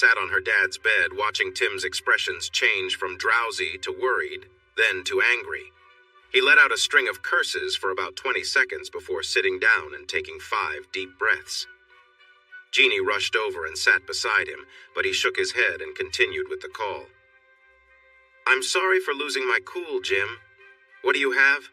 sat on her dad's bed, watching Tim's expressions change from drowsy to worried, then to angry. He let out a string of curses for about 20 seconds before sitting down and taking 5 deep breaths. Jeannie rushed over and sat beside him, but he shook his head and continued with the call. "I'm sorry for losing my cool, Jim. What do you have?"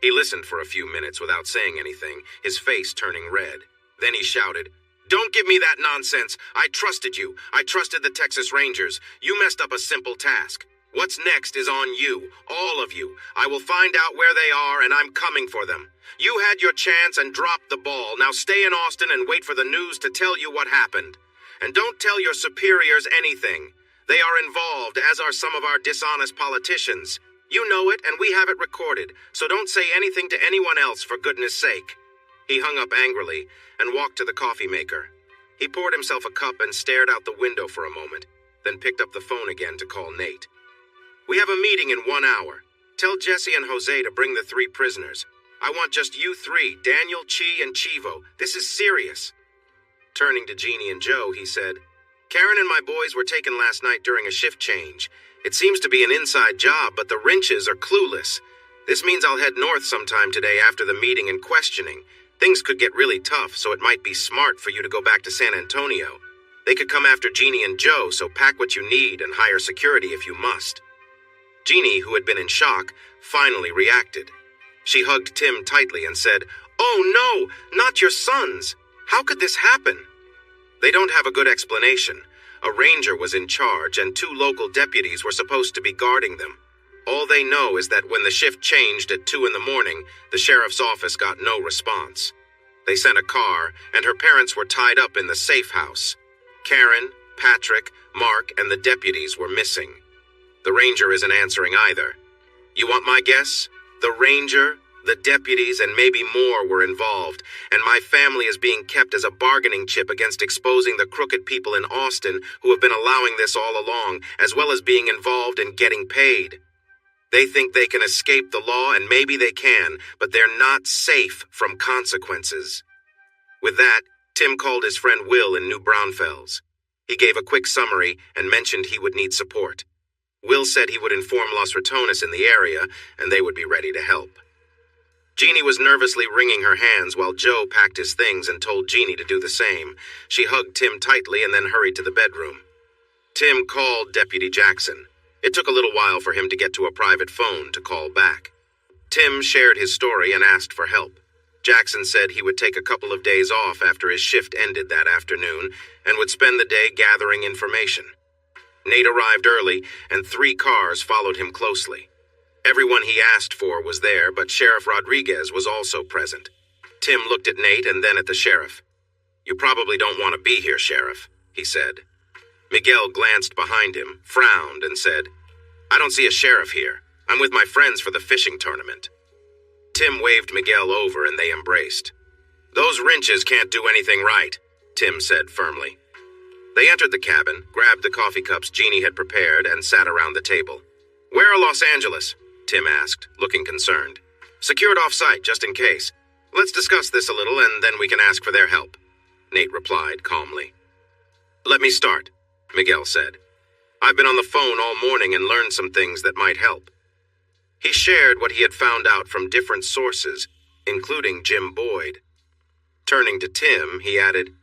He listened for a few minutes without saying anything, his face turning red. Then he shouted, "Don't give me that nonsense! I trusted you. I trusted the Texas Rangers. You messed up a simple task. What's next is on you, all of you. I will find out where they are, and I'm coming for them. You had your chance and dropped the ball. Now stay in Austin and wait for the news to tell you what happened. And don't tell your superiors anything. They are involved, as are some of our dishonest politicians. You know it, and we have it recorded, so don't say anything to anyone else, for goodness sake." He hung up angrily and walked to the coffee maker. He poured himself a cup and stared out the window for a moment, then picked up the phone again to call Nate. "We have a meeting in 1 hour. Tell Jesse and Jose to bring the 3 prisoners. I want just you 3, Daniel, Chi, and Chivo. This is serious." Turning to Jeannie and Joe, he said, "Karen and my boys were taken last night during a shift change. It seems to be an inside job, but the wrenches are clueless. This means I'll head north sometime today after the meeting and questioning. Things could get really tough, so it might be smart for you to go back to San Antonio. They could come after Jeannie and Joe, so pack what you need and hire security if you must." Jeannie, who had been in shock, finally reacted. She hugged Tim tightly and said, "Oh no, not your sons! How could this happen?" "They don't have a good explanation. A ranger was in charge and 2 local deputies were supposed to be guarding them. All they know is that when the shift changed at 2 in the morning, the sheriff's office got no response. They sent a car, and her parents were tied up in the safe house. Karen, Patrick, Mark, and the deputies were missing. The ranger isn't answering either. You want my guess? The ranger, the deputies, and maybe more were involved, and my family is being kept as a bargaining chip against exposing the crooked people in Austin who have been allowing this all along, as well as being involved in getting paid. They think they can escape the law, and maybe they can, but they're not safe from consequences." With that, Tim called his friend Will in New Braunfels. He gave a quick summary and mentioned he would need support. Will said he would inform Los Ratones in the area, and they would be ready to help. Jeannie was nervously wringing her hands while Joe packed his things and told Jeannie to do the same. She hugged Tim tightly and then hurried to the bedroom. Tim called Deputy Jackson. It took a little while for him to get to a private phone to call back. Tim shared his story and asked for help. Jackson said he would take a couple of days off after his shift ended that afternoon and would spend the day gathering information. Nate arrived early, and 3 cars followed him closely. Everyone he asked for was there, but Sheriff Rodriguez was also present. Tim looked at Nate and then at the sheriff. "You probably don't want to be here, Sheriff," he said. Miguel glanced behind him, frowned, and said, "I don't see a sheriff here. I'm with my friends for the fishing tournament." Tim waved Miguel over and they embraced. "Those wrenches can't do anything right," Tim said firmly. They entered the cabin, grabbed the coffee cups Jeannie had prepared, and sat around the table. "Where are Los Angeles?" Tim asked, looking concerned. "Secured off-site, just in case. Let's discuss this a little, and then we can ask for their help," Nate replied calmly. "Let me start," Miguel said. "I've been on the phone all morning and learned some things that might help." He shared what he had found out from different sources, including Jim Boyd. Turning to Tim, he added,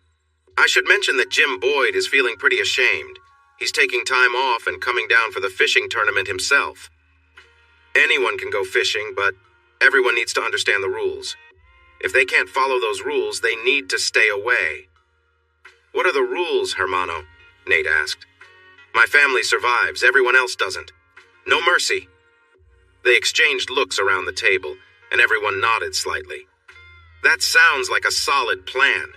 "I should mention that Jim Boyd is feeling pretty ashamed. He's taking time off and coming down for the fishing tournament himself. Anyone can go fishing, but everyone needs to understand the rules. If they can't follow those rules, they need to stay away." "What are the rules, Hermano?" Nate asked. "My family survives, everyone else doesn't. No mercy." They exchanged looks around the table, and everyone nodded slightly. "That sounds like a solid plan.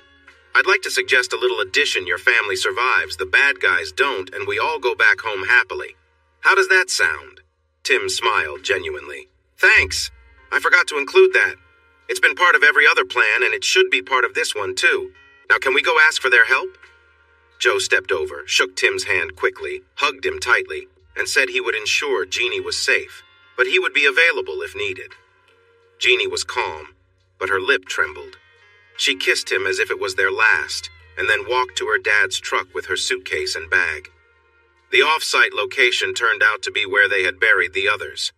I'd like to suggest a little addition. Your family survives, the bad guys don't, and we all go back home happily. How does that sound?" Tim smiled genuinely. "Thanks. I forgot to include that. It's been part of every other plan, and it should be part of this one, too. Now can we go ask for their help?" Joe stepped over, shook Tim's hand quickly, hugged him tightly, and said he would ensure Jeannie was safe, but he would be available if needed. Jeannie was calm, but her lip trembled. She kissed him as if it was their last, and then walked to her dad's truck with her suitcase and bag. The off-site location turned out to be where they had buried the others.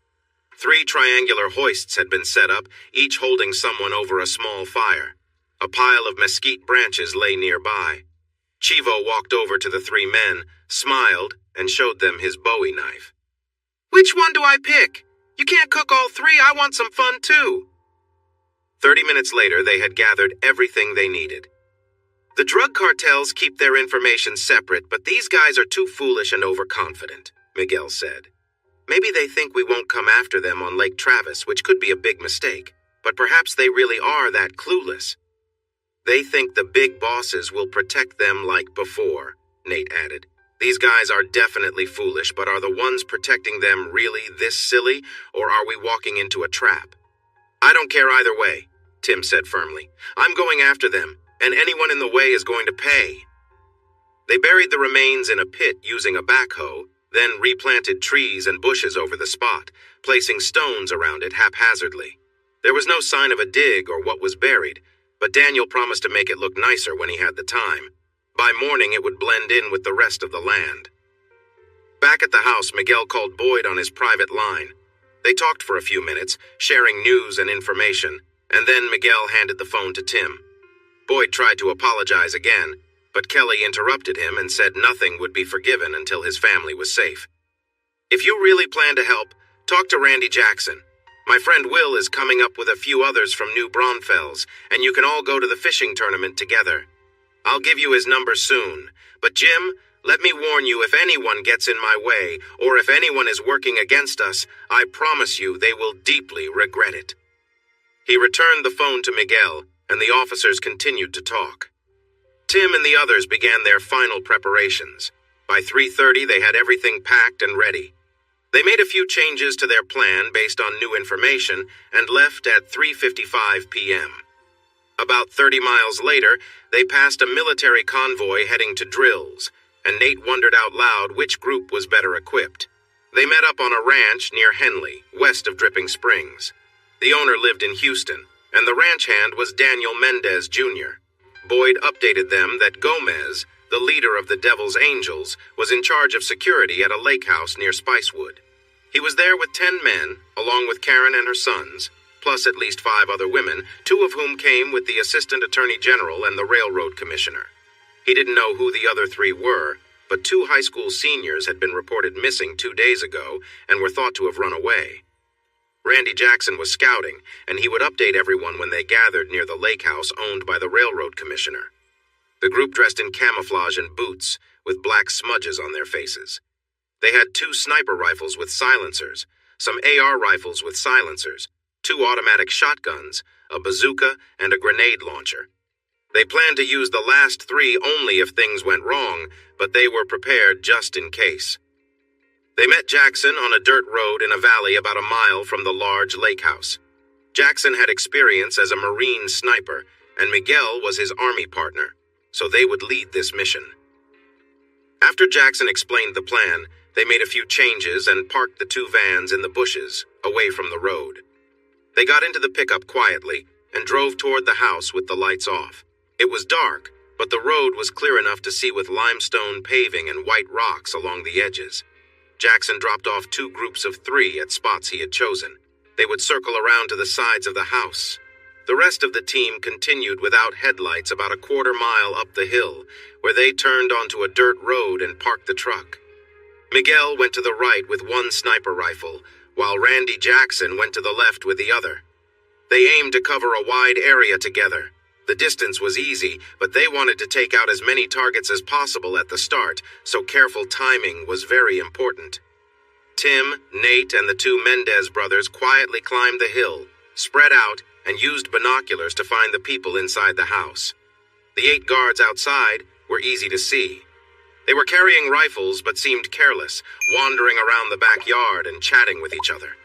3 triangular hoists had been set up, each holding someone over a small fire. A pile of mesquite branches lay nearby. Chivo walked over to the 3 men, smiled, and showed them his Bowie knife. "Which one do I pick? You can't cook all 3. I want some fun too." 30 minutes later, they had gathered everything they needed. "The drug cartels keep their information separate, but these guys are too foolish and overconfident," Miguel said. "Maybe they think we won't come after them on Lake Travis, which could be a big mistake, but perhaps they really are that clueless." "They think the big bosses will protect them like before," Nate added. "These guys are definitely foolish, but are the ones protecting them really this silly, or are we walking into a trap?" "I don't care either way," Tim said firmly. "I'm going after them, and anyone in the way is going to pay." They buried the remains in a pit using a backhoe, then replanted trees and bushes over the spot, placing stones around it haphazardly. There was no sign of a dig or what was buried, but Daniel promised to make it look nicer when he had the time. By morning, it would blend in with the rest of the land. Back at the house, Miguel called Boyd on his private line. They talked for a few minutes, sharing news and information, and then Miguel handed the phone to Tim. Boyd tried to apologize again, but Kelly interrupted him and said nothing would be forgiven until his family was safe. "If you really plan to help, talk to Randy Jackson. My friend Will is coming up with a few others from New Braunfels, and you can all go to the fishing tournament together. I'll give you his number soon, but Jim, let me warn you, if anyone gets in my way, or if anyone is working against us, I promise you they will deeply regret it." He returned the phone to Miguel, and the officers continued to talk. Tim and the others began their final preparations. By 3:30, they had everything packed and ready. They made a few changes to their plan based on new information and left at 3:55 p.m. About 30 miles later, they passed a military convoy heading to drills, and Nate wondered out loud which group was better equipped. They met up on a ranch near Henley, west of Dripping Springs. The owner lived in Houston, and the ranch hand was Daniel Mendez Jr. Boyd updated them that Gomez, the leader of the Devil's Angels, was in charge of security at a lake house near Spicewood. He was there with 10 men, along with Karen and her sons, plus at least 5 other women, 2 of whom came with the Assistant Attorney General and the Railroad Commissioner. He didn't know who the other 3 were, but 2 high school seniors had been reported missing 2 days ago and were thought to have run away. Randy Jackson was scouting, and he would update everyone when they gathered near the lake house owned by the Railroad Commissioner. The group dressed in camouflage and boots, with black smudges on their faces. They had 2 sniper rifles with silencers, some AR rifles with silencers, 2 automatic shotguns, a bazooka, and a grenade launcher. They planned to use the last 3 only if things went wrong, but they were prepared just in case. They met Jackson on a dirt road in a valley about a mile from the large lake house. Jackson had experience as a Marine sniper, and Miguel was his Army partner, so they would lead this mission. After Jackson explained the plan, they made a few changes and parked the 2 vans in the bushes, away from the road. They got into the pickup quietly and drove toward the house with the lights off. It was dark, but the road was clear enough to see with limestone paving and white rocks along the edges. Jackson dropped off 2 groups of 3 at spots he had chosen. They would circle around to the sides of the house. The rest of the team continued without headlights about a quarter mile up the hill, where they turned onto a dirt road and parked the truck. Miguel went to the right with 1 sniper rifle, while Randy Jackson went to the left with the other. They aimed to cover a wide area together. The distance was easy, but they wanted to take out as many targets as possible at the start, so careful timing was very important. Tim, Nate, and the 2 Mendez brothers quietly climbed the hill, spread out, and used binoculars to find the people inside the house. The 8 guards outside were easy to see. They were carrying rifles but seemed careless, wandering around the backyard and chatting with each other.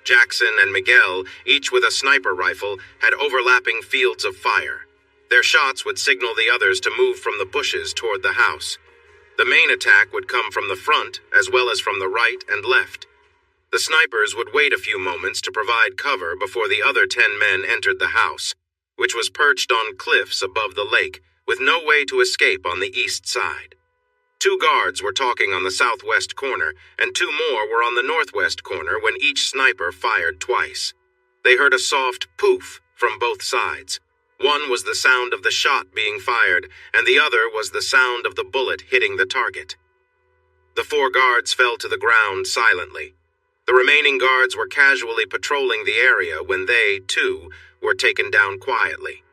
Jackson and Miguel, each with a sniper rifle, had overlapping fields of fire. Their shots would signal the others to move from the bushes toward the house. The main attack would come from the front as well as from the right and left. The snipers would wait a few moments to provide cover before the other 10 men entered the house, which was perched on cliffs above the lake, with no way to escape on the east side. 2 guards were talking on the southwest corner, and 2 more were on the northwest corner when each sniper fired twice. They heard a soft poof from both sides. One was the sound of the shot being fired, and the other was the sound of the bullet hitting the target. The 4 guards fell to the ground silently. The remaining guards were casually patrolling the area when they, too, were taken down quietly.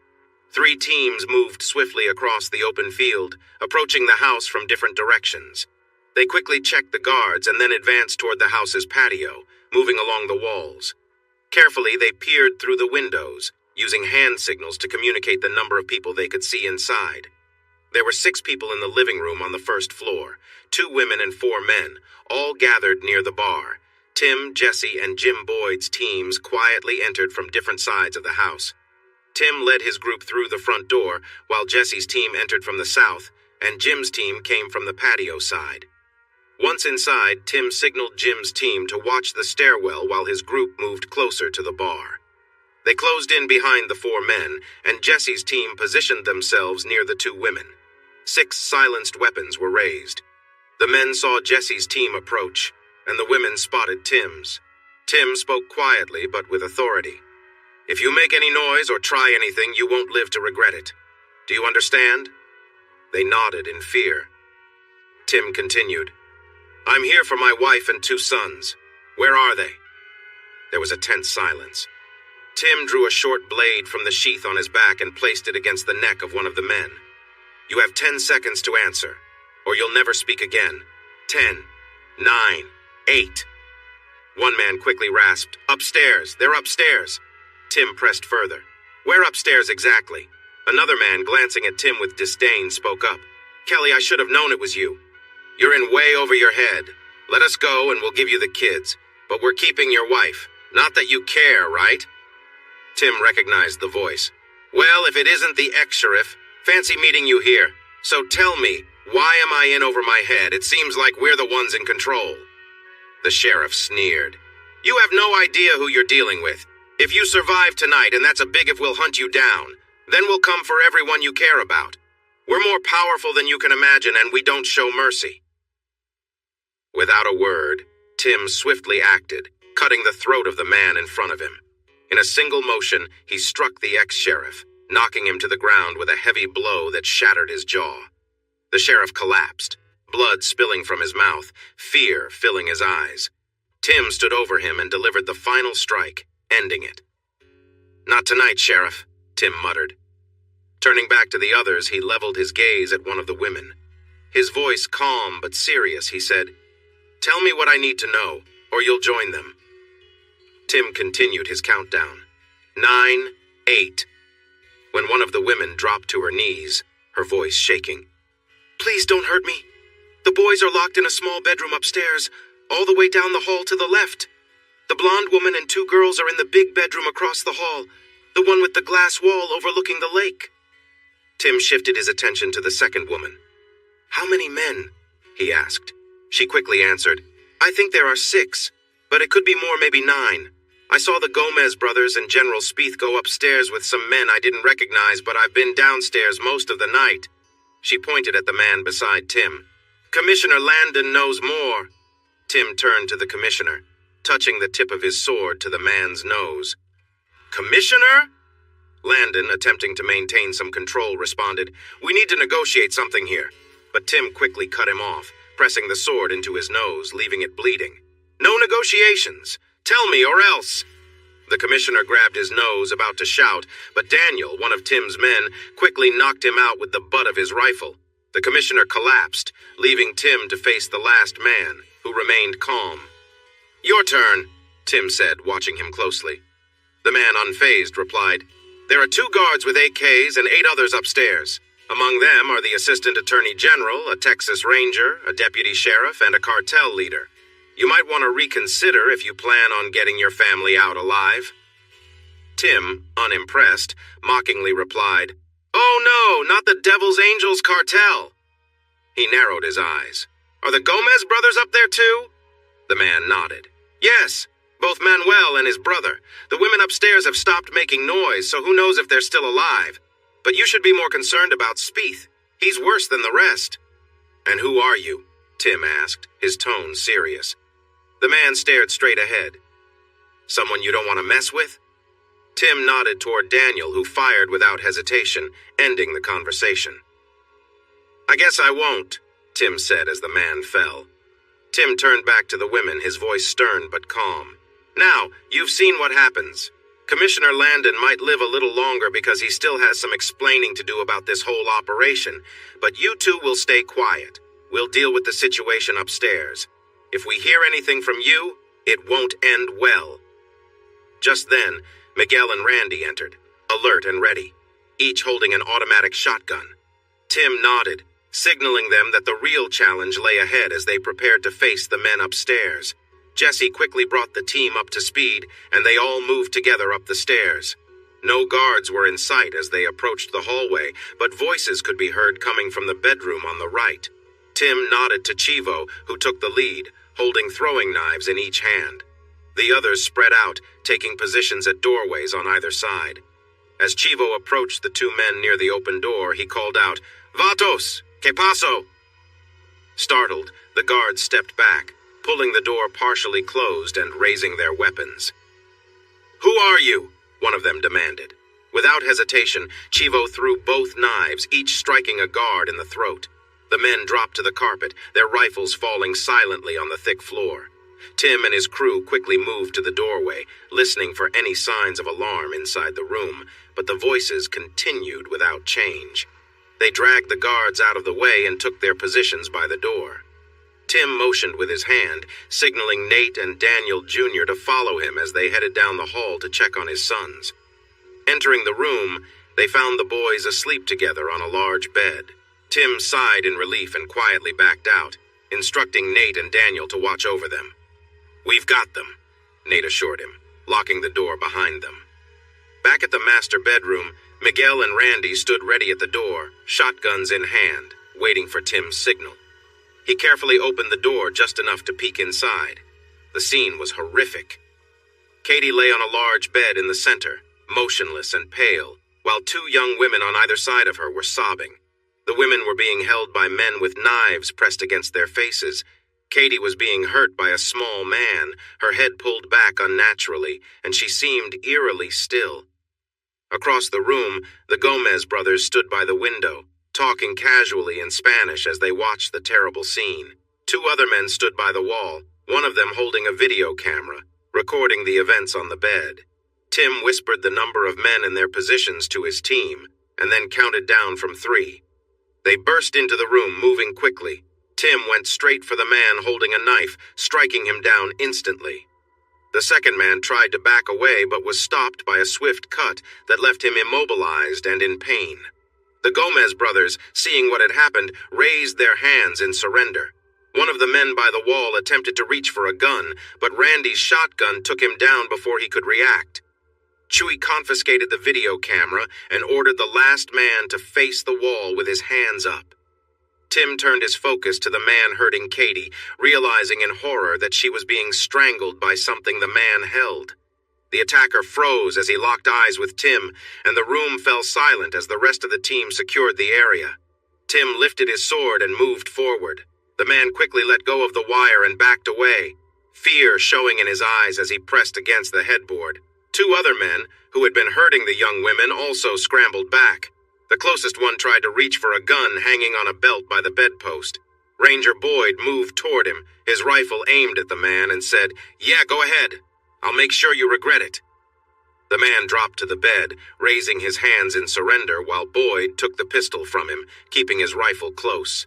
3 teams moved swiftly across the open field, approaching the house from different directions. They quickly checked the guards and then advanced toward the house's patio, moving along the walls. Carefully, they peered through the windows, using hand signals to communicate the number of people they could see inside. There were 6 people in the living room on the first floor, 2 women and 4 men, all gathered near the bar. Tim, Jesse, and Jim Boyd's teams quietly entered from different sides of the house. Tim led his group through the front door, while Jesse's team entered from the south, and Jim's team came from the patio side. Once inside, Tim signaled Jim's team to watch the stairwell while his group moved closer to the bar. They closed in behind the 4 men, and Jesse's team positioned themselves near the 2 women. 6 silenced weapons were raised. The men saw Jesse's team approach, and the women spotted Tim's. Tim spoke quietly but with authority. "If you make any noise or try anything, you won't live to regret it. Do you understand?" They nodded in fear. Tim continued, "I'm here for my wife and 2 sons. Where are they?" There was a tense silence. Tim drew a short blade from the sheath on his back and placed it against the neck of one of the men. "You have 10 seconds to answer, or you'll never speak again. 10, 9, 8. One man quickly rasped, "Upstairs! They're upstairs!" Tim pressed further. "Where upstairs exactly?" Another man, glancing at Tim with disdain, spoke up. "Kelly, I should have known it was you. You're in way over your head. Let us go and we'll give you the kids. But we're keeping your wife. Not that you care, right?" Tim recognized the voice. "Well, if it isn't the ex-sheriff, fancy meeting you here. So tell me, why am I in over my head? It seems like we're the ones in control." The sheriff sneered. "You have no idea who you're dealing with. If you survive tonight, and that's a big if, we'll hunt you down. Then we'll come for everyone you care about. We're more powerful than you can imagine, and we don't show mercy." Without a word, Tim swiftly acted, cutting the throat of the man in front of him. In a single motion, he struck the ex-sheriff, knocking him to the ground with a heavy blow that shattered his jaw. The sheriff collapsed, blood spilling from his mouth, fear filling his eyes. Tim stood over him and delivered the final strike, ending it. "Not tonight, Sheriff," Tim muttered. Turning back to the others, he leveled his gaze at one of the women. His voice calm but serious, he said, "Tell me what I need to know, or you'll join them." Tim continued his countdown. 9, 8. When one of the women dropped to her knees, her voice shaking. "Please don't hurt me. The boys are locked in a small bedroom upstairs, all the way down the hall to the left. The blonde woman and 2 girls are in the big bedroom across the hall, the one with the glass wall overlooking the lake." Tim shifted his attention to the second woman. "How many men?" he asked. She quickly answered, "I think there are 6, but it could be more, maybe 9. I saw the Gomez brothers and General Spieth go upstairs with some men I didn't recognize, but I've been downstairs most of the night." She pointed at the man beside Tim. "Commissioner Landon knows more." Tim turned to the commissioner, touching the tip of his sword to the man's nose. "Commissioner?" Landon, attempting to maintain some control, responded, "We need to negotiate something here." But Tim quickly cut him off, pressing the sword into his nose, leaving it bleeding. "No negotiations. Tell me, or else." The commissioner grabbed his nose, about to shout, but Daniel, one of Tim's men, quickly knocked him out with the butt of his rifle. The commissioner collapsed, leaving Tim to face the last man, who remained calm. "Your turn," Tim said, watching him closely. The man, unfazed, replied, "There are 2 guards with AKs and 8 others upstairs. Among them are the Assistant Attorney General, a Texas Ranger, a Deputy Sheriff, and a cartel leader. You might want to reconsider if you plan on getting your family out alive." Tim, unimpressed, mockingly replied, "Oh no, not the Devil's Angels cartel." He narrowed his eyes. "Are the Gomez brothers up there too?" The man nodded. "Yes, both Manuel and his brother. The women upstairs have stopped making noise, so who knows if they're still alive. But you should be more concerned about Spieth. He's worse than the rest. And who are you? Tim asked, his tone serious. The man stared straight ahead. Someone you don't want to mess with? Tim nodded toward Daniel, who fired without hesitation, ending the conversation. I guess I won't, Tim said as the man fell. Tim turned back to the women, his voice stern but calm. Now, you've seen what happens. Commissioner Landon might live a little longer because he still has some explaining to do about this whole operation, but you two will stay quiet. We'll deal with the situation upstairs. If we hear anything from you, it won't end well. Just then, Miguel and Randy entered, alert and ready, each holding an automatic shotgun. Tim nodded, signaling them that the real challenge lay ahead as they prepared to face the men upstairs. Jesse quickly brought the team up to speed, and they all moved together up the stairs. No guards were in sight as they approached the hallway, but voices could be heard coming from the bedroom on the right. Tim nodded to Chivo, who took the lead, holding throwing knives in each hand. The others spread out, taking positions at doorways on either side. As Chivo approached the two men near the open door, he called out, "Vatos! ¿Qué pasó?" Startled, the guards stepped back, pulling the door partially closed and raising their weapons. "Who are you?" one of them demanded. Without hesitation, Chivo threw both knives, each striking a guard in the throat. The men dropped to the carpet, their rifles falling silently on the thick floor. Tim and his crew quickly moved to the doorway, listening for any signs of alarm inside the room, but the voices continued without change. They dragged the guards out of the way and took their positions by the door. Tim motioned with his hand, signaling Nate and Daniel Jr. to follow him as they headed down the hall to check on his sons. Entering the room, they found the boys asleep together on a large bed. Tim sighed in relief and quietly backed out, instructing Nate and Daniel to watch over them. "We've got them," Nate assured him, locking the door behind them. Back at the master bedroom, Miguel and Randy stood ready at the door, shotguns in hand, waiting for Tim's signal. He carefully opened the door just enough to peek inside. The scene was horrific. Katie lay on a large bed in the center, motionless and pale, while two young women on either side of her were sobbing. The women were being held by men with knives pressed against their faces. Katie was being hurt by a small man, her head pulled back unnaturally, and she seemed eerily still. Across the room, the Gomez brothers stood by the window, talking casually in Spanish as they watched the terrible scene. Two other men stood by the wall, one of them holding a video camera, recording the events on the bed. Tim whispered the number of men in their positions to his team, and then counted down from 3. They burst into the room, moving quickly. Tim went straight for the man holding a knife, striking him down instantly. The second man tried to back away but was stopped by a swift cut that left him immobilized and in pain. The Gomez brothers, seeing what had happened, raised their hands in surrender. One of the men by the wall attempted to reach for a gun, but Randy's shotgun took him down before he could react. Chewy confiscated the video camera and ordered the last man to face the wall with his hands up. Tim turned his focus to the man hurting Katie, realizing in horror that she was being strangled by something the man held. The attacker froze as he locked eyes with Tim, and the room fell silent as the rest of the team secured the area. Tim lifted his sword and moved forward. The man quickly let go of the wire and backed away, fear showing in his eyes as he pressed against the headboard. Two other men, who had been hurting the young women, also scrambled back. The closest one tried to reach for a gun hanging on a belt by the bedpost. Ranger Boyd moved toward him, his rifle aimed at the man, and said, "Yeah, go ahead. I'll make sure you regret it." The man dropped to the bed, raising his hands in surrender while Boyd took the pistol from him, keeping his rifle close.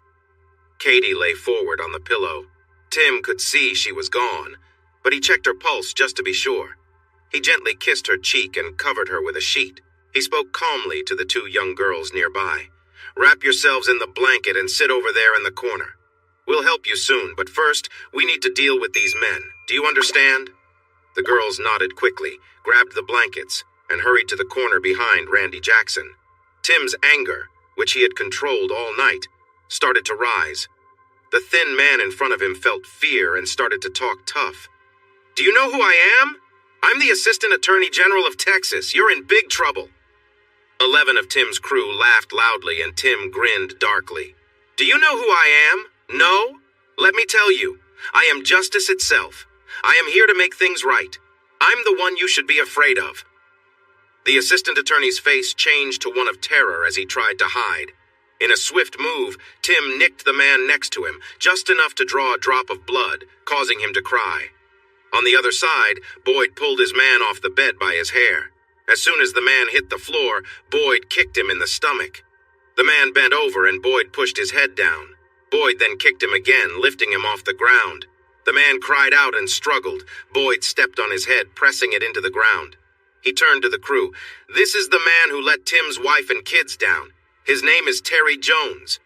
Katie lay forward on the pillow. Tim could see she was gone, but he checked her pulse just to be sure. He gently kissed her cheek and covered her with a sheet. He spoke calmly to the two young girls nearby. "Wrap yourselves in the blanket and sit over there in the corner. We'll help you soon, but first, we need to deal with these men. Do you understand?" The girls nodded quickly, grabbed the blankets, and hurried to the corner behind Randy Jackson. Tim's anger, which he had controlled all night, started to rise. The thin man in front of him felt fear and started to talk tough. "Do you know who I am? I'm the Assistant Attorney General of Texas. You're in big trouble." 11 of Tim's crew laughed loudly and Tim grinned darkly. Do you know who I am? No? Let me tell you. I am justice itself. I am here to make things right. I'm the one you should be afraid of. The assistant attorney's face changed to one of terror as he tried to hide. In a swift move, Tim nicked the man next to him, just enough to draw a drop of blood, causing him to cry. On the other side, Boyd pulled his man off the bed by his hair. As soon as the man hit the floor, Boyd kicked him in the stomach. The man bent over and Boyd pushed his head down. Boyd then kicked him again, lifting him off the ground. The man cried out and struggled. Boyd stepped on his head, pressing it into the ground. He turned to the crew. This is the man who let Tim's wife and kids down. His name is Terry Jones.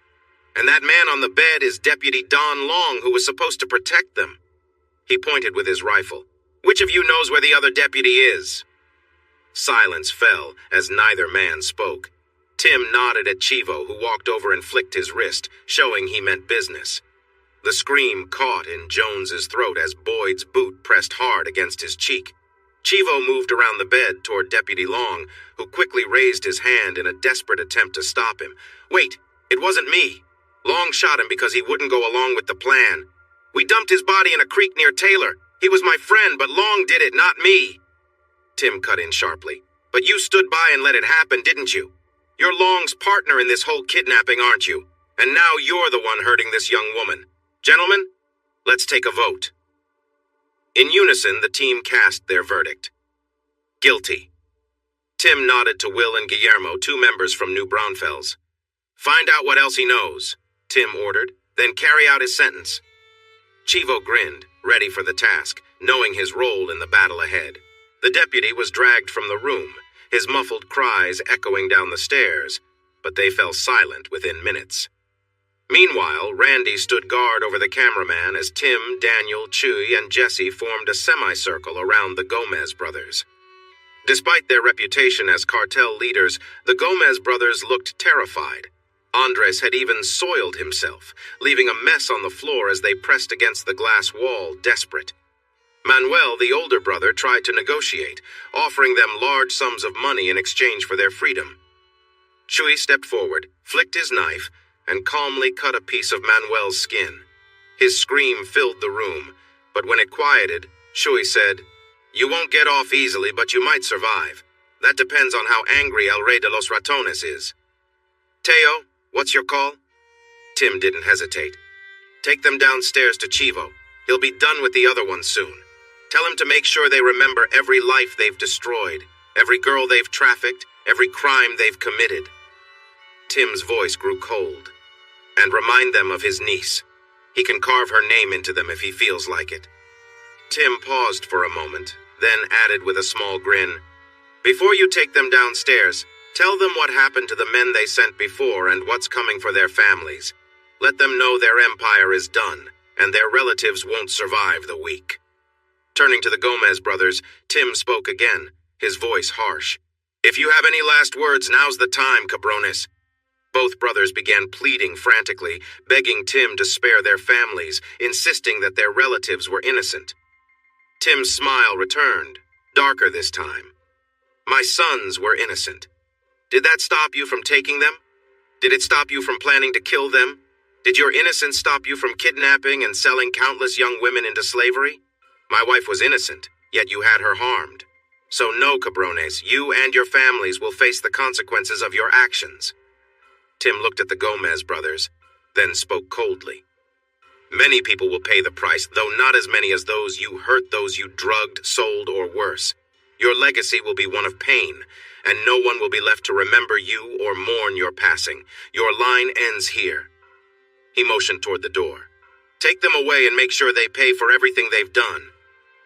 And that man on the bed is Deputy Don Long, who was supposed to protect them. He pointed with his rifle. Which of you knows where the other deputy is? Silence fell as neither man spoke. Tim nodded at Chivo, who walked over and flicked his wrist, showing he meant business. The scream caught in Jones's throat as Boyd's boot pressed hard against his cheek. Chivo moved around the bed toward Deputy Long, who quickly raised his hand in a desperate attempt to stop him. Wait, it wasn't me. Long shot him because he wouldn't go along with the plan. We dumped his body in a creek near Taylor. He was my friend, but Long did it, not me. Tim cut in sharply. But you stood by and let it happen, didn't you? You're Long's partner in this whole kidnapping, aren't you? And now you're the one hurting this young woman. Gentlemen, let's take a vote. In unison, the team cast their verdict. Guilty. Tim nodded to Will and Guillermo, 2 members from New Braunfels. Find out what else he knows, Tim ordered, then carry out his sentence. Chivo grinned, ready for the task, knowing his role in the battle ahead. The deputy was dragged from the room, his muffled cries echoing down the stairs, but they fell silent within minutes. Meanwhile, Randy stood guard over the cameraman as Tim, Daniel, Chuy, and Jesse formed a semicircle around the Gomez brothers. Despite their reputation as cartel leaders, the Gomez brothers looked terrified. Andres had even soiled himself, leaving a mess on the floor as they pressed against the glass wall, desperate. Manuel, the older brother, tried to negotiate, offering them large sums of money in exchange for their freedom. Chuy stepped forward, flicked his knife, and calmly cut a piece of Manuel's skin. His scream filled the room, but when it quieted, Chuy said, You won't get off easily, but you might survive. That depends on how angry El Rey de los Ratones is. Teo, what's your call? Tim didn't hesitate. Take them downstairs to Chivo. He'll be done with the other ones soon. Tell him to make sure they remember every life they've destroyed, every girl they've trafficked, every crime they've committed. Tim's voice grew cold. And remind them of his niece. He can carve her name into them if he feels like it. Tim paused for a moment, then added with a small grin, Before you take them downstairs, tell them what happened to the men they sent before and what's coming for their families. Let them know their empire is done, and their relatives won't survive the week. Turning to the Gomez brothers, Tim spoke again, his voice harsh. If you have any last words, now's the time, cabrones. Both brothers began pleading frantically, begging Tim to spare their families, insisting that their relatives were innocent. Tim's smile returned, darker this time. My sons were innocent. Did that stop you from taking them? Did it stop you from planning to kill them? Did your innocence stop you from kidnapping and selling countless young women into slavery? My wife was innocent, yet you had her harmed. So no, cabrones, you and your families will face the consequences of your actions. Tim looked at the Gomez brothers, then spoke coldly. Many people will pay the price, though not as many as those you hurt, those you drugged, sold, or worse. Your legacy will be one of pain, and no one will be left to remember you or mourn your passing. Your line ends here. He motioned toward the door. Take them away and make sure they pay for everything they've done.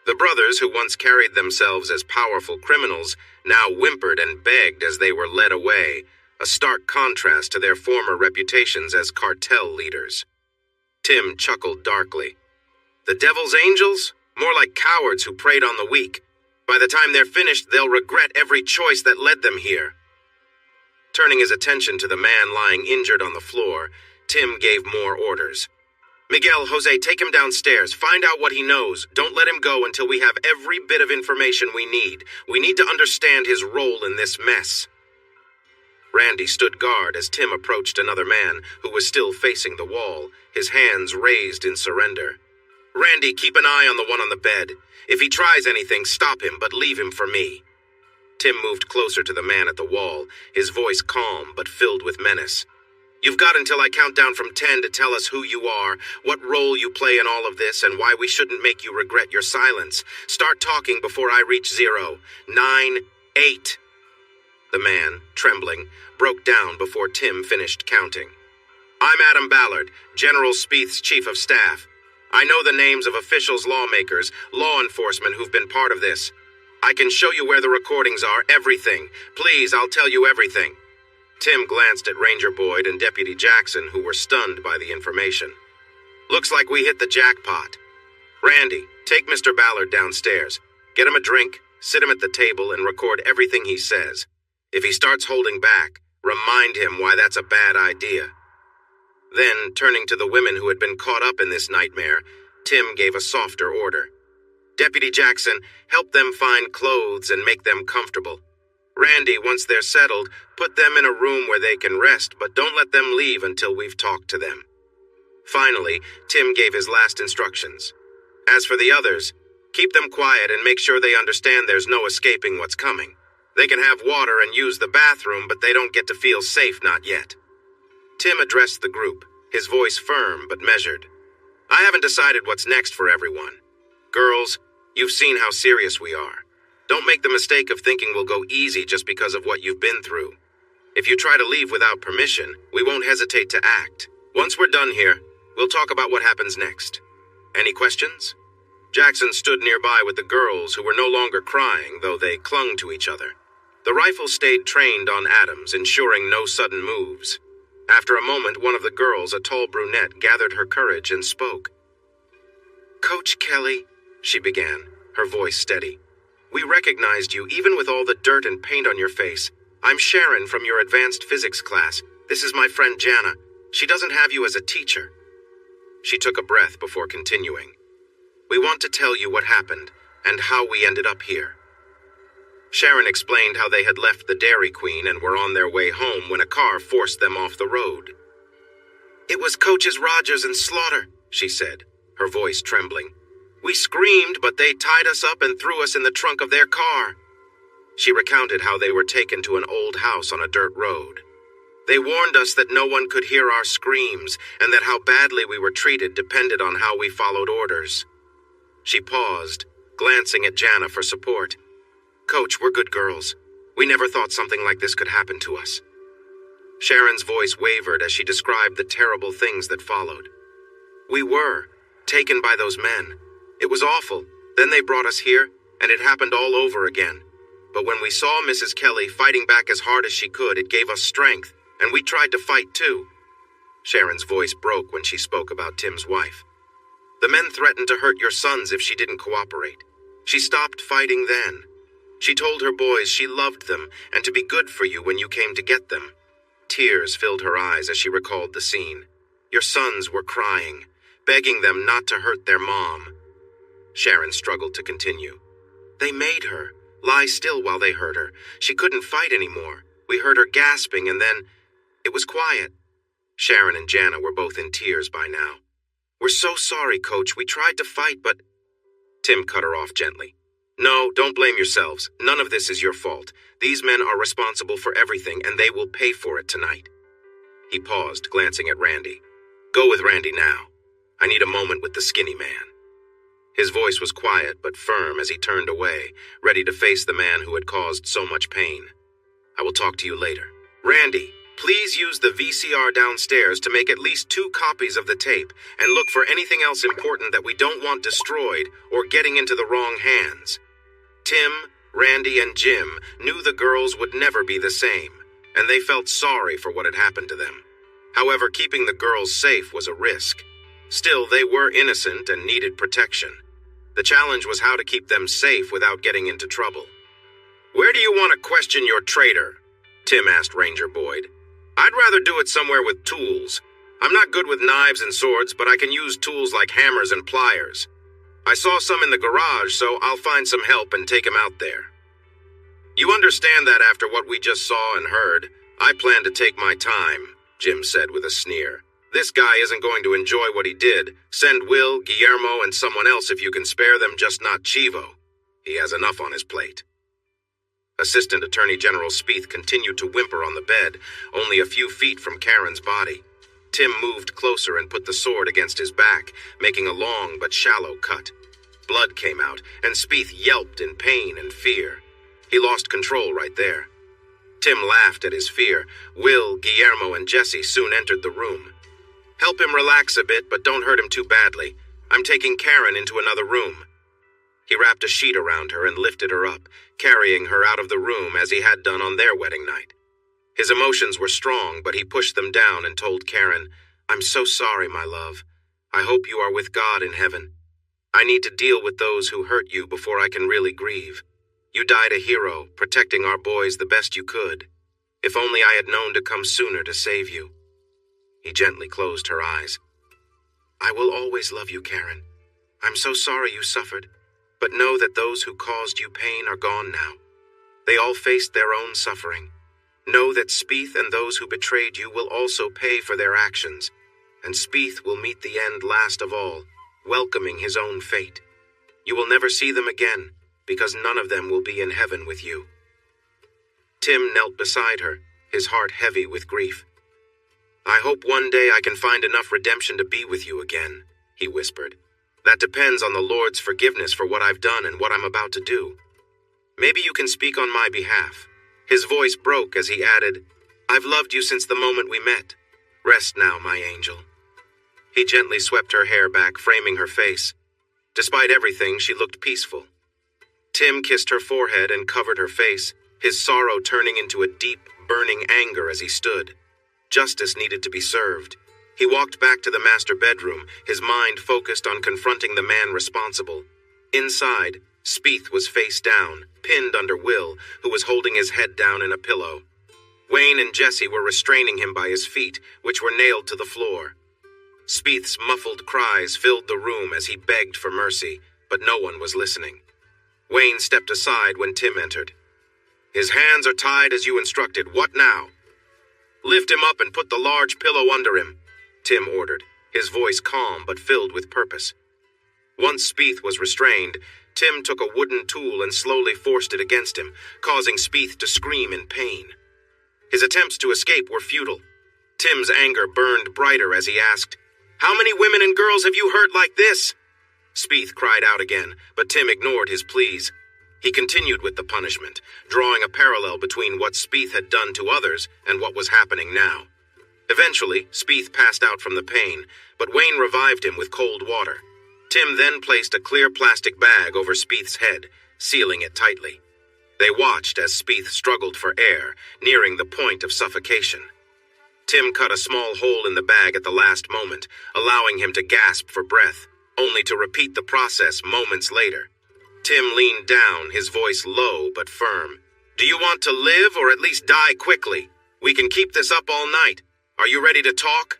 The brothers, who once carried themselves as powerful criminals, now whimpered and begged as they were led away, a stark contrast to their former reputations as cartel leaders. Tim chuckled darkly. The devil's angels? More like cowards who preyed on the weak. By the time they're finished, they'll regret every choice that led them here. Turning his attention to the man lying injured on the floor, Tim gave more orders. Miguel, Jose, take him downstairs. Find out what he knows. Don't let him go until we have every bit of information we need. We need to understand his role in this mess. Randy stood guard as Tim approached another man who was still facing the wall, his hands raised in surrender. "Randy, keep an eye on the one on the bed. If he tries anything, stop him, but leave him for me." Tim moved closer to the man at the wall, his voice calm but filled with menace. "You've got until I count down from 10 to tell us who you are, what role you play in all of this, and why we shouldn't make you regret your silence. Start talking before I reach 0, 9, 8. The man, trembling, broke down before Tim finished counting. "I'm Adam Ballard, General Spieth's Chief of Staff. I know the names of officials, lawmakers, law enforcement who've been part of this. I can show you where the recordings are, everything. Please, I'll tell you everything." Tim glanced at Ranger Boyd and Deputy Jackson, who were stunned by the information. "Looks like we hit the jackpot. Randy, take Mr. Ballard downstairs. Get him a drink, sit him at the table, and record everything he says. If he starts holding back, remind him why that's a bad idea." Then, turning to the women who had been caught up in this nightmare, Tim gave a softer order. "Deputy Jackson, help them find clothes and make them comfortable. Randy, once they're settled, put them in a room where they can rest, but don't let them leave until we've talked to them." Finally, Tim gave his last instructions. "As for the others, keep them quiet and make sure they understand there's no escaping what's coming. They can have water and use the bathroom, but they don't get to feel safe, not yet." Tim addressed the group, his voice firm but measured. "I haven't decided what's next for everyone. Girls, you've seen how serious we are. Don't make the mistake of thinking we'll go easy just because of what you've been through. If you try to leave without permission, we won't hesitate to act. Once we're done here, we'll talk about what happens next. Any questions?" Jackson stood nearby with the girls, who were no longer crying, though they clung to each other. The rifle stayed trained on Adams, ensuring no sudden moves. After a moment, one of the girls, a tall brunette, gathered her courage and spoke. "Coach Kelly," she began, her voice steady. "We recognized you, even with all the dirt and paint on your face. I'm Sharon from your advanced physics class. This is my friend Jana. She doesn't have you as a teacher." She took a breath before continuing. "We want to tell you what happened and how we ended up here." Sharon explained how they had left the Dairy Queen and were on their way home when a car forced them off the road. "It was Coaches Rogers and Slaughter," she said, her voice trembling. "We screamed, but they tied us up and threw us in the trunk of their car." She recounted how they were taken to an old house on a dirt road. "They warned us that no one could hear our screams and that how badly we were treated depended on how we followed orders." She paused, glancing at Jana for support. "Coach, we're good girls. We never thought something like this could happen to us." Sharon's voice wavered as she described the terrible things that followed. "We were taken by those men. It was awful. Then they brought us here, and it happened all over again. But when we saw Mrs. Kelly fighting back as hard as she could, it gave us strength, and we tried to fight too." Sharon's voice broke when she spoke about Tim's wife. "The men threatened to hurt your sons if she didn't cooperate. She stopped fighting then. She told her boys she loved them and to be good for you when you came to get them." Tears filled her eyes as she recalled the scene. "Your sons were crying, begging them not to hurt their mom." Sharon struggled to continue. "They made her lie still while they hurt her. She couldn't fight anymore. We heard her gasping, and then it was quiet." Sharon and Jana were both in tears by now. "We're so sorry, Coach. We tried to fight, but—" Tim cut her off gently. "No, don't blame yourselves. None of this is your fault. These men are responsible for everything, and they will pay for it tonight." He paused, glancing at Randy. "Go with Randy now. I need a moment with the skinny man." His voice was quiet but firm as he turned away, ready to face the man who had caused so much pain. "I will talk to you later. Randy, please use the VCR downstairs to make at least 2 copies of the tape and look for anything else important that we don't want destroyed or getting into the wrong hands." Tim, Randy, and Jim knew the girls would never be the same, and they felt sorry for what had happened to them. However, keeping the girls safe was a risk. Still, they were innocent and needed protection. The challenge was how to keep them safe without getting into trouble. "Where do you want to question your traitor?" Tim asked Ranger Boyd. "I'd rather do it somewhere with tools. I'm not good with knives and swords, but I can use tools like hammers and pliers. I saw some in the garage, so I'll find some help and take him out there." "You understand that after what we just saw and heard, I plan to take my time, Jim said with a sneer. This guy isn't going to enjoy what he did. Send Will, Guillermo, and someone else if you can spare them, just not Chivo. He has enough on his plate. Assistant Attorney General Spieth continued to whimper on the bed, only a few feet from Karen's body. Tim moved closer and put the sword against his back, making a long but shallow cut. Blood came out, and Spieth yelped in pain and fear. He lost control right there. Tim laughed at his fear. Will, Guillermo, and Jesse soon entered the room. Help him relax a bit, but don't hurt him too badly. I'm taking Karen into another room. He wrapped a sheet around her and lifted her up, carrying her out of the room as he had done on their wedding night. His emotions were strong, but he pushed them down and told Karen, I'm so sorry, my love. I hope you are with God in heaven. I need to deal with those who hurt you before I can really grieve. You died a hero, protecting our boys the best you could. If only I had known to come sooner to save you. He gently closed her eyes. I will always love you, Karen. I'm so sorry you suffered, but know that those who caused you pain are gone now. They all faced their own suffering. Know that Spieth and those who betrayed you will also pay for their actions, and Spieth will meet the end last of all, welcoming his own fate. You will never see them again, because none of them will be in heaven with you. Tim knelt beside her, his heart heavy with grief. I hope one day I can find enough redemption to be with you again, he whispered. That depends on the Lord's forgiveness for what I've done and what I'm about to do. Maybe you can speak on my behalf. His voice broke as he added, I've loved you since the moment we met. Rest now, my angel. He gently swept her hair back, framing her face. Despite everything, she looked peaceful. Tim kissed her forehead and covered her face, his sorrow turning into a deep, burning anger as he stood. Justice needed to be served. He walked back to the master bedroom, his mind focused on confronting the man responsible. Inside, Spieth was face down, pinned under Will, who was holding his head down in a pillow. Wayne and Jesse were restraining him by his feet, which were nailed to the floor. Spieth's muffled cries filled the room as he begged for mercy, but no one was listening. Wayne stepped aside when Tim entered. His hands are tied as you instructed. What now? Lift him up and put the large pillow under him, Tim ordered, his voice calm but filled with purpose. Once Spieth was restrained, Tim took a wooden tool and slowly forced it against him, causing Spieth to scream in pain. His attempts to escape were futile. Tim's anger burned brighter as he asked, How many women and girls have you hurt like this? Spieth cried out again, but Tim ignored his pleas. He continued with the punishment, drawing a parallel between what Spieth had done to others and what was happening now. Eventually, Spieth passed out from the pain, but Wayne revived him with cold water. Tim then placed a clear plastic bag over Spieth's head, sealing it tightly. They watched as Spieth struggled for air, nearing the point of suffocation. Tim cut a small hole in the bag at the last moment, allowing him to gasp for breath, only to repeat the process moments later. Tim leaned down, his voice low but firm. Do you want to live or at least die quickly? We can keep this up all night. Are you ready to talk?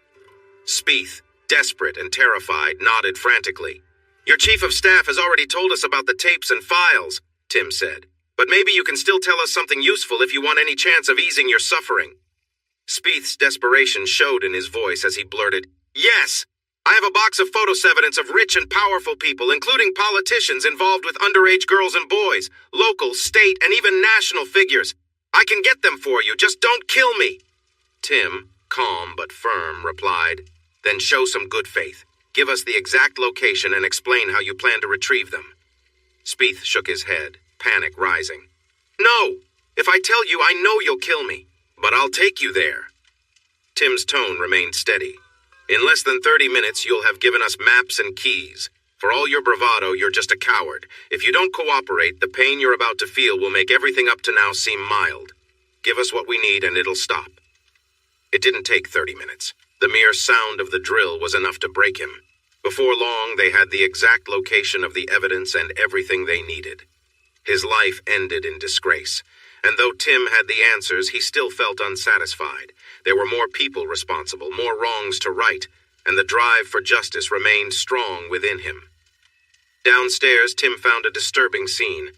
Spieth, desperate and terrified, nodded frantically. Your chief of staff has already told us about the tapes and files, Tim said. But maybe you can still tell us something useful if you want any chance of easing your suffering. Spieth's desperation showed in his voice as he blurted, Yes! I have a box of photos evidence of rich and powerful people, including politicians involved with underage girls and boys, local, state, and even national figures. I can get them for you, just don't kill me. Tim, calm but firm, replied, Then show some good faith. Give us the exact location and explain how you plan to retrieve them. Spieth shook his head, panic rising. No! If I tell you, I know you'll kill me. But I'll take you there. Tim's tone remained steady. In less than 30 minutes, you'll have given us maps and keys. For all your bravado, you're just a coward. If you don't cooperate, the pain you're about to feel will make everything up to now seem mild. Give us what we need and it'll stop. It didn't take 30 minutes. The mere sound of the drill was enough to break him. Before long, they had the exact location of the evidence and everything they needed. His life ended in disgrace. And though Tim had the answers, he still felt unsatisfied. There were more people responsible, more wrongs to right, and the drive for justice remained strong within him. Downstairs, Tim found a disturbing scene.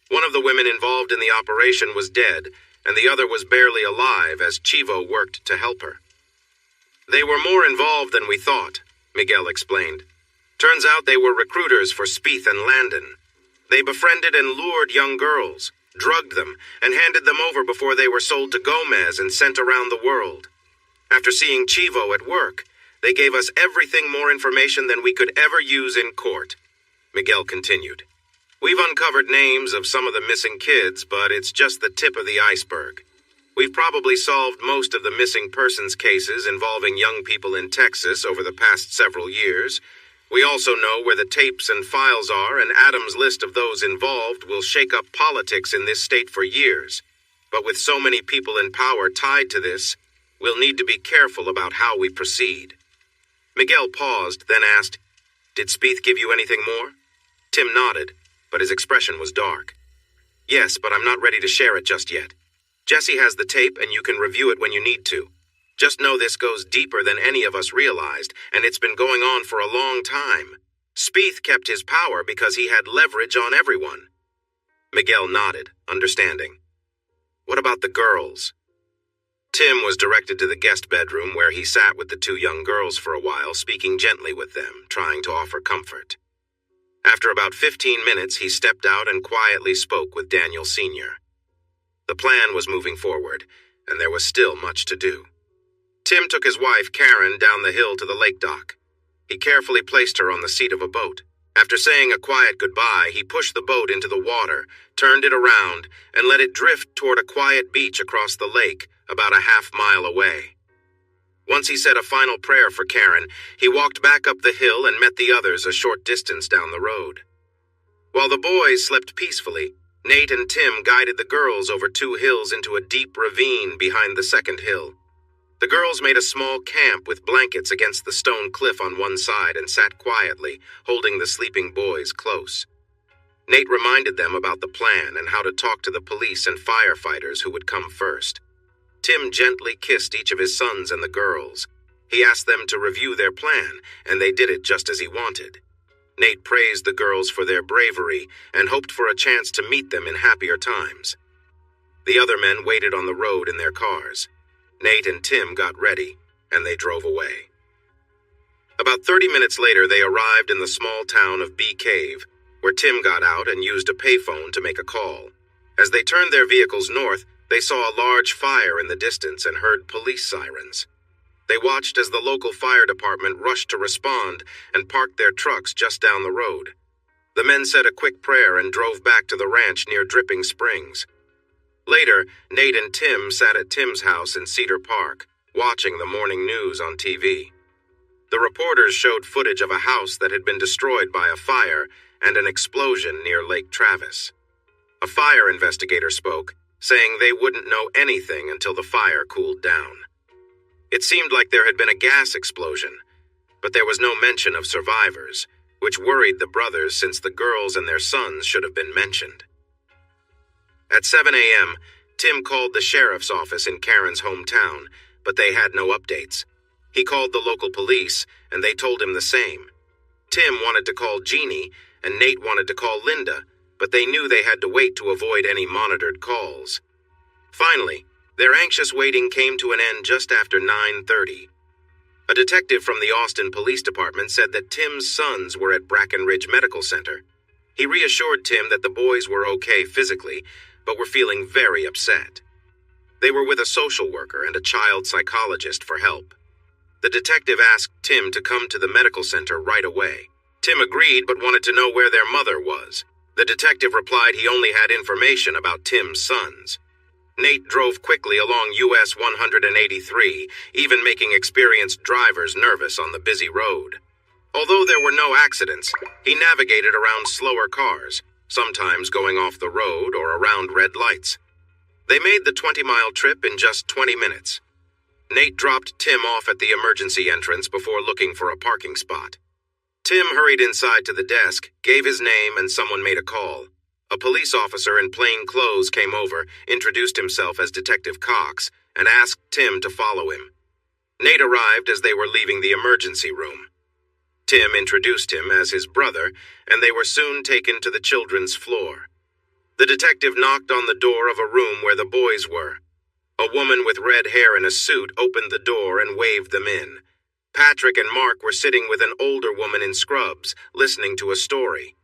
One of the women involved in the operation was dead, and the other was barely alive as Chivo worked to help her. They were more involved than we thought, Miguel explained. Turns out they were recruiters for Spieth and Landon. They befriended and lured young girls, drugged them, and handed them over before they were sold to Gomez and sent around the world. After seeing Chivo at work, they gave us everything more information than we could ever use in court, Miguel continued. We've uncovered names of some of the missing kids, but it's just the tip of the iceberg. We've probably solved most of the missing persons cases involving young people in Texas over the past several years. We also know where the tapes and files are, and Adam's list of those involved will shake up politics in this state for years. But with so many people in power tied to this, we'll need to be careful about how we proceed. Miguel paused, then asked, Did Spieth give you anything more? Tim nodded, but his expression was dark. Yes, but I'm not ready to share it just yet. Jesse has the tape, and you can review it when you need to. Just know this goes deeper than any of us realized, and it's been going on for a long time. Spieth kept his power because he had leverage on everyone. Miguel nodded, understanding. What about the girls? Tim was directed to the guest bedroom where he sat with the two young girls for a while, speaking gently with them, trying to offer comfort. After about 15 minutes, he stepped out and quietly spoke with Daniel Sr. The plan was moving forward, and there was still much to do. Tim took his wife, Karen, down the hill to the lake dock. He carefully placed her on the seat of a boat. After saying a quiet goodbye, he pushed the boat into the water, turned it around, and let it drift toward a quiet beach across the lake, about a half-mile away. Once he said a final prayer for Karen, he walked back up the hill and met the others a short distance down the road. While the boys slept peacefully, Nate and Tim guided the girls over 2 hills into a deep ravine behind the second hill. The girls made a small camp with blankets against the stone cliff on one side and sat quietly, holding the sleeping boys close. Nate reminded them about the plan and how to talk to the police and firefighters who would come first. Tim gently kissed each of his sons and the girls. He asked them to review their plan, and they did it just as he wanted. Nate praised the girls for their bravery and hoped for a chance to meet them in happier times. The other men waited on the road in their cars. Nate and Tim got ready, and they drove away. About 30 minutes later, they arrived in the small town of Bee Cave, where Tim got out and used a payphone to make a call. As they turned their vehicles north, they saw a large fire in the distance and heard police sirens. They watched as the local fire department rushed to respond and parked their trucks just down the road. The men said a quick prayer and drove back to the ranch near Dripping Springs. Later, Nate and Tim sat at Tim's house in Cedar Park, watching the morning news on TV. The reporters showed footage of a house that had been destroyed by a fire and an explosion near Lake Travis. A fire investigator spoke, saying they wouldn't know anything until the fire cooled down. It seemed like there had been a gas explosion, but there was no mention of survivors, which worried the brothers since the girls and their sons should have been mentioned. At 7 a.m., Tim called the sheriff's office in Karen's hometown, but they had no updates. He called the local police, and they told him the same. Tim wanted to call Jeannie, and Nate wanted to call Linda, but they knew they had to wait to avoid any monitored calls. Finally, their anxious waiting came to an end just after 9:30. A detective from the Austin Police Department said that Tim's sons were at Brackenridge Medical Center. He reassured Tim that the boys were okay physically, but were feeling very upset. They were with a social worker and a child psychologist for help. The detective asked Tim to come to the medical center right away. Tim agreed but wanted to know where their mother was. The detective replied he only had information about Tim's sons. Nate drove quickly along US 183, even making experienced drivers nervous on the busy road. Although there were no accidents, he navigated around slower cars, sometimes going off the road or around red lights. They made the 20-mile trip in just 20 minutes. Nate dropped Tim off at the emergency entrance before looking for a parking spot. Tim hurried inside to the desk, gave his name, and someone made a call. A police officer in plain clothes came over, introduced himself as Detective Cox, and asked Tim to follow him. Nate arrived as they were leaving the emergency room. Tim introduced him as his brother, and they were soon taken to the children's floor. The detective knocked on the door of a room where the boys were. A woman with red hair in a suit opened the door and waved them in. Patrick and Mark were sitting with an older woman in scrubs, listening to a story.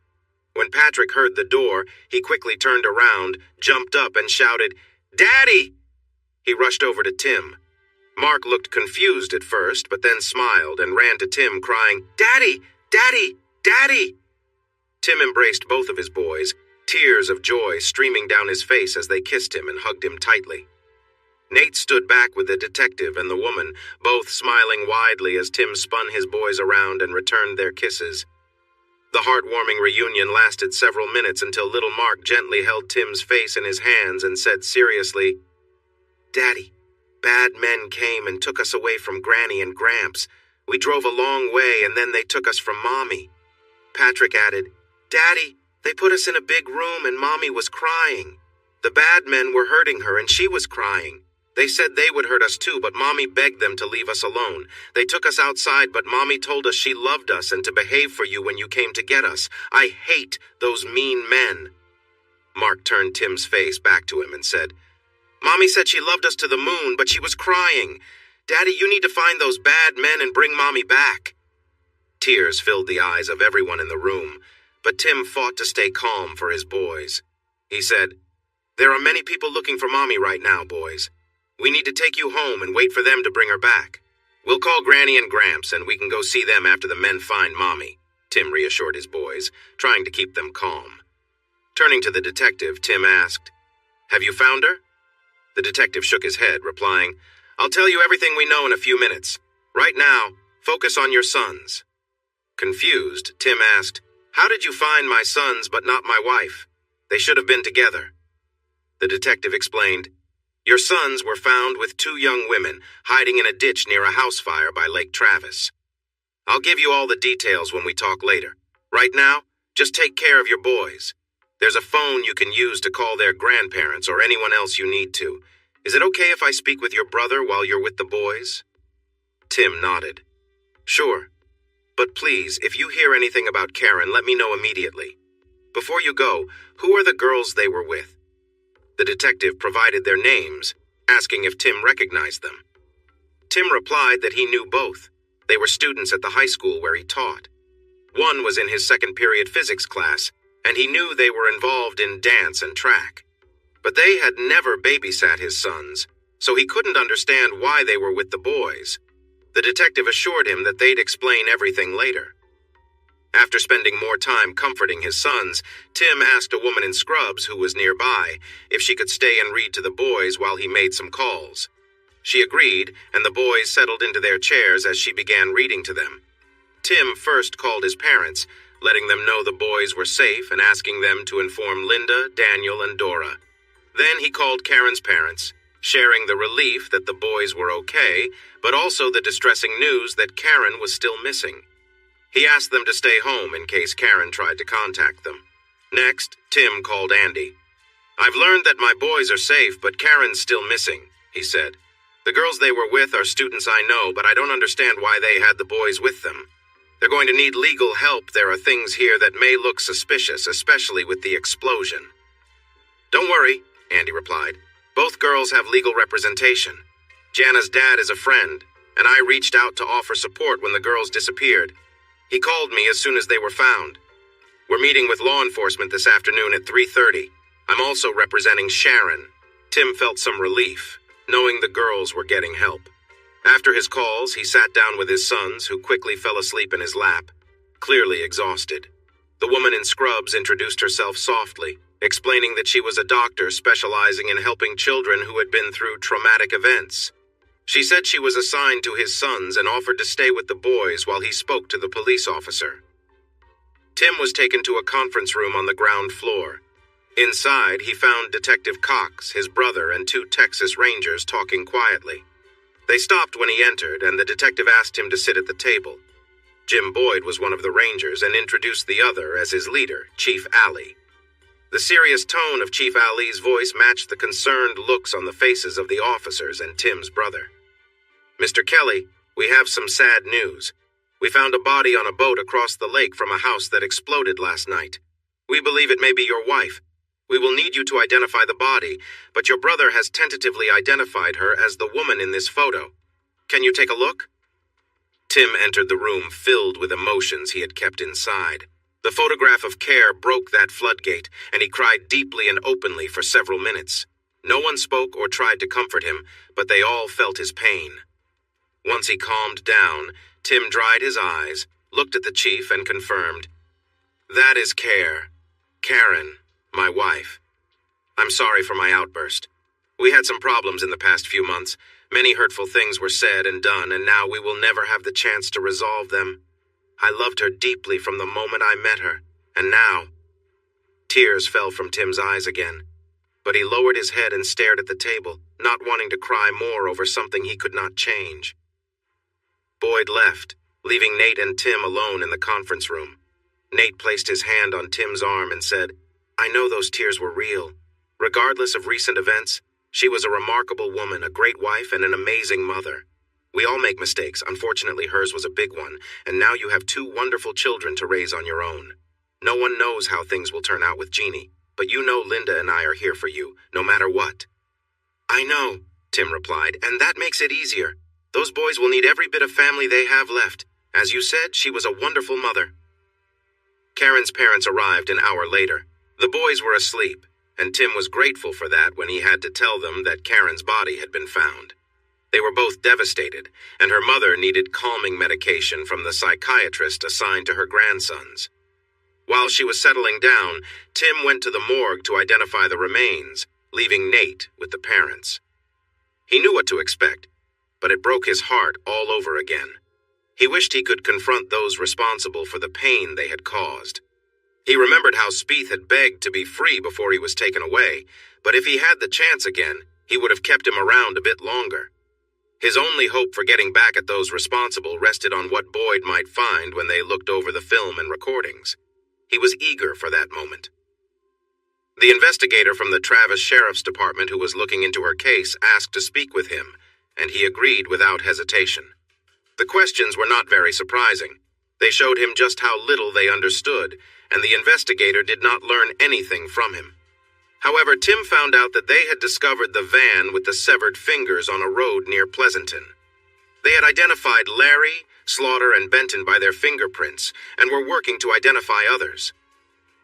When Patrick heard the door, he quickly turned around, jumped up, and shouted, "Daddy!" He rushed over to Tim. Mark looked confused at first, but then smiled and ran to Tim, crying, "Daddy! Daddy! Daddy!" Tim embraced both of his boys, tears of joy streaming down his face as they kissed him and hugged him tightly. Nate stood back with the detective and the woman, both smiling widely as Tim spun his boys around and returned their kisses. The heartwarming reunion lasted several minutes until little Mark gently held Tim's face in his hands and said seriously, "Daddy, bad men came and took us away from Granny and Gramps. We drove a long way and then they took us from Mommy." Patrick added, "Daddy, they put us in a big room and Mommy was crying. The bad men were hurting her and she was crying. They said they would hurt us too, but Mommy begged them to leave us alone. They took us outside, but Mommy told us she loved us and to behave for you when you came to get us. I hate those mean men." Mark turned Tim's face back to him and said, "Mommy said she loved us to the moon, but she was crying. Daddy, you need to find those bad men and bring Mommy back." Tears filled the eyes of everyone in the room, but Tim fought to stay calm for his boys. He said, "There are many people looking for Mommy right now, boys. We need to take you home and wait for them to bring her back. We'll call Granny and Gramps and we can go see them after the men find Mommy," Tim reassured his boys, trying to keep them calm. Turning to the detective, Tim asked, "Have you found her?" The detective shook his head, replying, "I'll tell you everything we know in a few minutes. Right now, focus on your sons." Confused, Tim asked, "How did you find my sons but not my wife? They should have been together." The detective explained, "Your sons were found with two young women hiding in a ditch near a house fire by Lake Travis. I'll give you all the details when we talk later. Right now, just take care of your boys. There's a phone you can use to call their grandparents or anyone else you need to. Is it okay if I speak with your brother while you're with the boys?" Tim nodded. "Sure. But please, if you hear anything about Karen, let me know immediately. Before you go, who are the girls they were with?" The detective provided their names, asking if Tim recognized them. Tim replied that he knew both. They were students at the high school where he taught. One was in his second period physics class, and he knew they were involved in dance and track. But they had never babysat his sons, so he couldn't understand why they were with the boys. The detective assured him that they'd explain everything later. After spending more time comforting his sons, Tim asked a woman in scrubs who was nearby if she could stay and read to the boys while he made some calls. She agreed, and the boys settled into their chairs as she began reading to them. Tim first called his parents, letting them know the boys were safe and asking them to inform Linda, Daniel, and Dora. Then he called Karen's parents, sharing the relief that the boys were okay, but also the distressing news that Karen was still missing. He asked them to stay home in case Karen tried to contact them. Next, Tim called Andy. "I've learned that my boys are safe, but Karen's still missing," he said. "The girls they were with are students I know, but I don't understand why they had the boys with them. They're going to need legal help. There are things here that may look suspicious, especially with the explosion." "Don't worry," Andy replied. "Both girls have legal representation. Jana's dad is a friend, and I reached out to offer support when the girls disappeared. He called me as soon as they were found. We're meeting with law enforcement this afternoon at 3:30. I'm also representing Sharon." Tim felt some relief, knowing the girls were getting help. After his calls, he sat down with his sons, who quickly fell asleep in his lap, clearly exhausted. The woman in scrubs introduced herself softly, explaining that she was a doctor specializing in helping children who had been through traumatic events. She said she was assigned to his sons and offered to stay with the boys while he spoke to the police officer. Tim was taken to a conference room on the ground floor. Inside, he found Detective Cox, his brother, and two Texas Rangers talking quietly. They stopped when he entered, and the detective asked him to sit at the table. Jim Boyd was one of the Rangers and introduced the other as his leader, Chief Alley. The serious tone of Chief Alley's voice matched the concerned looks on the faces of the officers and Tim's brother. "Mr. Kelly, we have some sad news. We found a body on a boat across the lake from a house that exploded last night. We believe it may be your wife. We will need you to identify the body, but your brother has tentatively identified her as the woman in this photo. Can you take a look?" Tim entered the room filled with emotions he had kept inside. The photograph of Care broke that floodgate, and he cried deeply and openly for several minutes. No one spoke or tried to comfort him, but they all felt his pain. Once he calmed down, Tim dried his eyes, looked at the chief, and confirmed, "That is Care. Karen, my wife. I'm sorry for my outburst. We had some problems in the past few months. Many hurtful things were said and done, and now we will never have the chance to resolve them. I loved her deeply from the moment I met her, and now—" Tears fell from Tim's eyes again, but he lowered his head and stared at the table, not wanting to cry more over something he could not change. Boyd left, leaving Nate and Tim alone in the conference room. Nate placed his hand on Tim's arm and said, "I know those tears were real. Regardless of recent events, she was a remarkable woman, a great wife, and an amazing mother. We all make mistakes. Unfortunately, hers was a big one, and now you have two wonderful children to raise on your own. No one knows how things will turn out with Jeannie, but you know Linda and I are here for you, no matter what." "I know," Tim replied, "and that makes it easier. Those boys will need every bit of family they have left. As you said, she was a wonderful mother." Karen's parents arrived an hour later. The boys were asleep, and Tim was grateful for that when he had to tell them that Karen's body had been found. They were both devastated, and her mother needed calming medication from the psychiatrist assigned to her grandsons. While she was settling down, Tim went to the morgue to identify the remains, leaving Nate with the parents. He knew what to expect, but it broke his heart all over again. He wished he could confront those responsible for the pain they had caused. He remembered how Spieth had begged to be free before he was taken away, but if he had the chance again, he would have kept him around a bit longer. His only hope for getting back at those responsible rested on what Boyd might find when they looked over the film and recordings. He was eager for that moment. The investigator from the Travis Sheriff's Department who was looking into her case asked to speak with him, and he agreed without hesitation. The questions were not very surprising. They showed him just how little they understood, and the investigator did not learn anything from him. However, Tim found out that they had discovered the van with the severed fingers on a road near Pleasanton. They had identified Larry, Slaughter, and Benton by their fingerprints, and were working to identify others.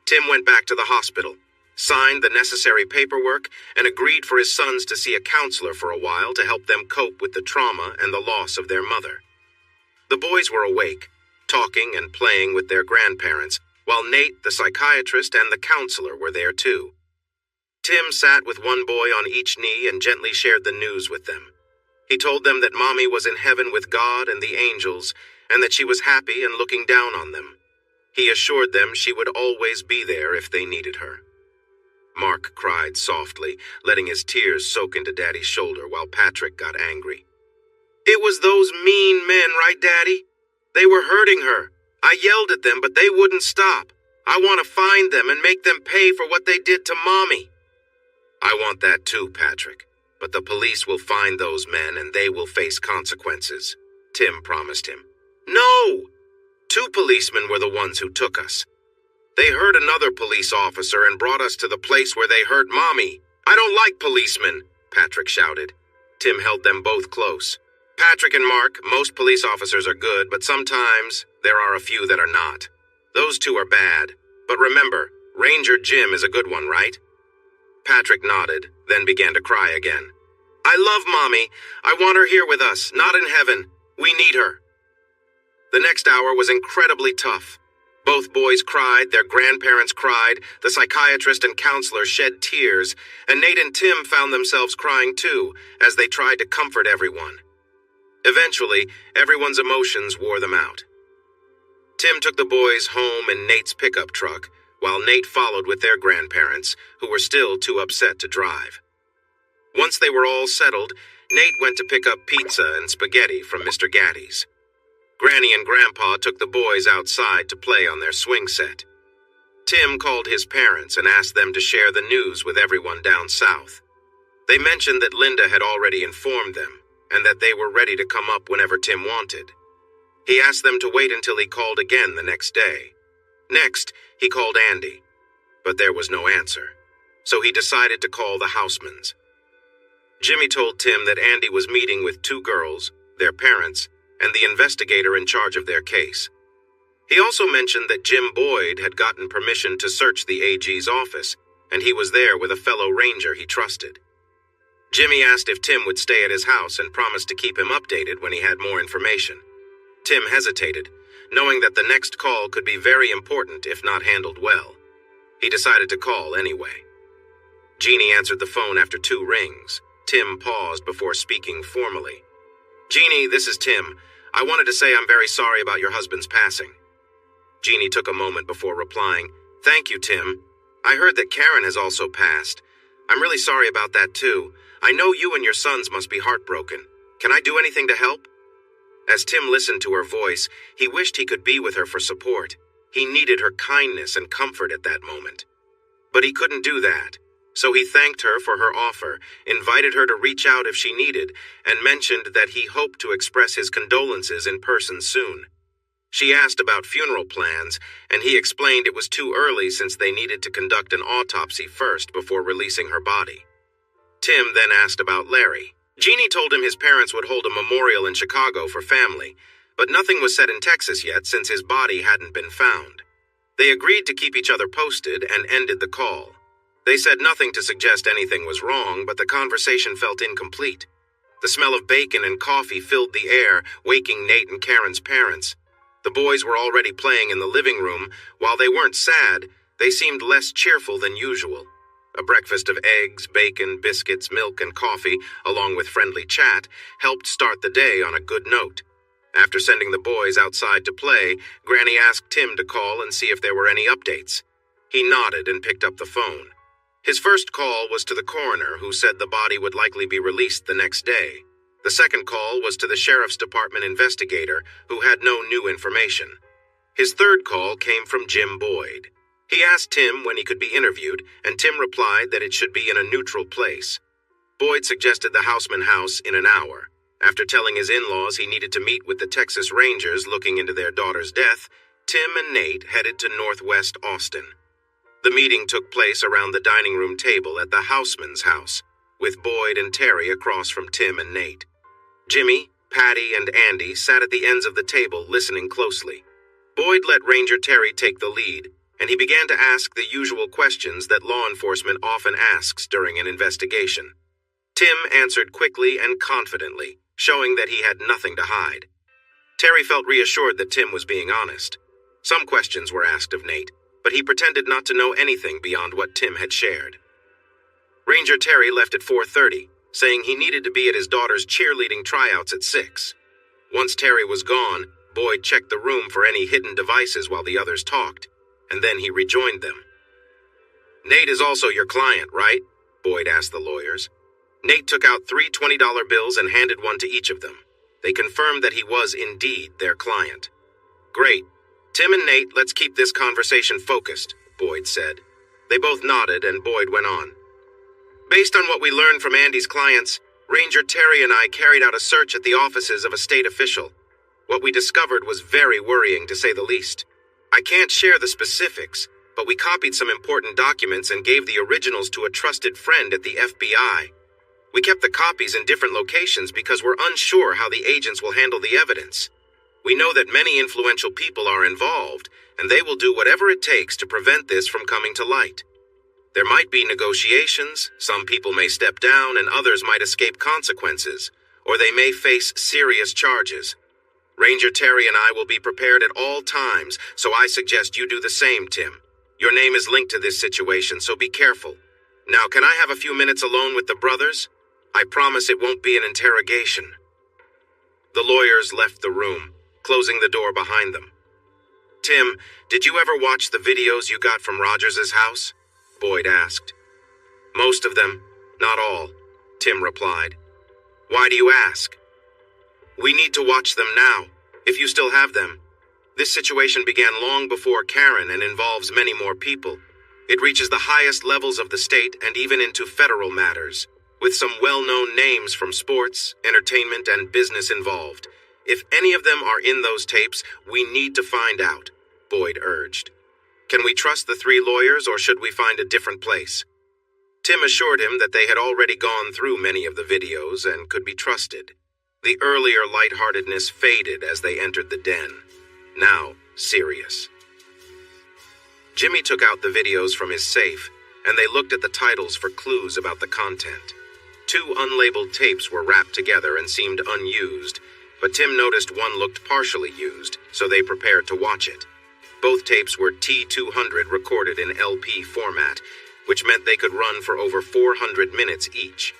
Tim went back to the hospital, signed the necessary paperwork, and agreed for his sons to see a counselor for a while to help them cope with the trauma and the loss of their mother. The boys were awake, talking and playing with their grandparents, while Nate, the psychiatrist, and the counselor were there too. Tim sat with one boy on each knee and gently shared the news with them. He told them that Mommy was in heaven with God and the angels, and that she was happy and looking down on them. He assured them she would always be there if they needed her. Mark cried softly, letting his tears soak into Daddy's shoulder while Patrick got angry. "It was those mean men, right, Daddy? They were hurting her. I yelled at them, but they wouldn't stop. I want to find them and make them pay for what they did to Mommy." "I want that too, Patrick, but the police will find those men and they will face consequences," Tim promised him. "No! 2 policemen were the ones who took us. They hurt another police officer and brought us to the place where they hurt Mommy. I don't like policemen," Patrick shouted. Tim held them both close. "Patrick and Mark, most police officers are good, but sometimes there are a few that are not. Those 2 are bad. But remember, Ranger Jim is a good one, right?" Patrick nodded, then began to cry again. "I love Mommy. I want her here with us, not in heaven. We need her." The next hour was incredibly tough. Both boys cried, their grandparents cried, the psychiatrist and counselor shed tears, and Nate and Tim found themselves crying too, as they tried to comfort everyone. Eventually, everyone's emotions wore them out. Tim took the boys home in Nate's pickup truck, while Nate followed with their grandparents, who were still too upset to drive. Once they were all settled, Nate went to pick up pizza and spaghetti from Mr. Gaddy's. Granny and Grandpa took the boys outside to play on their swing set. Tim called his parents and asked them to share the news with everyone down south. They mentioned that Linda had already informed them, and that they were ready to come up whenever Tim wanted. He asked them to wait until he called again the next day. Next, he called Andy, but there was no answer. so he decided to call the Housemans. Jimmy told Tim that Andy was meeting with two girls, their parents, and the investigator in charge of their case. He also mentioned that Jim Boyd had gotten permission to search the AG's office, and he was there with a fellow ranger he trusted. Jimmy asked if Tim would stay at his house and promised to keep him updated when he had more information. Tim hesitated, knowing that the next call could be very important if not handled well. He decided to call anyway. Jeannie answered the phone after 2 rings. Tim paused before speaking formally. "Jeannie, this is Tim. I wanted to say I'm very sorry about your husband's passing." Jeannie took a moment before replying, "Thank you, Tim. I heard that Karen has also passed. I'm really sorry about that too. I know you and your sons must be heartbroken. Can I do anything to help?" As Tim listened to her voice, he wished he could be with her for support. He needed her kindness and comfort at that moment. But he couldn't do that, so he thanked her for her offer, invited her to reach out if she needed, and mentioned that he hoped to express his condolences in person soon. She asked about funeral plans, and he explained it was too early since they needed to conduct an autopsy first before releasing her body. Tim then asked about Larry. Jeannie told him his parents would hold a memorial in Chicago for family, but nothing was said in Texas yet since his body hadn't been found. They agreed to keep each other posted and ended the call. They said nothing to suggest anything was wrong, but the conversation felt incomplete. The smell of bacon and coffee filled the air, waking Nate and Karen's parents. The boys were already playing in the living room. While they weren't sad, they seemed less cheerful than usual. A breakfast of eggs, bacon, biscuits, milk, and coffee, along with friendly chat, helped start the day on a good note. After sending the boys outside to play, Granny asked Tim to call and see if there were any updates. He nodded and picked up the phone. His first call was to the coroner, who said the body would likely be released the next day. The second call was to the Sheriff's Department investigator, who had no new information. His third call came from Jim Boyd. He asked Tim when he could be interviewed, and Tim replied that it should be in a neutral place. Boyd suggested the Houseman house in an hour. After telling his in-laws he needed to meet with the Texas Rangers looking into their daughter's death, Tim and Nate headed to Northwest Austin. The meeting took place around the dining room table at the Houseman's house, with Boyd and Terry across from Tim and Nate. Jimmy, Patty, and Andy sat at the ends of the table listening closely. Boyd let Ranger Terry take the lead, and he began to ask the usual questions that law enforcement often asks during an investigation. Tim answered quickly and confidently, showing that he had nothing to hide. Terry felt reassured that Tim was being honest. Some questions were asked of Nate, but he pretended not to know anything beyond what Tim had shared. Ranger Terry left at 4:30, saying he needed to be at his daughter's cheerleading tryouts at 6. Once Terry was gone, Boyd checked the room for any hidden devices while the others talked, and then he rejoined them. "Nate is also your client, right?" Boyd asked the lawyers. Nate took out 3 $20 bills and handed one to each of them. They confirmed that he was indeed their client. "Great. Tim and Nate, let's keep this conversation focused," Boyd said. They both nodded, and Boyd went on. "Based on what we learned from Andy's clients, Ranger Terry and I carried out a search at the offices of a state official. What we discovered was very worrying, to say the least. I can't share the specifics, but we copied some important documents and gave the originals to a trusted friend at the FBI. We kept the copies in different locations because we're unsure how the agents will handle the evidence. We know that many influential people are involved, and they will do whatever it takes to prevent this from coming to light. There might be negotiations, some people may step down, and others might escape consequences, or they may face serious charges. Ranger Terry and I will be prepared at all times, so I suggest you do the same, Tim. Your name is linked to this situation, so be careful. Now, can I have a few minutes alone with the brothers? I promise it won't be an interrogation." The lawyers left the room, closing the door behind them. "Tim, did you ever watch the videos you got from Rogers's house?" Boyd asked. "Most of them, not all," Tim replied. "Why do you ask?" "We need to watch them now, if you still have them. This situation began long before Karen and involves many more people. It reaches the highest levels of the state and even into federal matters, with some well-known names from sports, entertainment, and business involved. If any of them are in those tapes, we need to find out," Boyd urged. "Can we trust the 3 lawyers, or should we find a different place?" Tim assured him that they had already gone through many of the videos and could be trusted. The earlier lightheartedness faded as they entered the den. Now serious. Jimmy took out the videos from his safe, and they looked at the titles for clues about the content. 2 unlabeled tapes were wrapped together and seemed unused, but Tim noticed one looked partially used, so they prepared to watch it. Both tapes were T200 recorded in LP format, which meant they could run for over 400 minutes each.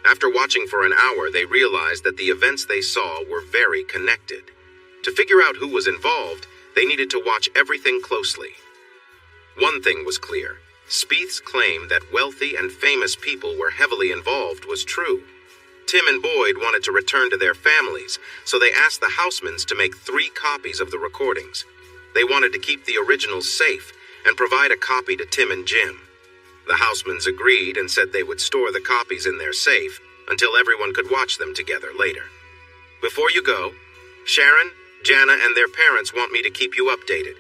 After watching for an hour, they realized that the events they saw were very connected. To figure out who was involved, they needed to watch everything closely. One thing was clear. Spieth's claim that wealthy and famous people were heavily involved was true. Tim and Boyd wanted to return to their families, so they asked the Housemans to make 3 copies of the recordings. They wanted to keep the originals safe and provide a copy to Tim and Jim. The Housemans agreed and said they would store the copies in their safe until everyone could watch them together later. Before you go, Sharon, Jana, and their parents want me to keep you updated.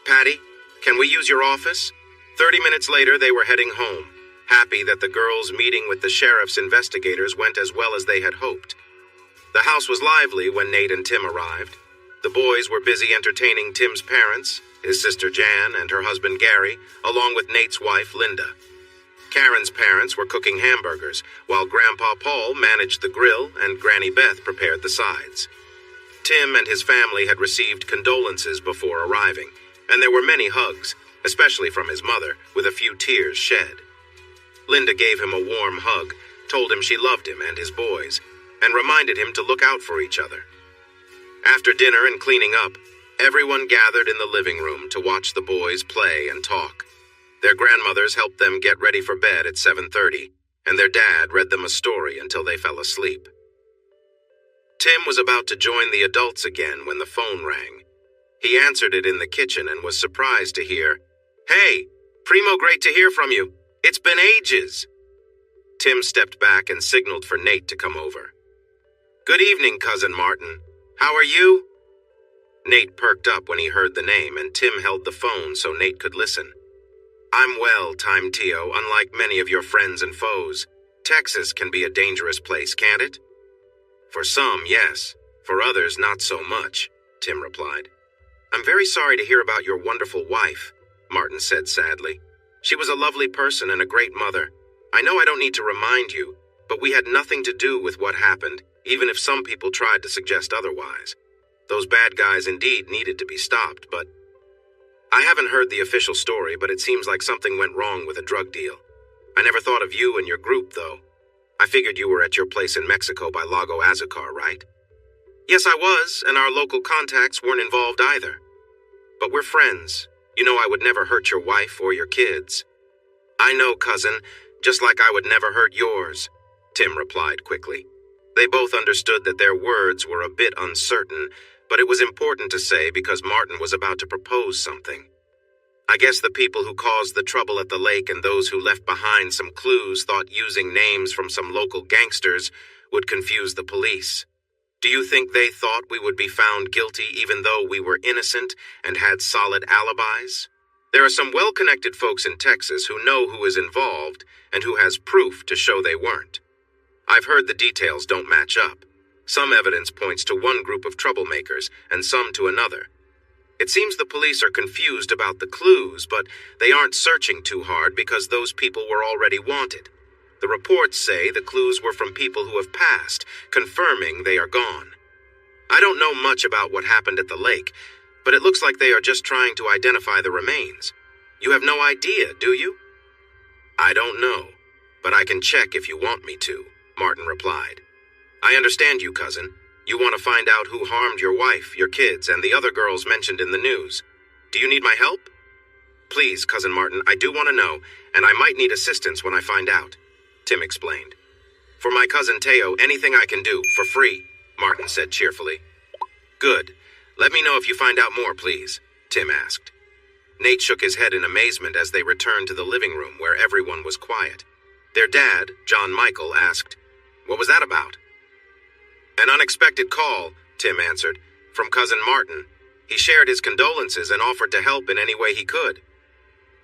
Patty, can we use your office? 30 minutes later, they were heading home, happy that the girls' meeting with the sheriff's investigators went as well as they had hoped. The house was lively when Nate and Tim arrived. The boys were busy entertaining Tim's parents, his sister Jan and her husband Gary, along with Nate's wife Linda. Karen's parents were cooking hamburgers, while Grandpa Paul managed the grill and Granny Beth prepared the sides. Tim and his family had received condolences before arriving, and there were many hugs, especially from his mother, with a few tears shed. Linda gave him a warm hug, told him she loved him and his boys, and reminded him to look out for each other. After dinner and cleaning up, everyone gathered in the living room to watch the boys play and talk. Their grandmothers helped them get ready for bed at 7:30, and their dad read them a story until they fell asleep. Tim was about to join the adults again when the phone rang. He answered it in the kitchen and was surprised to hear, "Hey, Primo, great to hear from you. It's been ages." Tim stepped back and signaled for Nate to come over. "Good evening, Cousin Martin. How are you?" Nate perked up when he heard the name, and Tim held the phone so Nate could listen. "I'm well, Time Tio, unlike many of your friends and foes. Texas can be a dangerous place, can't it?" "For some, yes. For others, not so much," Tim replied. "I'm very sorry to hear about your wonderful wife," Martin said sadly. "She was a lovely person and a great mother. I know I don't need to remind you, but we had nothing to do with what happened, even if some people tried to suggest otherwise. Those bad guys indeed needed to be stopped, but I haven't heard the official story, but it seems like something went wrong with a drug deal. I never thought of you and your group, though. I figured you were at your place in Mexico by Lago Azucar, right?" "Yes, I was, and our local contacts weren't involved either. But we're friends. You know I would never hurt your wife or your kids." "I know, cousin, just like I would never hurt yours," Tim replied quickly. They both understood that their words were a bit uncertain, but it was important to say because Martin was about to propose something. "I guess the people who caused the trouble at the lake and those who left behind some clues thought using names from some local gangsters would confuse the police. Do you think they thought we would be found guilty even though we were innocent and had solid alibis? There are some well-connected folks in Texas who know who is involved and who has proof to show they weren't. I've heard the details don't match up. Some evidence points to one group of troublemakers and some to another. It seems the police are confused about the clues, but they aren't searching too hard because those people were already wanted. The reports say the clues were from people who have passed, confirming they are gone. I don't know much about what happened at the lake, but it looks like they are just trying to identify the remains. You have no idea, do you?" "I don't know, but I can check if you want me to," Martin replied. "I understand you, cousin. You want to find out who harmed your wife, your kids, and the other girls mentioned in the news. Do you need my help?" "Please, Cousin Martin, I do want to know, and I might need assistance when I find out," Tim explained. "For my cousin Teo, anything I can do, for free," Martin said cheerfully. "Good. Let me know if you find out more, please," Tim asked. Nate shook his head in amazement as they returned to the living room where everyone was quiet. Their dad, John Michael, asked, "What was that about?" "An unexpected call," Tim answered, "from Cousin Martin. He shared his condolences and offered to help in any way he could."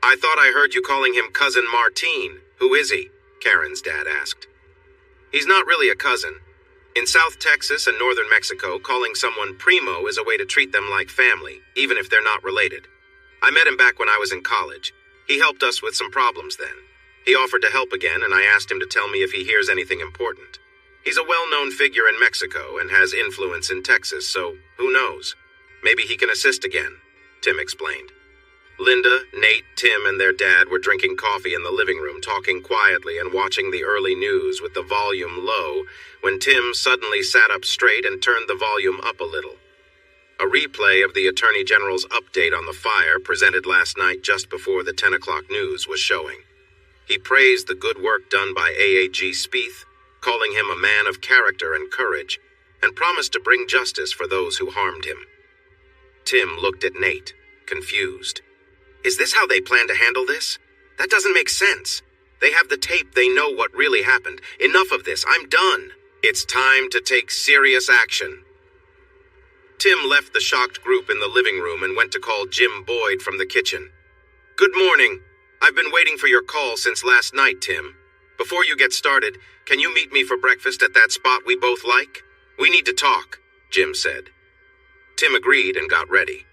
"I thought I heard you calling him Cousin Martine," Who is he? Karen's dad asked. He's not really a cousin. In South Texas and northern Mexico, calling someone primo is a way to treat them like family, even if they're not related. I met him back when I was in college. He helped us with some problems then. He offered to help again, and I asked him to tell me if he hears anything important. He's a well-known figure in Mexico and has influence in Texas, so who knows? Maybe he can assist again, Tim explained. Linda, Nate, Tim, and their dad were drinking coffee in the living room, talking quietly and watching the early news with the volume low, when Tim suddenly sat up straight and turned the volume up a little. A replay of the Attorney General's update on the fire presented last night just before the 10 o'clock news was showing. He praised the good work done by AAG Spieth, calling him a man of character and courage, and promised to bring justice for those who harmed him. Tim looked at Nate, confused. Is this how they plan to handle this? That doesn't make sense. They have the tape, they know what really happened. Enough of this, I'm done. It's time to take serious action. Tim left the shocked group in the living room and went to call Jim Boyd from the kitchen. Good morning. I've been waiting for your call since last night, Tim. Before you get started, can you meet me for breakfast at that spot we both like? We need to talk, Jim said. Tim agreed and got ready.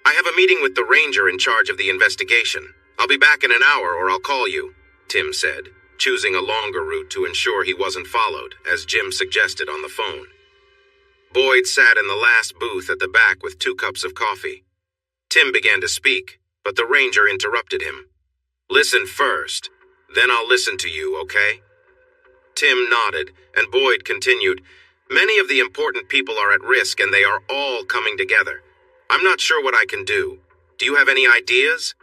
I have a meeting with the ranger in charge of the investigation. I'll be back in an hour or I'll call you, Tim said, choosing a longer route to ensure he wasn't followed, as Jim suggested on the phone. Boyd sat in the last booth at the back with 2 cups of coffee. Tim began to speak, but the ranger interrupted him. Listen first, then I'll listen to you, okay? Tim nodded, and Boyd continued, Many of the important people are at risk and they are all coming together. I'm not sure what I can do. Do you have any ideas?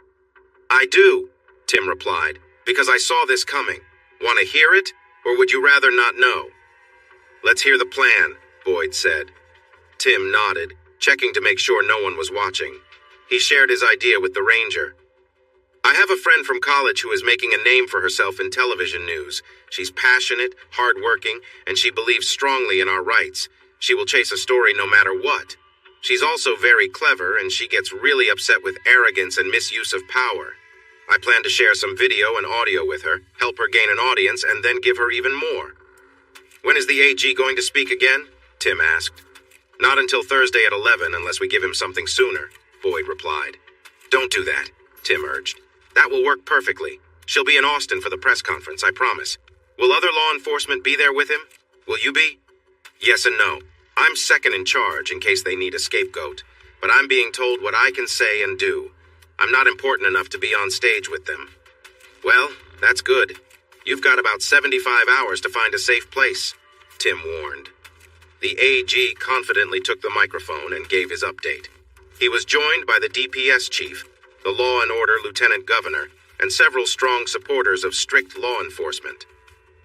I do, Tim replied, because I saw this coming. Want to hear it, or would you rather not know? Let's hear the plan, Boyd said. Tim nodded, checking to make sure no one was watching. He shared his idea with the ranger. I have a friend from college who is making a name for herself in television news. She's passionate, hardworking, and she believes strongly in our rights. She will chase a story no matter what. She's also very clever, and she gets really upset with arrogance and misuse of power. I plan to share some video and audio with her, help her gain an audience, and then give her even more. When is the AG going to speak again? Tim asked. Not until Thursday at 11 unless we give him something sooner, Boyd replied. Don't do that, Tim urged. That will work perfectly. She'll be in Austin for the press conference, I promise. Will other law enforcement be there with him? Will you be? Yes and no. I'm second in charge in case they need a scapegoat, but I'm being told what I can say and do. I'm not important enough to be on stage with them. Well, that's good. You've got about 75 hours to find a safe place, Tim warned. The AG confidently took the microphone and gave his update. He was joined by the DPS chief, the Law and Order Lieutenant Governor, and several strong supporters of strict law enforcement.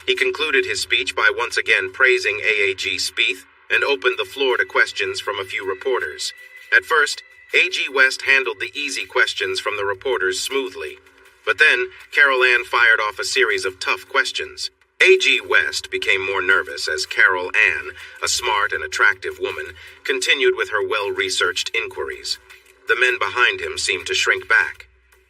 He concluded his speech by once again praising AAG Spieth and opened the floor to questions from a few reporters. At first, AG West handled the easy questions from the reporters smoothly, but then Carol Ann fired off a series of tough questions. AG West became more nervous as Carol Ann, a smart and attractive woman, continued with her well-researched inquiries. The men behind him seemed to shrink back.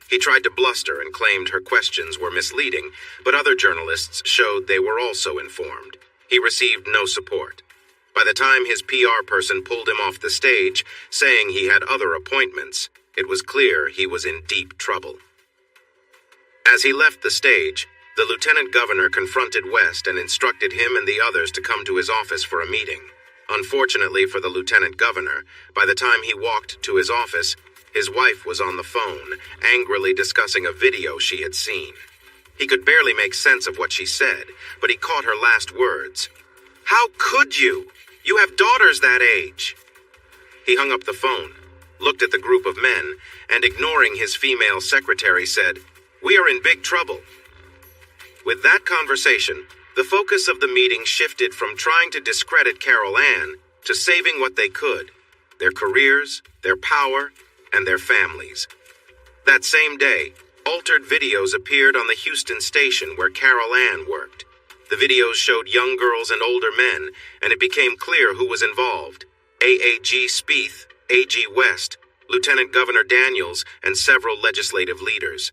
He tried to bluster and claimed her questions were misleading, but other journalists showed they were also informed. He received no support. By the time his PR person pulled him off the stage, saying he had other appointments, it was clear he was in deep trouble. As he left the stage, the lieutenant governor confronted West and instructed him and the others to come to his office for a meeting. Unfortunately for the lieutenant governor, by the time he walked to his office, his wife was on the phone, angrily discussing a video she had seen. He could barely make sense of what she said, but he caught her last words. How could you? You have daughters that age. He hung up the phone, looked at the group of men, and ignoring his female secretary said, We are in big trouble. With that conversation, the focus of the meeting shifted from trying to discredit Carol Ann to saving what they could, their careers, their power, and their families. That same day, altered videos appeared on the Houston station where Carol Ann worked. The videos showed young girls and older men, and it became clear who was involved. AAG Spieth, AG West, Lieutenant Governor Daniels, and several legislative leaders.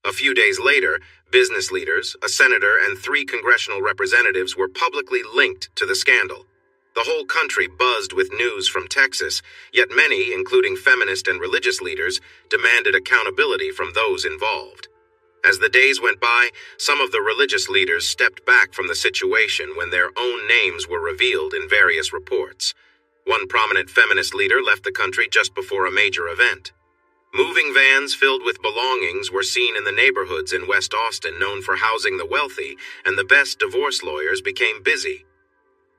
A few days later, business leaders, a senator, and 3 congressional representatives were publicly linked to the scandal. The whole country buzzed with news from Texas, yet many, including feminist and religious leaders, demanded accountability from those involved. As the days went by, some of the religious leaders stepped back from the situation when their own names were revealed in various reports. One prominent feminist leader left the country just before a major event. Moving vans filled with belongings were seen in the neighborhoods in West Austin known for housing the wealthy, and the best divorce lawyers became busy.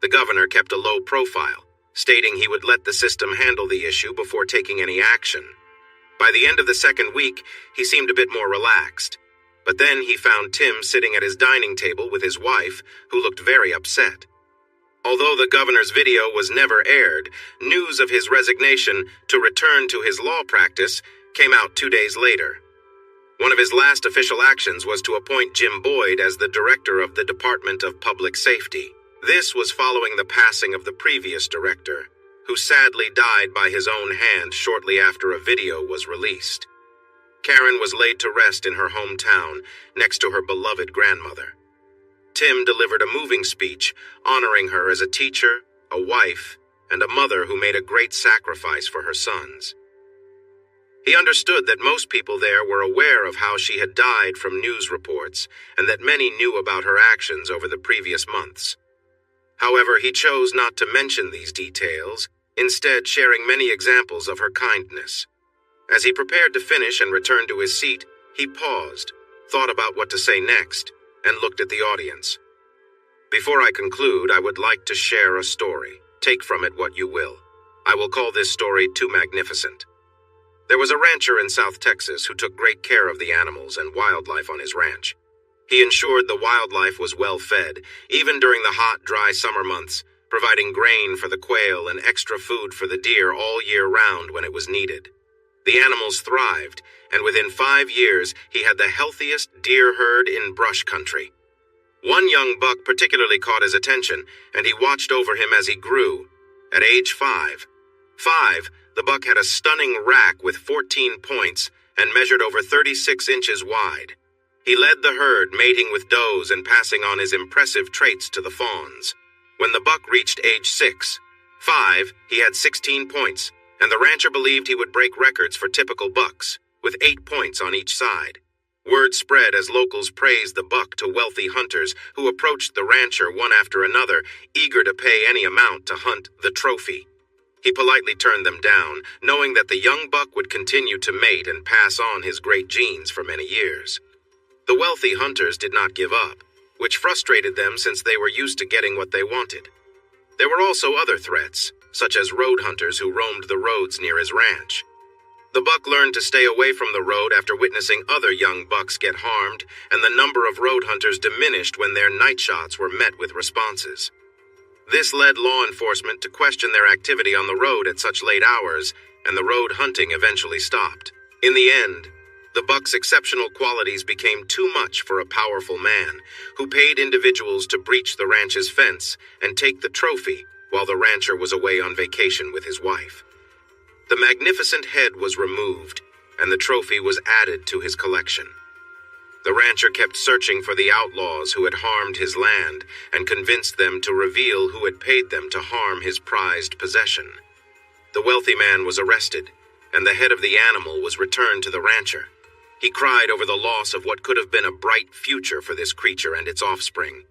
The governor kept a low profile, stating he would let the system handle the issue before taking any action. By the end of the second week, he seemed a bit more relaxed. But then he found Tim sitting at his dining table with his wife, who looked very upset. Although the governor's video was never aired, news of his resignation to return to his law practice came out 2 days later. One of his last official actions was to appoint Jim Boyd as the director of the Department of Public Safety. This was following the passing of the previous director, who sadly died by his own hand shortly after a video was released. Karen was laid to rest in her hometown, next to her beloved grandmother. Tim delivered a moving speech, honoring her as a teacher, a wife, and a mother who made a great sacrifice for her sons. He understood that most people there were aware of how she had died from news reports, and that many knew about her actions over the previous months. However, he chose not to mention these details, instead sharing many examples of her kindness. As he prepared to finish and return to his seat, he paused, thought about what to say next, and looked at the audience. Before I conclude, I would like to share a story. Take from it what you will. I will call this story Too Magnificent. There was a rancher in South Texas who took great care of the animals and wildlife on his ranch. He ensured the wildlife was well fed, even during the hot, dry summer months, providing grain for the quail and extra food for the deer all year round when it was needed. The animals thrived, and within 5 years, he had the healthiest deer herd in brush country. One young buck particularly caught his attention, and he watched over him as he grew. At age 5, the buck had a stunning rack with 14 points and measured over 36 inches wide. He led the herd, mating with does and passing on his impressive traits to the fawns. When the buck reached age 6, he had 16 points, and the rancher believed he would break records for typical bucks, with 8 points on each side. Word spread as locals praised the buck to wealthy hunters who approached the rancher one after another, eager to pay any amount to hunt the trophy. He politely turned them down, knowing that the young buck would continue to mate and pass on his great genes for many years. The wealthy hunters did not give up, which frustrated them since they were used to getting what they wanted. There were also other threats, such as road hunters who roamed the roads near his ranch. The buck learned to stay away from the road after witnessing other young bucks get harmed, and the number of road hunters diminished when their night shots were met with responses. This led law enforcement to question their activity on the road at such late hours, and the road hunting eventually stopped. In the end, the buck's exceptional qualities became too much for a powerful man, who paid individuals to breach the ranch's fence and take the trophy while the rancher was away on vacation with his wife. The magnificent head was removed, and the trophy was added to his collection. The rancher kept searching for the outlaws who had harmed his land and convinced them to reveal who had paid them to harm his prized possession. The wealthy man was arrested, and the head of the animal was returned to the rancher. He cried over the loss of what could have been a bright future for this creature and its offspring.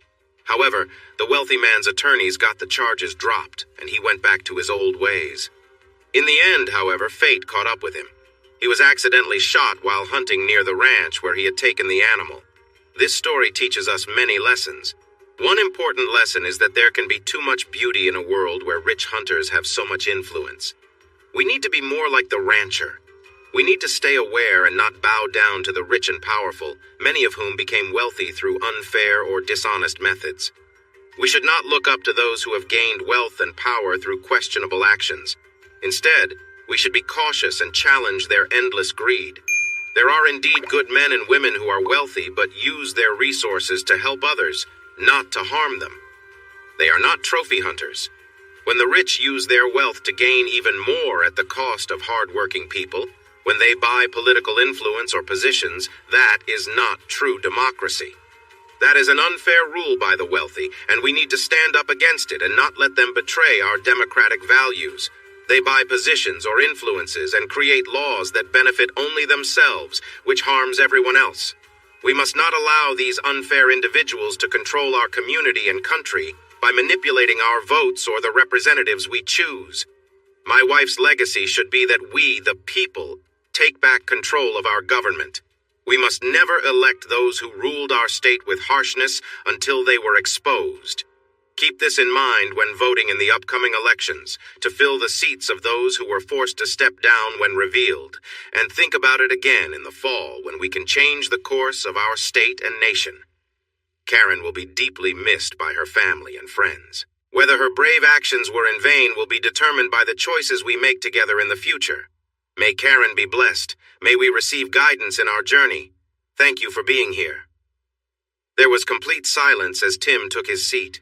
However, the wealthy man's attorneys got the charges dropped, and he went back to his old ways. In the end, however, fate caught up with him. He was accidentally shot while hunting near the ranch where he had taken the animal. This story teaches us many lessons. One important lesson is that there can be too much beauty in a world where rich hunters have so much influence. We need to be more like the rancher. We need to stay aware and not bow down to the rich and powerful, many of whom became wealthy through unfair or dishonest methods. We should not look up to those who have gained wealth and power through questionable actions. Instead, we should be cautious and challenge their endless greed. There are indeed good men and women who are wealthy but use their resources to help others, not to harm them. They are not trophy hunters. When the rich use their wealth to gain even more at the cost of hard-working people, When they buy political influence or positions, that is not true democracy. That is an unfair rule by the wealthy, and we need to stand up against it and not let them betray our democratic values. They buy positions or influences and create laws that benefit only themselves, which harms everyone else. We must not allow these unfair individuals to control our community and country by manipulating our votes or the representatives we choose. My wife's legacy should be that we, the people, take back control of our government. We must never elect those who ruled our state with harshness until they were exposed. Keep this in mind when voting in the upcoming elections, to fill the seats of those who were forced to step down when revealed, and think about it again in the fall when we can change the course of our state and nation. Karen will be deeply missed by her family and friends. Whether her brave actions were in vain will be determined by the choices we make together in the future. May Karen be blessed. May we receive guidance in our journey. Thank you for being here. There was complete silence as Tim took his seat.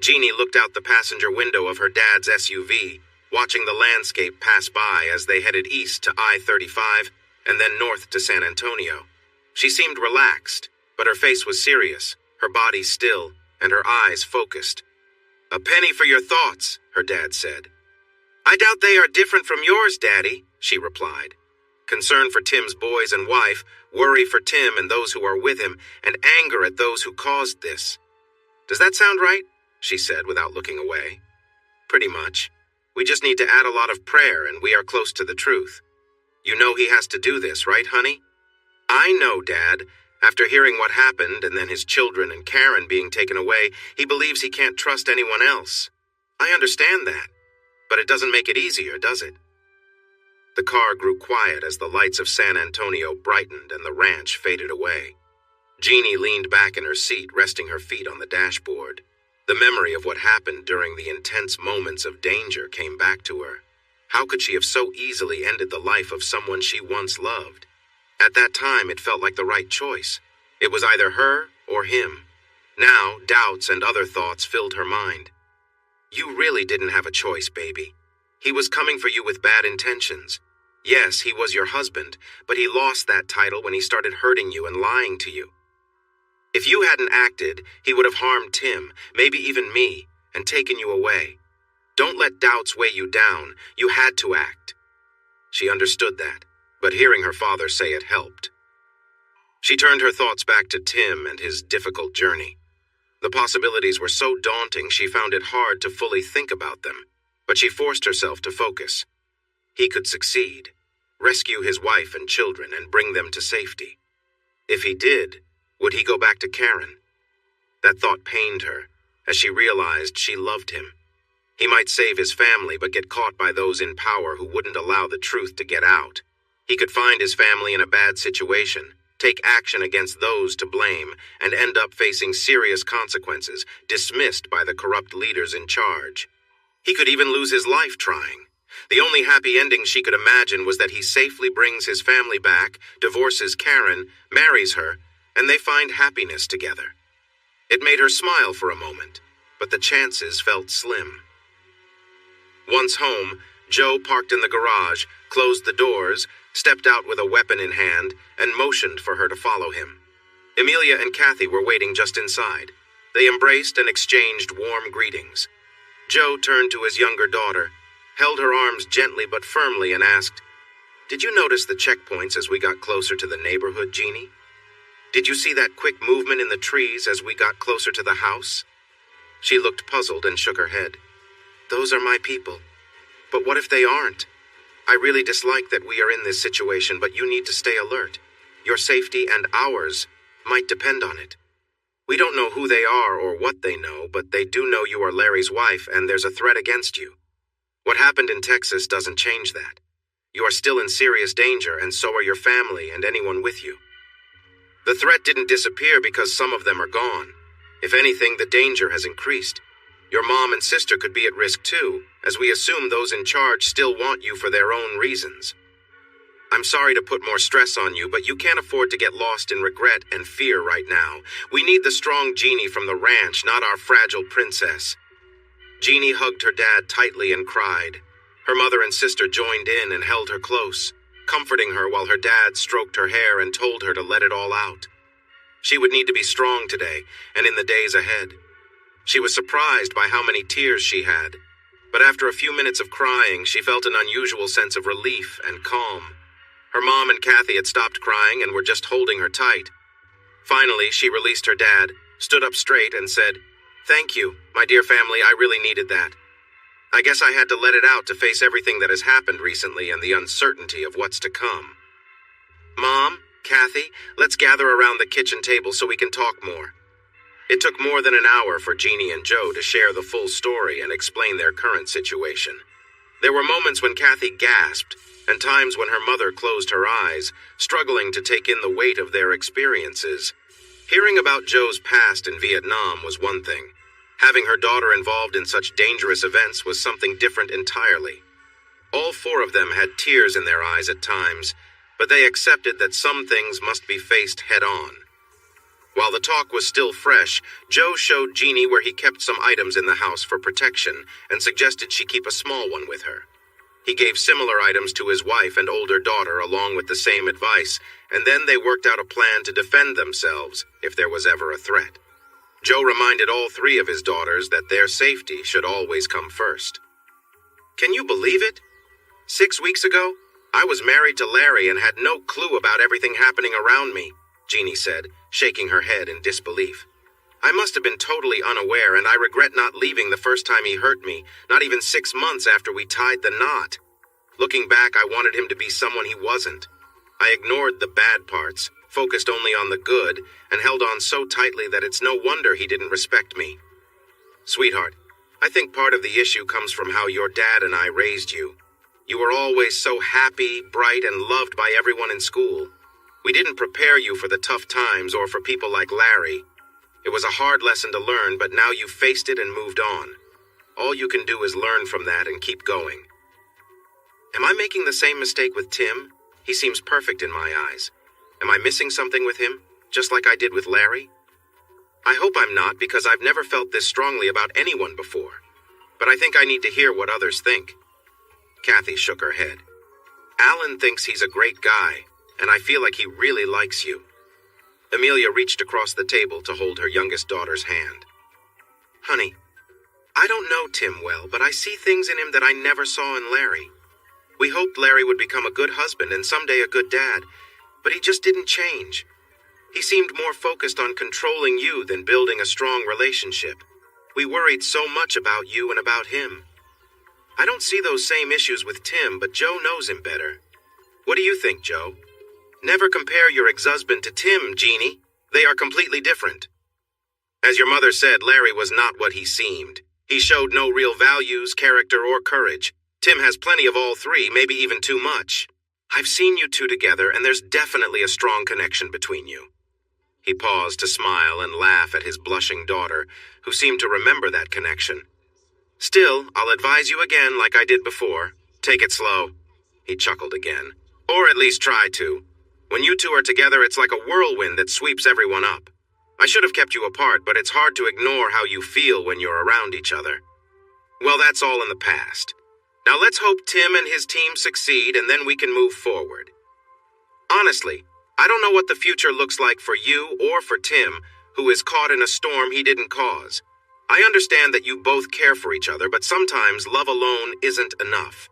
Jeannie looked out the passenger window of her dad's SUV, watching the landscape pass by as they headed east to I-35 and then north to San Antonio. She seemed relaxed, but her face was serious, her body still, and her eyes focused. "A penny for your thoughts," her dad said. "I doubt they are different from yours, Daddy," she replied. Concern for Tim's boys and wife, worry for Tim and those who are with him, and anger at those who caused this. "Does that sound right?" she said without looking away. "Pretty much. We just need to add a lot of prayer and we are close to the truth. You know he has to do this, right, honey?" "I know, Dad. After hearing what happened and then his children and Karen being taken away, he believes he can't trust anyone else. I understand that, but it doesn't make it easier, does it?" The car grew quiet as the lights of San Antonio brightened and the ranch faded away. Jeannie leaned back in her seat, resting her feet on the dashboard. The memory of what happened during the intense moments of danger came back to her. How could she have so easily ended the life of someone she once loved? At that time, it felt like the right choice. It was either her or him. Now, doubts and other thoughts filled her mind. "You really didn't have a choice, baby. He was coming for you with bad intentions. Yes, he was your husband, but he lost that title when he started hurting you and lying to you. If you hadn't acted, he would have harmed Tim, maybe even me, and taken you away. Don't let doubts weigh you down. You had to act." She understood that, but hearing her father say it helped. She turned her thoughts back to Tim and his difficult journey. The possibilities were so daunting she found it hard to fully think about them, but she forced herself to focus. He could succeed, rescue his wife and children, and bring them to safety. If he did, would he go back to Karen? That thought pained her, as she realized she loved him. He might save his family but get caught by those in power who wouldn't allow the truth to get out. He could find his family in a bad situation, take action against those to blame, and end up facing serious consequences, dismissed by the corrupt leaders in charge. He could even lose his life trying. The only happy ending she could imagine was that he safely brings his family back, divorces Karen, marries her, and they find happiness together. It made her smile for a moment, but the chances felt slim. Once home, Joe parked in the garage, closed the doors, stepped out with a weapon in hand, and motioned for her to follow him. Emilia and Kathy were waiting just inside. They embraced and exchanged warm greetings. Joe turned to his younger daughter, held her arms gently but firmly, and asked, "Did you notice the checkpoints as we got closer to the neighborhood, Jeannie? Did you see that quick movement in the trees as we got closer to the house?" She looked puzzled and shook her head. "Those are my people. But what if they aren't? I really dislike that we are in this situation, but you need to stay alert. Your safety and ours might depend on it. We don't know who they are or what they know, but they do know you are Larry's wife and there's a threat against you. What happened in Texas doesn't change that. You are still in serious danger, and so are your family and anyone with you. The threat didn't disappear because some of them are gone. If anything, the danger has increased. Your mom and sister could be at risk too, as we assume those in charge still want you for their own reasons. I'm sorry to put more stress on you, but you can't afford to get lost in regret and fear right now. We need the strong Jeannie from the ranch, not our fragile princess." Jeannie hugged her dad tightly and cried. Her mother and sister joined in and held her close, comforting her while her dad stroked her hair and told her to let it all out. She would need to be strong today and in the days ahead. She was surprised by how many tears she had, but after a few minutes of crying, she felt an unusual sense of relief and calm. Her mom and Kathy had stopped crying and were just holding her tight. Finally, she released her dad, stood up straight, and said, "Thank you, my dear family, I really needed that. I guess I had to let it out to face everything that has happened recently and the uncertainty of what's to come. Mom, Kathy, let's gather around the kitchen table so we can talk more." It took more than an hour for Jeannie and Joe to share the full story and explain their current situation. There were moments when Kathy gasped, and times when her mother closed her eyes, struggling to take in the weight of their experiences. Hearing about Joe's past in Vietnam was one thing. Having her daughter involved in such dangerous events was something different entirely. All four of them had tears in their eyes at times, but they accepted that some things must be faced head-on. While the talk was still fresh, Joe showed Jeannie where he kept some items in the house for protection and suggested she keep a small one with her. He gave similar items to his wife and older daughter along with the same advice, and then they worked out a plan to defend themselves if there was ever a threat. Joe reminded all three of his daughters that their safety should always come first. "Can you believe it? 6 weeks ago, I was married to Larry and had no clue about everything happening around me," Jeannie said, shaking her head in disbelief. "I must have been totally unaware, and I regret not leaving the first time he hurt me, not even 6 months after we tied the knot. Looking back, I wanted him to be someone he wasn't. I ignored the bad parts, focused only on the good, and held on so tightly that it's no wonder he didn't respect me. Sweetheart, I think part of the issue comes from how your dad and I raised you. You were always so happy, bright, and loved by everyone in school. We didn't prepare you for the tough times or for people like Larry. It was a hard lesson to learn, but now you've faced it and moved on. All you can do is learn from that and keep going." Am I making the same mistake with Tim? He seems perfect in my eyes. Am I missing something with him, just like I did with Larry? I hope I'm not, because I've never felt this strongly about anyone before. But I think I need to hear what others think. Kathy shook her head. "Alan thinks he's a great guy, and I feel like he really likes you." Amelia reached across the table to hold her youngest daughter's hand. "Honey, I don't know Tim well, but I see things in him that I never saw in Larry. We hoped Larry would become a good husband and someday a good dad, but he just didn't change. He seemed more focused on controlling you than building a strong relationship. We worried so much about you and about him. I don't see those same issues with Tim, but Joe knows him better. What do you think, Joe? Never compare your ex-husband to Tim, Jeannie. They are completely different." As your mother said, Larry was not what he seemed. He showed no real values, character, or courage. Tim has plenty of all three, maybe even too much. I've seen you two together, and there's definitely a strong connection between you. He paused to smile and laugh at his blushing daughter, who seemed to remember that connection. "Still, I'll advise you again like I did before. Take it slow." He chuckled again. "Or at least try to. When you two are together, it's like a whirlwind that sweeps everyone up. I should have kept you apart, but it's hard to ignore how you feel when you're around each other. Well, that's all in the past. Now let's hope Tim and his team succeed, and then we can move forward. Honestly, I don't know what the future looks like for you or for Tim, who is caught in a storm he didn't cause. I understand that you both care for each other, but sometimes love alone isn't enough.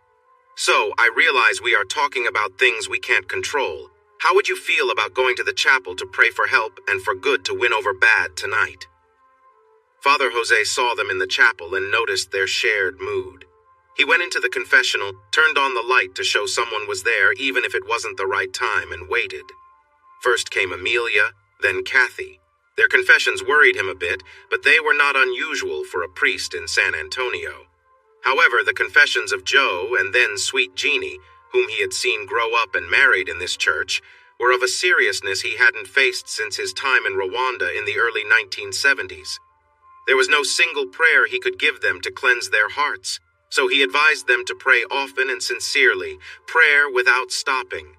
So, I realize we are talking about things we can't control. How would you feel about going to the chapel to pray for help and for good to win over bad tonight?" Father Jose saw them in the chapel and noticed their shared mood. He went into the confessional, turned on the light to show someone was there even if it wasn't the right time, and waited. First came Amelia, then Kathy. Their confessions worried him a bit, but they were not unusual for a priest in San Antonio. However, the confessions of Joe and then sweet Jeannie, whom he had seen grow up and married in this church, were of a seriousness he hadn't faced since his time in Rwanda in the early 1970s. There was no single prayer he could give them to cleanse their hearts, so he advised them to pray often and sincerely, prayer without stopping.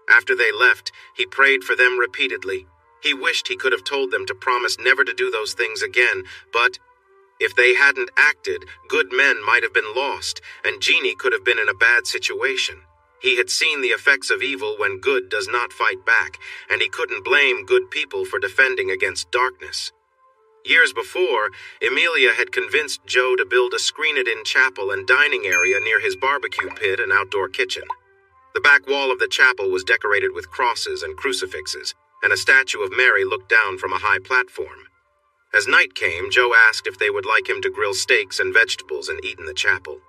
After they left, he prayed for them repeatedly. He wished he could have told them to promise never to do those things again, but if they hadn't acted, good men might have been lost, and Jeannie could have been in a bad situation. He had seen the effects of evil when good does not fight back, and he couldn't blame good people for defending against darkness. Years before, Emilia had convinced Joe to build a screen-it-in chapel and dining area near his barbecue pit and outdoor kitchen. The back wall of the chapel was decorated with crosses and crucifixes, and a statue of Mary looked down from a high platform. As night came, Joe asked if they would like him to grill steaks and vegetables and eat in the chapel.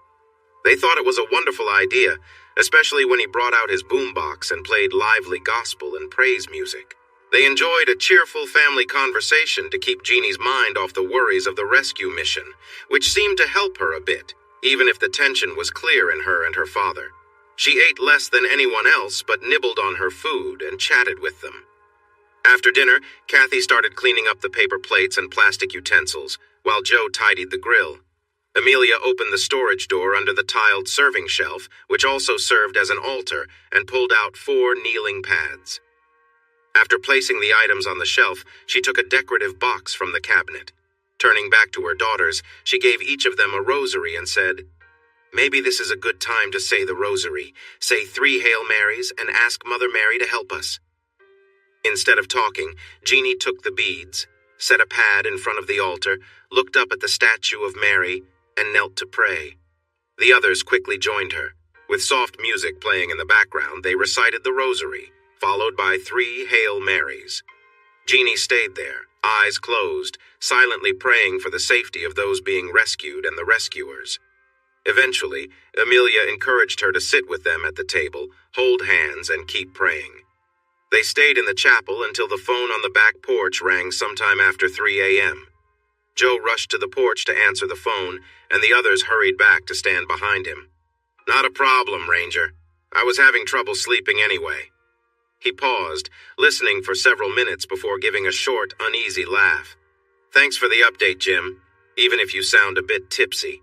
They thought it was a wonderful idea, especially when he brought out his boombox and played lively gospel and praise music. They enjoyed a cheerful family conversation to keep Jeannie's mind off the worries of the rescue mission, which seemed to help her a bit, even if the tension was clear in her and her father. She ate less than anyone else, but nibbled on her food and chatted with them. After dinner, Kathy started cleaning up the paper plates and plastic utensils, while Joe tidied the grill. Emilia opened the storage door under the tiled serving shelf, which also served as an altar, and pulled out 4 kneeling pads. After placing the items on the shelf, she took a decorative box from the cabinet. Turning back to her daughters, she gave each of them a rosary and said, "Maybe this is a good time to say the rosary. Say 3 Hail Marys and ask Mother Mary to help us." Instead of talking, Jeannie took the beads, set a pad in front of the altar, looked up at the statue of Mary, and knelt to pray. The others quickly joined her. With soft music playing in the background, they recited the rosary, followed by 3 Hail Marys. Jeannie stayed there, eyes closed, silently praying for the safety of those being rescued and the rescuers. Eventually, Emilia encouraged her to sit with them at the table, hold hands, and keep praying. They stayed in the chapel until the phone on the back porch rang sometime after 3 a.m. Joe rushed to the porch to answer the phone, and the others hurried back to stand behind him. "Not a problem, Ranger. I was having trouble sleeping anyway." He paused, listening for several minutes before giving a short, uneasy laugh. "Thanks for the update, Jim, even if you sound a bit tipsy.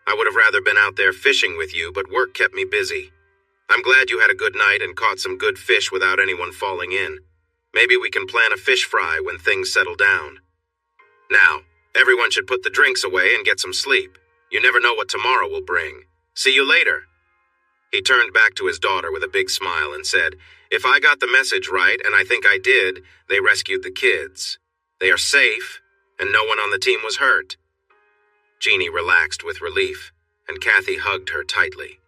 I would have rather been out there fishing with you, but work kept me busy. I'm glad you had a good night and caught some good fish without anyone falling in. Maybe we can plan a fish fry when things settle down. Now, everyone should put the drinks away and get some sleep. You never know what tomorrow will bring. See you later." He turned back to his daughter with a big smile and said, "If I got the message right, and I think I did, they rescued the kids. They are safe, and no one on the team was hurt." Jeannie relaxed with relief, and Kathy hugged her tightly.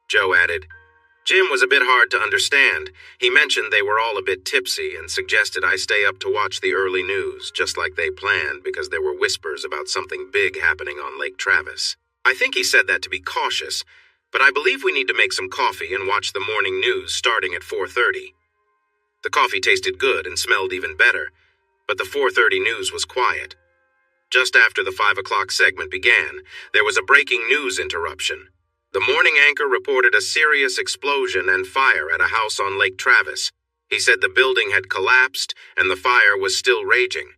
Joe added, "Jim was a bit hard to understand. He mentioned they were all a bit tipsy and suggested I stay up to watch the early news, just like they planned, because there were whispers about something big happening on Lake Travis. I think he said that to be cautious, but I believe we need to make some coffee and watch the morning news starting at 4:30. The coffee tasted good and smelled even better, but the 4:30 news was quiet. Just after the 5 o'clock segment began, there was a breaking news interruption. The morning anchor reported a serious explosion and fire at a house on Lake Travis. He said the building had collapsed and the fire was still raging.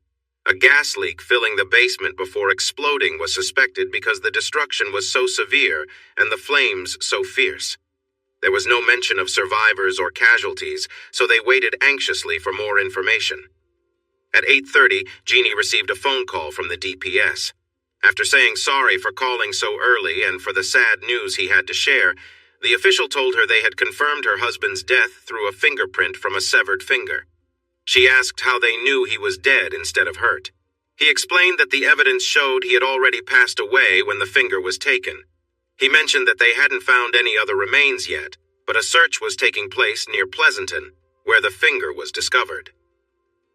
A gas leak filling the basement before exploding was suspected because the destruction was so severe and the flames so fierce. There was no mention of survivors or casualties, so they waited anxiously for more information. At 8:30, Jeannie received a phone call from the DPS. After saying sorry for calling so early and for the sad news he had to share, the official told her they had confirmed her husband's death through a fingerprint from a severed finger. She asked how they knew he was dead instead of hurt. He explained that the evidence showed he had already passed away when the finger was taken. He mentioned that they hadn't found any other remains yet, but a search was taking place near Pleasanton, where the finger was discovered.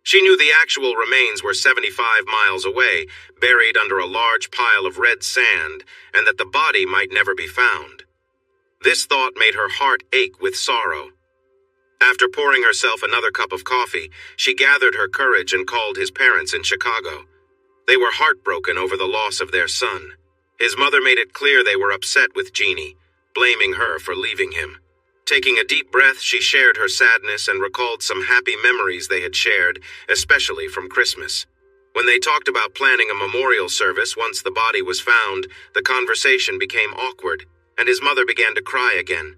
She knew the actual remains were 75 miles away, buried under a large pile of red sand, and that the body might never be found. This thought made her heart ache with sorrow. After pouring herself another cup of coffee, she gathered her courage and called his parents in Chicago. They were heartbroken over the loss of their son. His mother made it clear they were upset with Jeannie, blaming her for leaving him. Taking a deep breath, she shared her sadness and recalled some happy memories they had shared, especially from Christmas. When they talked about planning a memorial service once the body was found, the conversation became awkward, and his mother began to cry again.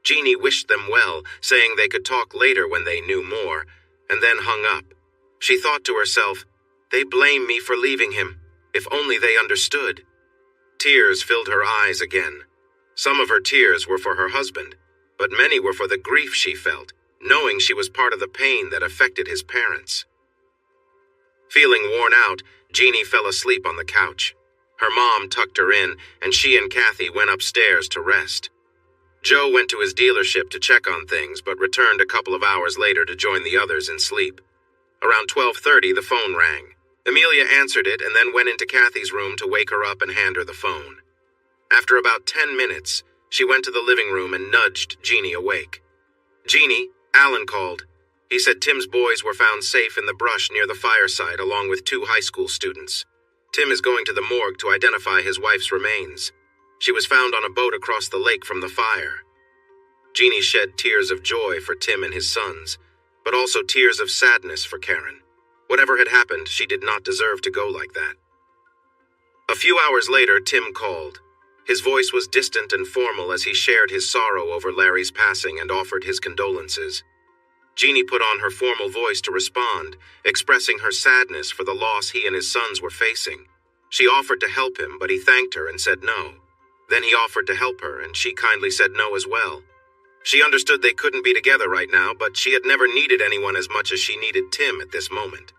Jeannie wished them well, saying they could talk later when they knew more, and then hung up. She thought to herself, "They blame me for leaving him. If only they understood." Tears filled her eyes again. Some of her tears were for her husband. but many were for the grief she felt, knowing she was part of the pain that affected his parents. Feeling worn out, Jeannie fell asleep on the couch. Her mom tucked her in, and she and Kathy went upstairs to rest. Joe went to his dealership to check on things, but returned a couple of hours later to join the others in sleep. Around 12:30, the phone rang. Amelia answered it and then went into Kathy's room to wake her up and hand her the phone. After about 10 minutes, she went to the living room and nudged Jeannie awake. "Jeannie, Alan called. He said Tim's boys were found safe in the brush near the fireside along with 2 high school students. Tim is going to the morgue to identify his wife's remains. She was found on a boat across the lake from the fire." Jeannie shed tears of joy for Tim and his sons, but also tears of sadness for Karen. Whatever had happened, she did not deserve to go like that. A few hours later, Tim called. His voice was distant and formal as he shared his sorrow over Larry's passing and offered his condolences. Jeannie put on her formal voice to respond, expressing her sadness for the loss he and his sons were facing. She offered to help him, but he thanked her and said no. Then he offered to help her, and she kindly said no as well. She understood they couldn't be together right now, but she had never needed anyone as much as she needed Tim at this moment.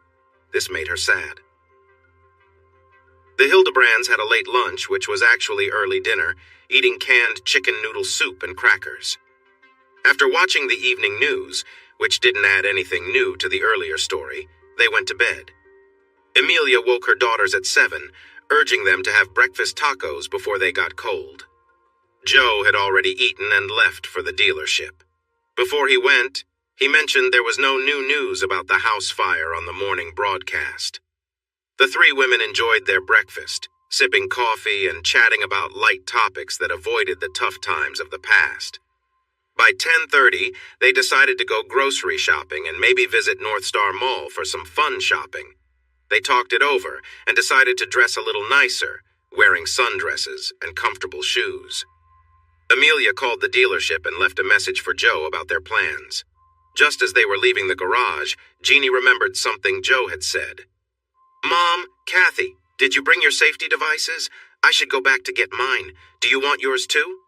This made her sad. The Hildebrands had a late lunch, which was actually early dinner, eating canned chicken noodle soup and crackers. After watching the evening news, which didn't add anything new to the earlier story, they went to bed. Amelia woke her daughters at 7, urging them to have breakfast tacos before they got cold. Joe had already eaten and left for the dealership. Before he went, he mentioned there was no new news about the house fire on the morning broadcast. The 3 women enjoyed their breakfast, sipping coffee and chatting about light topics that avoided the tough times of the past. By 10:30, they decided to go grocery shopping and maybe visit North Star Mall for some fun shopping. They talked it over and decided to dress a little nicer, wearing sundresses and comfortable shoes. Amelia called the dealership and left a message for Joe about their plans. Just as they were leaving the garage, Jeannie remembered something Joe had said. "Mom, Kathy, did you bring your safety devices? I should go back to get mine. Do you want yours too?"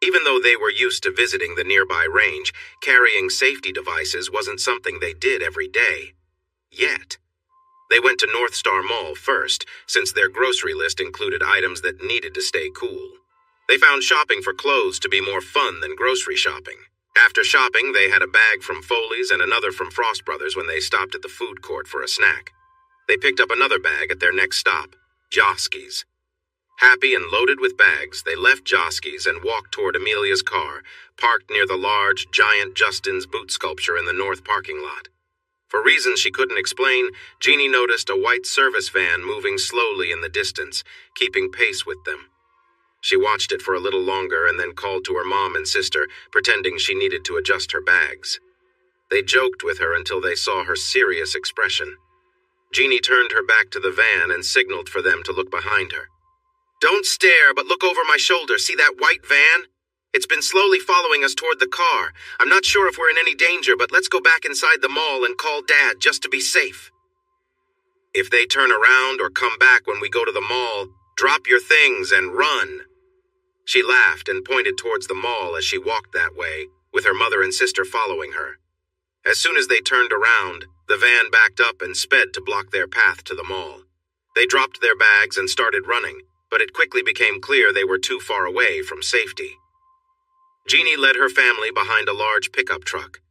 Even though they were used to visiting the nearby range, carrying safety devices wasn't something they did every day. Yet. They went to North Star Mall first, since their grocery list included items that needed to stay cool. They found shopping for clothes to be more fun than grocery shopping. After shopping, they had a bag from Foley's and another from Frost Brothers when they stopped at the food court for a snack. They picked up another bag at their next stop, Josky's. Happy and loaded with bags, they left Josky's and walked toward Amelia's car, parked near the large, giant Justin's boot sculpture in the north parking lot. For reasons she couldn't explain, Jeannie noticed a white service van moving slowly in the distance, keeping pace with them. She watched it for a little longer and then called to her mom and sister, pretending she needed to adjust her bags. They joked with her until they saw her serious expression. Jeannie turned her back to the van and signaled for them to look behind her. "Don't stare, but look over my shoulder. See that white van? It's been slowly following us toward the car. I'm not sure if we're in any danger, but let's go back inside the mall and call Dad just to be safe. If they turn around or come back when we go to the mall, drop your things and run." She laughed and pointed towards the mall as she walked that way, with her mother and sister following her. As soon as they turned around, the van backed up and sped to block their path to the mall. They dropped their bags and started running, but it quickly became clear they were too far away from safety. Jeannie led her family behind a large pickup truck.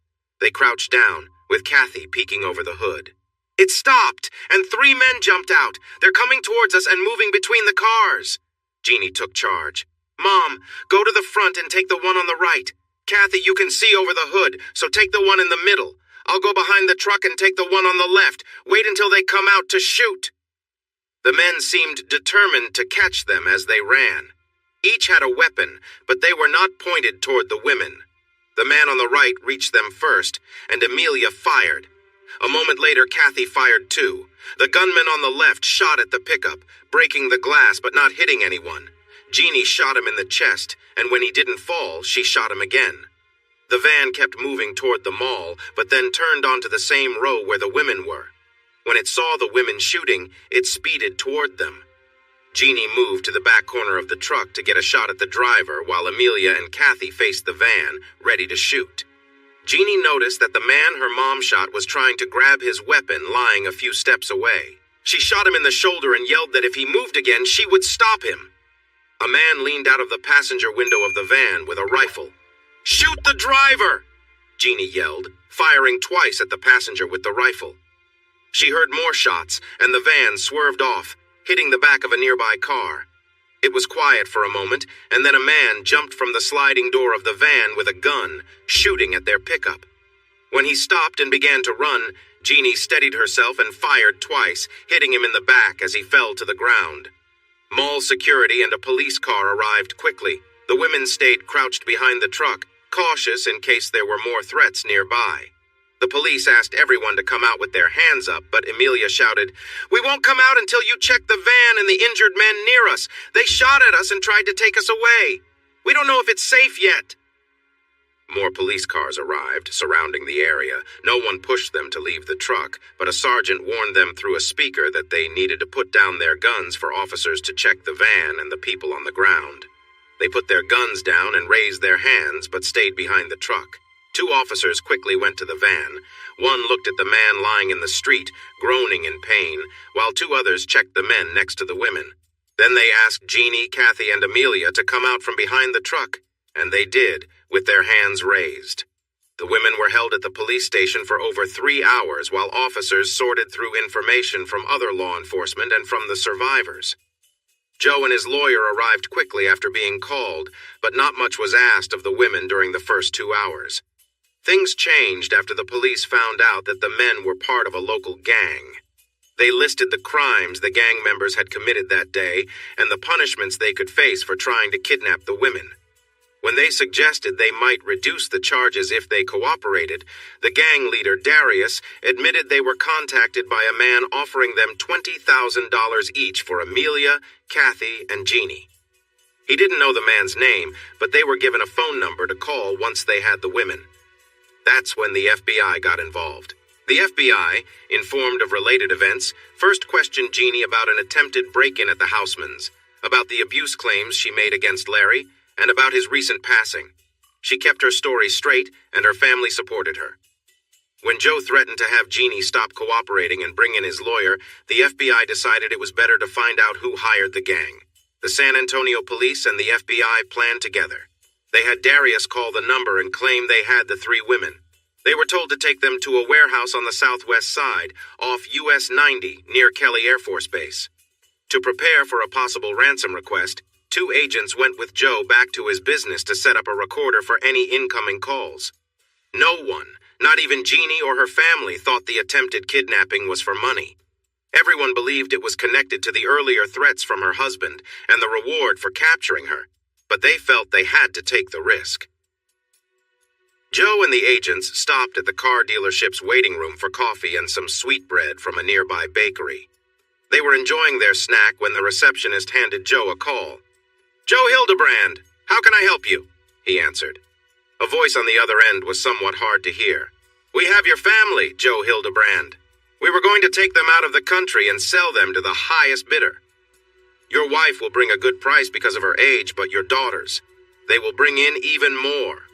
They crouched down, with Kathy peeking over the hood. "It stopped, and 3 men jumped out. They're coming towards us and moving between the cars." Jeannie took charge. "Mom, go to the front and take the one on the right. Kathy, you can see over the hood, so take the one in the middle. I'll go behind the truck and take the one on the left. Wait until they come out to shoot." The men seemed determined to catch them as they ran. Each had a weapon, but they were not pointed toward the women. The man on the right reached them first, and Amelia fired. A moment later, Kathy fired too. The gunman on the left shot at the pickup, breaking the glass but not hitting anyone. Jeannie shot him in the chest, and when he didn't fall, she shot him again. The van kept moving toward the mall, but then turned onto the same row where the women were. When it saw the women shooting, it speeded toward them. Jeannie moved to the back corner of the truck to get a shot at the driver while Amelia and Kathy faced the van, ready to shoot. Jeannie noticed that the man her mom shot was trying to grab his weapon lying a few steps away. She shot him in the shoulder and yelled that if he moved again, she would stop him. A man leaned out of the passenger window of the van with a rifle. "Shoot the driver!" Jeannie yelled, firing twice at the passenger with the rifle. She heard more shots, and the van swerved off, hitting the back of a nearby car. It was quiet for a moment, and then a man jumped from the sliding door of the van with a gun, shooting at their pickup. When he stopped and began to run, Jeannie steadied herself and fired twice, hitting him in the back as he fell to the ground. Mall security and a police car arrived quickly. The women stayed crouched behind the truck, cautious in case there were more threats nearby. The police asked everyone to come out with their hands up, but Amelia shouted, "We won't come out until you check the van and the injured men near us. They shot at us and tried to take us away. We don't know if it's safe yet." More police cars arrived, surrounding the area. No one pushed them to leave the truck, but a sergeant warned them through a speaker that they needed to put down their guns for officers to check the van and the people on the ground. They put their guns down and raised their hands, but stayed behind the truck. Two officers quickly went to the van. One looked at the man lying in the street, groaning in pain, while two others checked the men next to the women. Then they asked Jeannie, Kathy, and Amelia to come out from behind the truck, and they did, with their hands raised. The women were held at the police station for over 3 hours while officers sorted through information from other law enforcement and from the survivors. Joe and his lawyer arrived quickly after being called, but not much was asked of the women during the first 2 hours. Things changed after the police found out that the men were part of a local gang. They listed the crimes the gang members had committed that day and the punishments they could face for trying to kidnap the women. When they suggested they might reduce the charges if they cooperated, the gang leader, Darius, admitted they were contacted by a man offering them $20,000 each for Amelia, Kathy, and Jeannie. He didn't know the man's name, but they were given a phone number to call once they had the women. That's when the FBI got involved. The FBI, informed of related events, first questioned Jeannie about an attempted break-in at the Housemans, about the abuse claims she made against Larry, and about his recent passing. She kept her story straight, and her family supported her. When Joe threatened to have Jeannie stop cooperating and bring in his lawyer, the FBI decided it was better to find out who hired the gang. The San Antonio police and the FBI planned together. They had Darius call the number and claim they had the 3 women. They were told to take them to a warehouse on the southwest side, off US 90, near Kelly Air Force Base. To prepare for a possible ransom request, 2 agents went with Joe back to his business to set up a recorder for any incoming calls. No one, not even Jeannie or her family, thought the attempted kidnapping was for money. Everyone believed it was connected to the earlier threats from her husband and the reward for capturing her, but they felt they had to take the risk. Joe and the agents stopped at the car dealership's waiting room for coffee and some sweetbread from a nearby bakery. They were enjoying their snack when the receptionist handed Joe a call. "Joe Hildebrand, how can I help you?" he answered. A voice on the other end was somewhat hard to hear. "We have your family, Joe Hildebrand. We were going to take them out of the country and sell them to the highest bidder. Your wife will bring a good price because of her age, but your daughters, they will bring in even more."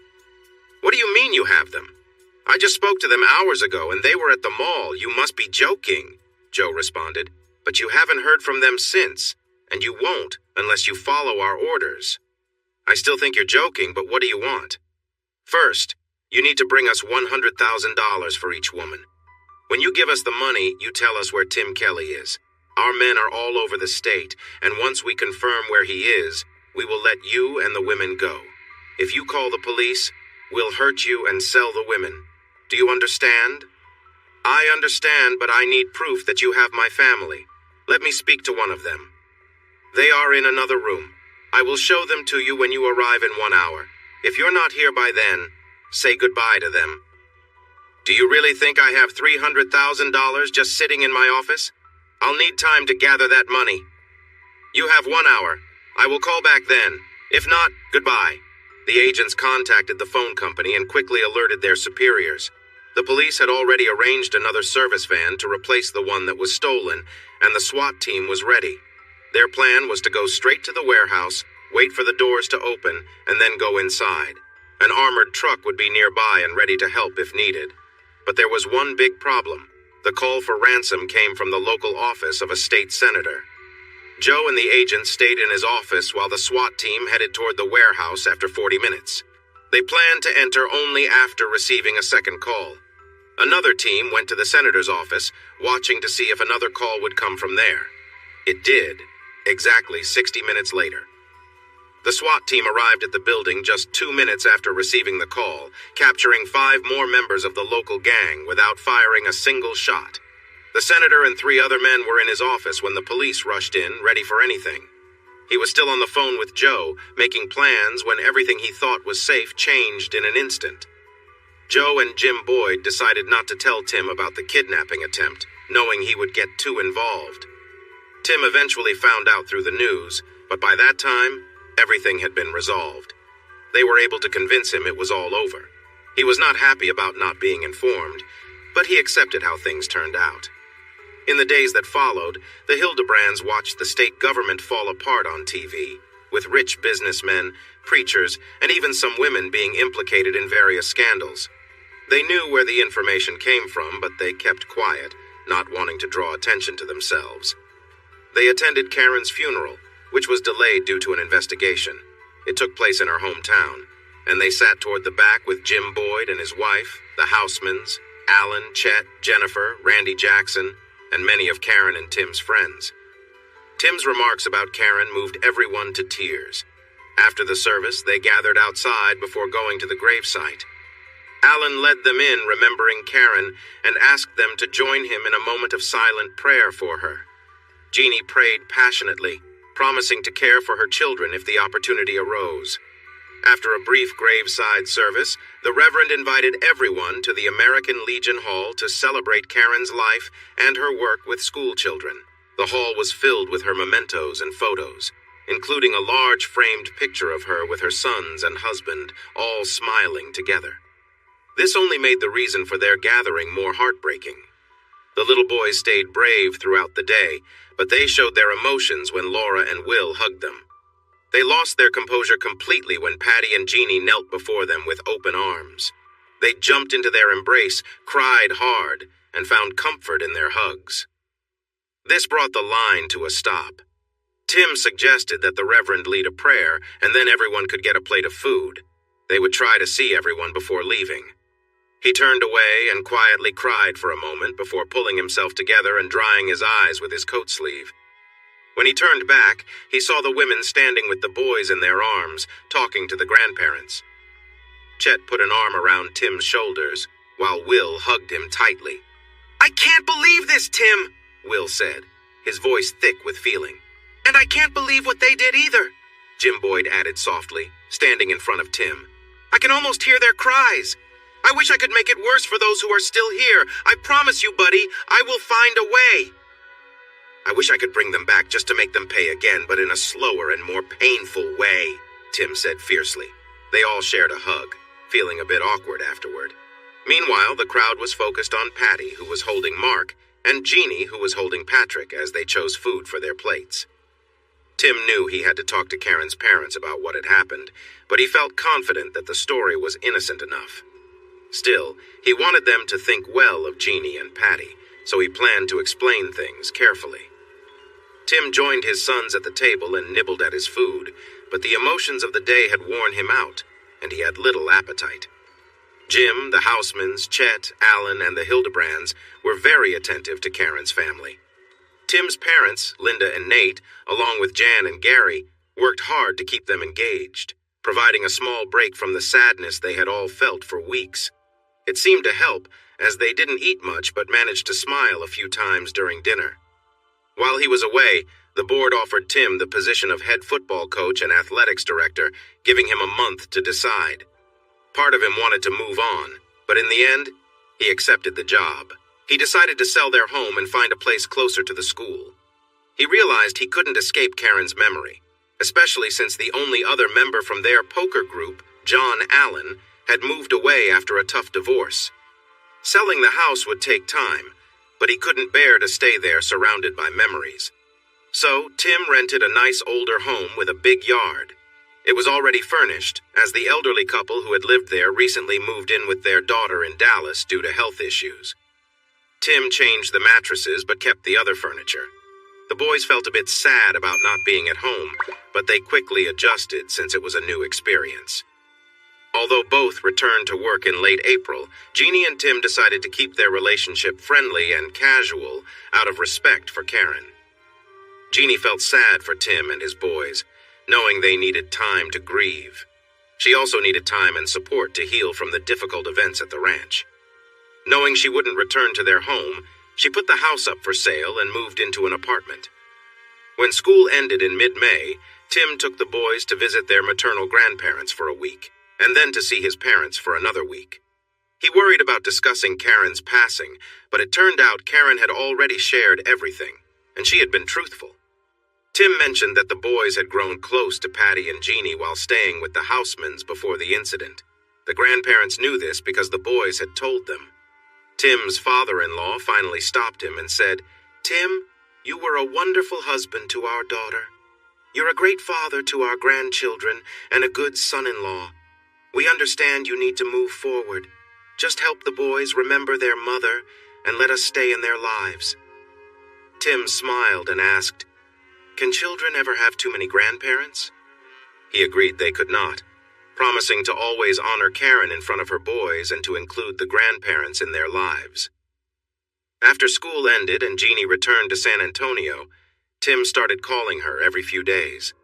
"What do you mean you have them? I just spoke to them hours ago and they were at the mall. You must be joking," Joe responded. "But you haven't heard from them since, and you won't unless you follow our orders." "I still think you're joking, but what do you want?" "First, you need to bring us $100,000 for each woman. When you give us the money, you tell us where Tim Kelly is. Our men are all over the state, and once we confirm where he is, we will let you and the women go. If you call the police, we'll hurt you and sell the women. Do you understand?" "I understand, but I need proof that you have my family. Let me speak to one of them." "They are in another room. I will show them to you when you arrive in 1 hour. If you're not here by then, say goodbye to them." "Do you really think I have $300,000 just sitting in my office? I'll need time to gather that money." "You have 1 hour. I will call back then. If not, goodbye." The agents contacted the phone company and quickly alerted their superiors. The police had already arranged another service van to replace the one that was stolen, and the SWAT team was ready. Their plan was to go straight to the warehouse, wait for the doors to open, and then go inside. An armored truck would be nearby and ready to help if needed. But there was one big problem. The call for ransom came from the local office of a state senator. Joe and the agent stayed in his office while the SWAT team headed toward the warehouse after 40 minutes. They planned to enter only after receiving a second call. Another team went to the senator's office, watching to see if another call would come from there. It did, exactly 60 minutes later. The SWAT team arrived at the building just 2 minutes after receiving the call, capturing 5 more members of the local gang without firing a single shot. The senator and 3 other men were in his office when the police rushed in, ready for anything. He was still on the phone with Joe, making plans when everything he thought was safe changed in an instant. Joe and Jim Boyd decided not to tell Tim about the kidnapping attempt, knowing he would get too involved. Tim eventually found out through the news, but by that time, everything had been resolved. They were able to convince him it was all over. He was not happy about not being informed, but he accepted how things turned out. In the days that followed, the Hildebrands watched the state government fall apart on TV, with rich businessmen, preachers, and even some women being implicated in various scandals. They knew where the information came from, but they kept quiet, not wanting to draw attention to themselves. They attended Karen's funeral, which was delayed due to an investigation. It took place in her hometown, and they sat toward the back with Jim Boyd and his wife, the Housemans, Alan, Chet, Jennifer, Randy Jackson, and many of Karen and Tim's friends. Tim's remarks about Karen moved everyone to tears. After the service, they gathered outside before going to the gravesite. Alan led them in, remembering Karen, and asked them to join him in a moment of silent prayer for her. Jeannie prayed passionately, promising to care for her children if the opportunity arose. After a brief graveside service, the Reverend invited everyone to the American Legion Hall to celebrate Karen's life and her work with school children. The hall was filled with her mementos and photos, including a large framed picture of her with her sons and husband, all smiling together. This only made the reason for their gathering more heartbreaking. The little boys stayed brave throughout the day, but they showed their emotions when Laura and Will hugged them. They lost their composure completely when Patty and Jeannie knelt before them with open arms. They jumped into their embrace, cried hard, and found comfort in their hugs. This brought the line to a stop. Tim suggested that the Reverend lead a prayer, and then everyone could get a plate of food. They would try to see everyone before leaving. He turned away and quietly cried for a moment before pulling himself together and drying his eyes with his coat sleeve. When he turned back, he saw the women standing with the boys in their arms, talking to the grandparents. Chet put an arm around Tim's shoulders, while Will hugged him tightly. "I can't believe this, Tim," Will said, his voice thick with feeling. "And I can't believe what they did either," Jim Boyd added softly, standing in front of Tim. "I can almost hear their cries. I wish I could make it worse for those who are still here. I promise you, buddy, I will find a way." "I wish I could bring them back just to make them pay again, but in a slower and more painful way," Tim said fiercely. They all shared a hug, feeling a bit awkward afterward. Meanwhile, the crowd was focused on Patty, who was holding Mark, and Jeannie, who was holding Patrick as they chose food for their plates. Tim knew he had to talk to Karen's parents about what had happened, but he felt confident that the story was innocent enough. Still, he wanted them to think well of Jeannie and Patty, so he planned to explain things carefully. Tim joined his sons at the table and nibbled at his food, but the emotions of the day had worn him out, and he had little appetite. Jim, the Housemans, Chet, Alan, and the Hildebrands were very attentive to Karen's family. Tim's parents, Linda and Nate, along with Jan and Gary, worked hard to keep them engaged, providing a small break from the sadness they had all felt for weeks. It seemed to help, as they didn't eat much but managed to smile a few times during dinner. While he was away, the board offered Tim the position of head football coach and athletics director, giving him a month to decide. Part of him wanted to move on, but in the end, he accepted the job. He decided to sell their home and find a place closer to the school. He realized he couldn't escape Karen's memory, especially since the only other member from their poker group, John Allen, had moved away after a tough divorce. Selling the house would take time, but he couldn't bear to stay there surrounded by memories. So, Tim rented a nice older home with a big yard. It was already furnished, as the elderly couple who had lived there recently moved in with their daughter in Dallas due to health issues. Tim changed the mattresses but kept the other furniture. The boys felt a bit sad about not being at home, but they quickly adjusted since it was a new experience. Although both returned to work in late April, Jeannie and Tim decided to keep their relationship friendly and casual out of respect for Karen. Jeannie felt sad for Tim and his boys, knowing they needed time to grieve. She also needed time and support to heal from the difficult events at the ranch. Knowing she wouldn't return to their home, she put the house up for sale and moved into an apartment. When school ended in mid-May, Tim took the boys to visit their maternal grandparents for a week, and then to see his parents for another week. He worried about discussing Karen's passing, but it turned out Karen had already shared everything, and she had been truthful. Tim mentioned that the boys had grown close to Patty and Jeannie while staying with the Housemans before the incident. The grandparents knew this because the boys had told them. Tim's father-in-law finally stopped him and said, "Tim, you were a wonderful husband to our daughter. You're a great father to our grandchildren and a good son-in-law. We understand you need to move forward. Just help the boys remember their mother and let us stay in their lives." Tim smiled and asked, "Can children ever have too many grandparents?" He agreed they could not, promising to always honor Karen in front of her boys and to include the grandparents in their lives. After school ended and Jeannie returned to San Antonio, Tim started calling her every few days.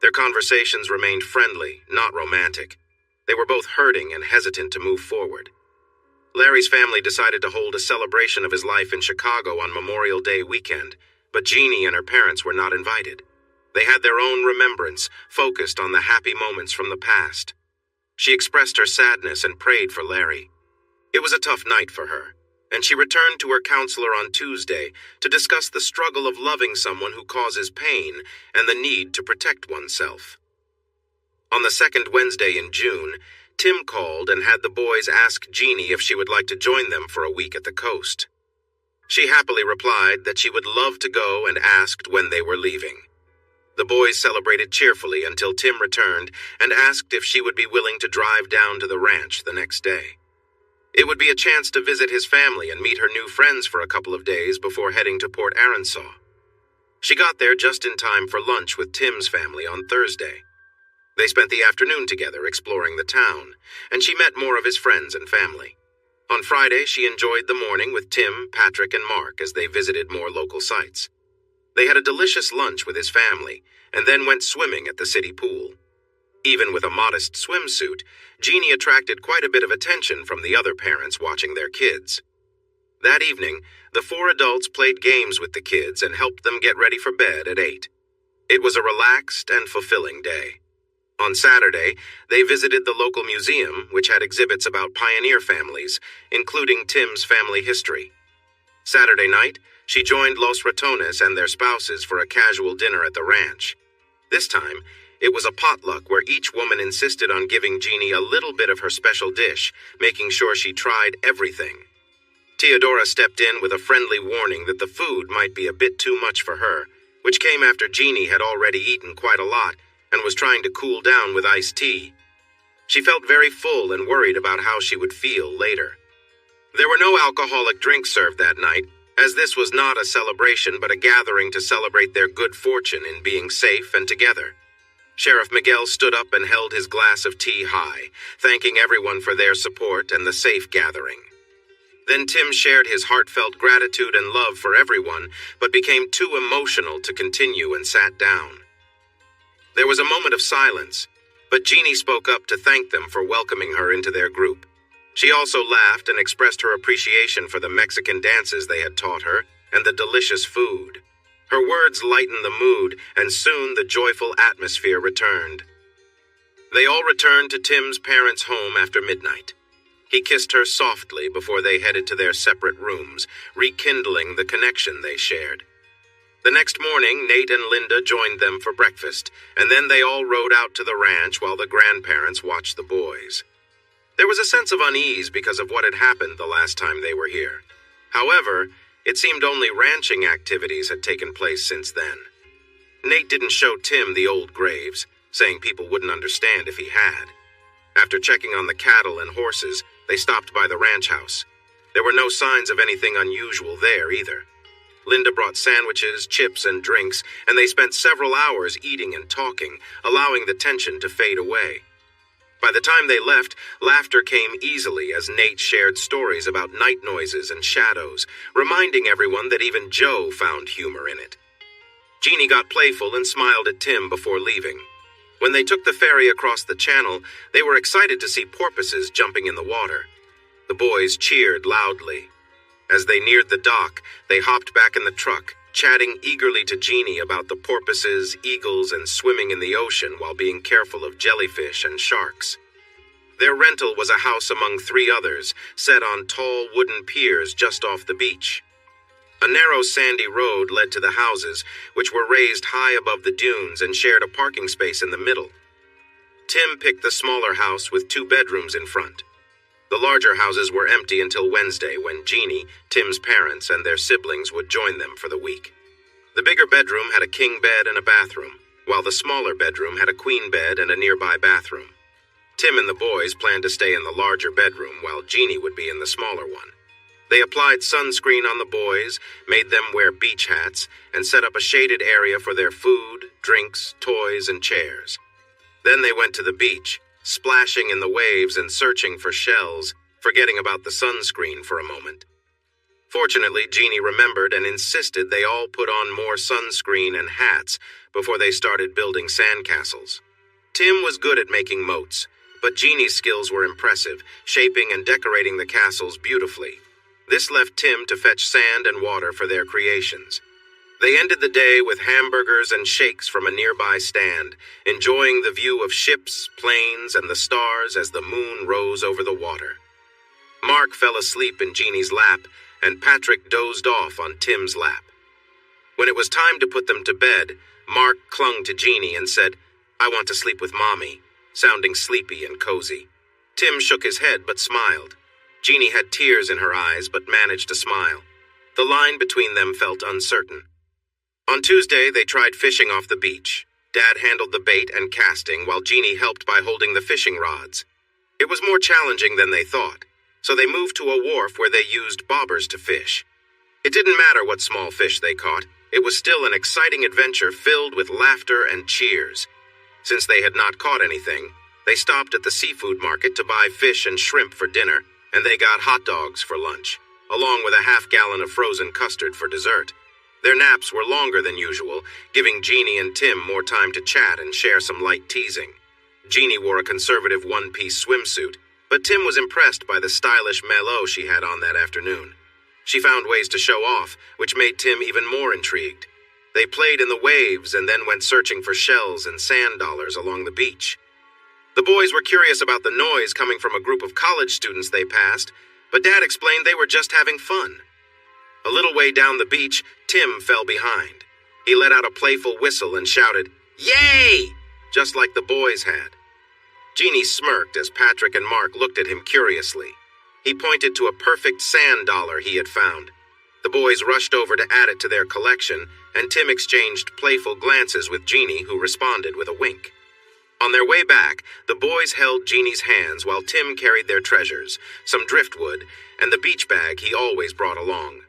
Their conversations remained friendly, not romantic. They were both hurting and hesitant to move forward. Larry's family decided to hold a celebration of his life in Chicago on Memorial Day weekend, but Jeannie and her parents were not invited. They had their own remembrance, focused on the happy moments from the past. She expressed her sadness and prayed for Larry. It was a tough night for her, and she returned to her counselor on Tuesday to discuss the struggle of loving someone who causes pain and the need to protect oneself. On the second Wednesday in June, Tim called and had the boys ask Jeannie if she would like to join them for a week at the coast. She happily replied that she would love to go and asked when they were leaving. The boys celebrated cheerfully until Tim returned and asked if she would be willing to drive down to the ranch the next day. It would be a chance to visit his family and meet her new friends for a couple of days before heading to Port Arkansas. She got there just in time for lunch with Tim's family on Thursday. They spent the afternoon together exploring the town, and she met more of his friends and family. On Friday, she enjoyed the morning with Tim, Patrick, and Mark as they visited more local sites. They had a delicious lunch with his family, and then went swimming at the city pool. Even with a modest swimsuit, Jeannie attracted quite a bit of attention from the other parents watching their kids. That evening, the four adults played games with the kids and helped them get ready for bed at 8. It was a relaxed and fulfilling day. On Saturday, they visited the local museum, which had exhibits about pioneer families, including Tim's family history. Saturday night, she joined Los Ratones and their spouses for a casual dinner at the ranch. This time, it was a potluck where each woman insisted on giving Jeannie a little bit of her special dish, making sure she tried everything. Theodora stepped in with a friendly warning that the food might be a bit too much for her, which came after Jeannie had already eaten quite a lot and was trying to cool down with iced tea. She felt very full and worried about how she would feel later. There were no alcoholic drinks served that night, as this was not a celebration but a gathering to celebrate their good fortune in being safe and together. Sheriff Miguel stood up and held his glass of tea high, thanking everyone for their support and the safe gathering. Then Tim shared his heartfelt gratitude and love for everyone, but became too emotional to continue and sat down. There was a moment of silence, but Jeannie spoke up to thank them for welcoming her into their group. She also laughed and expressed her appreciation for the Mexican dances they had taught her and the delicious food. Her words lightened the mood, and soon the joyful atmosphere returned. They all returned to Tim's parents' home after midnight. He kissed her softly before they headed to their separate rooms, rekindling the connection they shared. The next morning, Nate and Linda joined them for breakfast, and then they all rode out to the ranch while the grandparents watched the boys. There was a sense of unease because of what had happened the last time they were here. However, it seemed only ranching activities had taken place since then. Nate didn't show Tim the old graves, saying people wouldn't understand if he had. After checking on the cattle and horses, they stopped by the ranch house. There were no signs of anything unusual there either. Linda brought sandwiches, chips, and drinks, and they spent several hours eating and talking, allowing the tension to fade away. By the time they left, laughter came easily as Nate shared stories about night noises and shadows, reminding everyone that even Joe found humor in it. Jeannie got playful and smiled at Tim before leaving. When they took the ferry across the channel, they were excited to see porpoises jumping in the water. The boys cheered loudly. As they neared the dock, they hopped back in the truck, chatting eagerly to Jeannie about the porpoises, eagles, and swimming in the ocean while being careful of jellyfish and sharks. Their rental was a house among 3 others, set on tall wooden piers just off the beach. A narrow sandy road led to the houses, which were raised high above the dunes and shared a parking space in the middle. Tim picked the smaller house with 2 bedrooms in front. The larger houses were empty until Wednesday, when Jeannie, Tim's parents, and their siblings would join them for the week. The bigger bedroom had a king bed and a bathroom, while the smaller bedroom had a queen bed and a nearby bathroom. Tim and the boys planned to stay in the larger bedroom, while Jeannie would be in the smaller one. They applied sunscreen on the boys, made them wear beach hats, and set up a shaded area for their food, drinks, toys, and chairs. Then they went to the beach, splashing in the waves and searching for shells, forgetting about the sunscreen for a moment. Fortunately, Jeannie remembered and insisted they all put on more sunscreen and hats before they started building sandcastles. Tim was good at making moats, but Jeannie's skills were impressive, shaping and decorating the castles beautifully. This left Tim to fetch sand and water for their creations. They ended the day with hamburgers and shakes from a nearby stand, enjoying the view of ships, planes, and the stars as the moon rose over the water. Mark fell asleep in Jeannie's lap, and Patrick dozed off on Tim's lap. When it was time to put them to bed, Mark clung to Jeannie and said, "I want to sleep with Mommy," sounding sleepy and cozy. Tim shook his head but smiled. Jeannie had tears in her eyes but managed to smile. The line between them felt uncertain. On Tuesday, they tried fishing off the beach. Dad handled the bait and casting, while Jeannie helped by holding the fishing rods. It was more challenging than they thought, so they moved to a wharf where they used bobbers to fish. It didn't matter what small fish they caught. It was still an exciting adventure filled with laughter and cheers. Since they had not caught anything, they stopped at the seafood market to buy fish and shrimp for dinner, and they got hot dogs for lunch, along with a half-gallon of frozen custard for dessert. Their naps were longer than usual, giving Jeannie and Tim more time to chat and share some light teasing. Jeannie wore a conservative one-piece swimsuit, but Tim was impressed by the stylish maillot she had on that afternoon. She found ways to show off, which made Tim even more intrigued. They played in the waves and then went searching for shells and sand dollars along the beach. The boys were curious about the noise coming from a group of college students they passed, but Dad explained they were just having fun. A little way down the beach, Tim fell behind. He let out a playful whistle and shouted, "Yay!" just like the boys had. Jeannie smirked as Patrick and Mark looked at him curiously. He pointed to a perfect sand dollar he had found. The boys rushed over to add it to their collection, and Tim exchanged playful glances with Jeannie, who responded with a wink. On their way back, the boys held Jeannie's hands while Tim carried their treasures, some driftwood, and the beach bag he always brought along.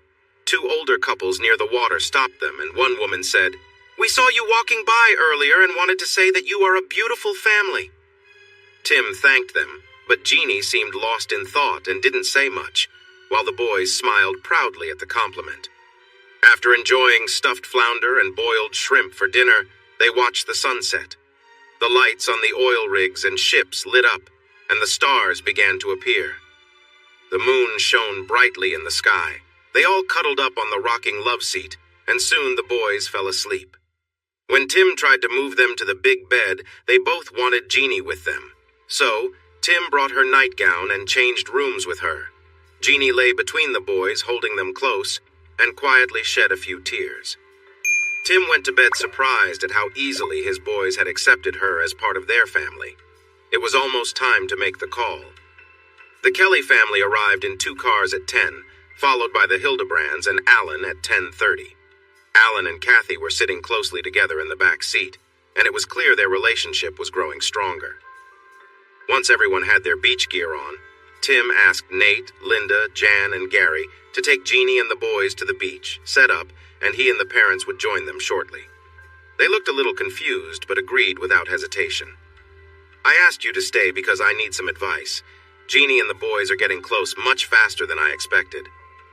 2 older couples near the water stopped them, and one woman said, "We saw you walking by earlier and wanted to say that you are a beautiful family." Tim thanked them, but Jeannie seemed lost in thought and didn't say much, while the boys smiled proudly at the compliment. After enjoying stuffed flounder and boiled shrimp for dinner, they watched the sunset. The lights on the oil rigs and ships lit up, and the stars began to appear. The moon shone brightly in the sky. They all cuddled up on the rocking love seat, and soon the boys fell asleep. When Tim tried to move them to the big bed, they both wanted Jeannie with them. So, Tim brought her nightgown and changed rooms with her. Jeannie lay between the boys, holding them close, and quietly shed a few tears. Tim went to bed surprised at how easily his boys had accepted her as part of their family. It was almost time to make the call. The Kelly family arrived in 2 cars at 10, followed by the Hildebrands and Alan at 10:30. Alan and Kathy were sitting closely together in the back seat, and it was clear their relationship was growing stronger. Once everyone had their beach gear on, Tim asked Nate, Linda, Jan, and Gary to take Jeannie and the boys to the beach, set up, and he and the parents would join them shortly. They looked a little confused, but agreed without hesitation. I asked you to stay because I need some advice. Jeannie and the boys are getting close much faster than I expected.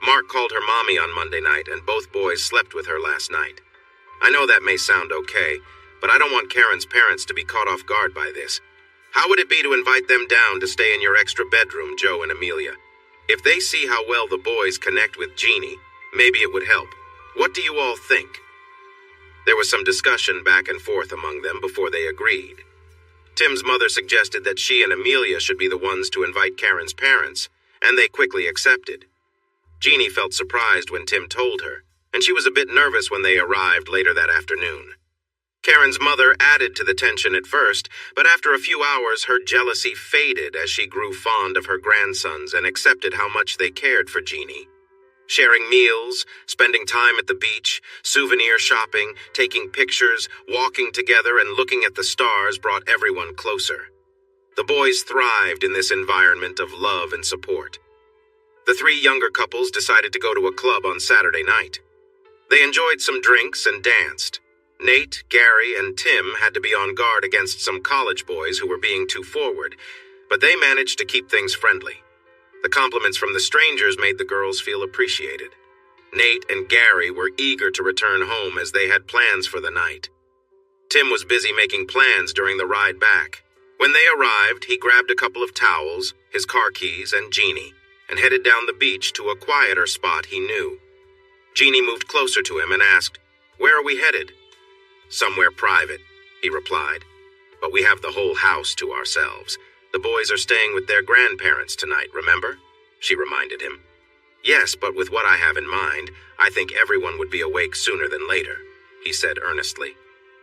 Mark called her mommy on Monday night, and both boys slept with her last night. I know that may sound okay, but I don't want Karen's parents to be caught off guard by this. How would it be to invite them down to stay in your extra bedroom, Joe and Amelia? If they see how well the boys connect with Jeannie, maybe it would help. What do you all think? There was some discussion back and forth among them before they agreed. Tim's mother suggested that she and Amelia should be the ones to invite Karen's parents, and they quickly accepted. Jeannie felt surprised when Tim told her, and she was a bit nervous when they arrived later that afternoon. Karen's mother added to the tension at first, but after a few hours her jealousy faded as she grew fond of her grandsons and accepted how much they cared for Jeannie. Sharing meals, spending time at the beach, souvenir shopping, taking pictures, walking together and looking at the stars brought everyone closer. The boys thrived in this environment of love and support. The three younger couples decided to go to a club on Saturday night. They enjoyed some drinks and danced. Nate, Gary, and Tim had to be on guard against some college boys who were being too forward, but they managed to keep things friendly. The compliments from the strangers made the girls feel appreciated. Nate and Gary were eager to return home as they had plans for the night. Tim was busy making plans during the ride back. When they arrived, he grabbed a couple of towels, his car keys, and Jeannie, and headed down the beach to a quieter spot he knew. Jeannie moved closer to him and asked, "Where are we headed?" "Somewhere private," he replied. "But we have the whole house to ourselves. The boys are staying with their grandparents tonight, remember?" she reminded him. "Yes, but with what I have in mind, I think everyone would be awake sooner than later," he said earnestly.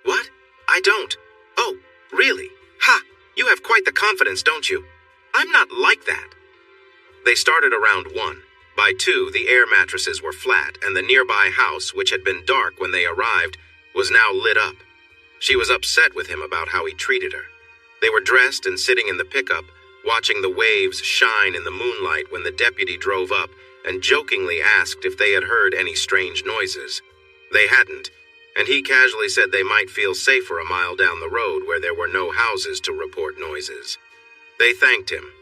"What? I don't. Oh, really? Ha! You have quite the confidence, don't you? I'm not like that." They started around 1. By 2, the air mattresses were flat, and the nearby house, which had been dark when they arrived, was now lit up. She was upset with him about how he treated her. They were dressed and sitting in the pickup, watching the waves shine in the moonlight when the deputy drove up and jokingly asked if they had heard any strange noises. They hadn't, and he casually said they might feel safer a mile down the road where there were no houses to report noises. They thanked him.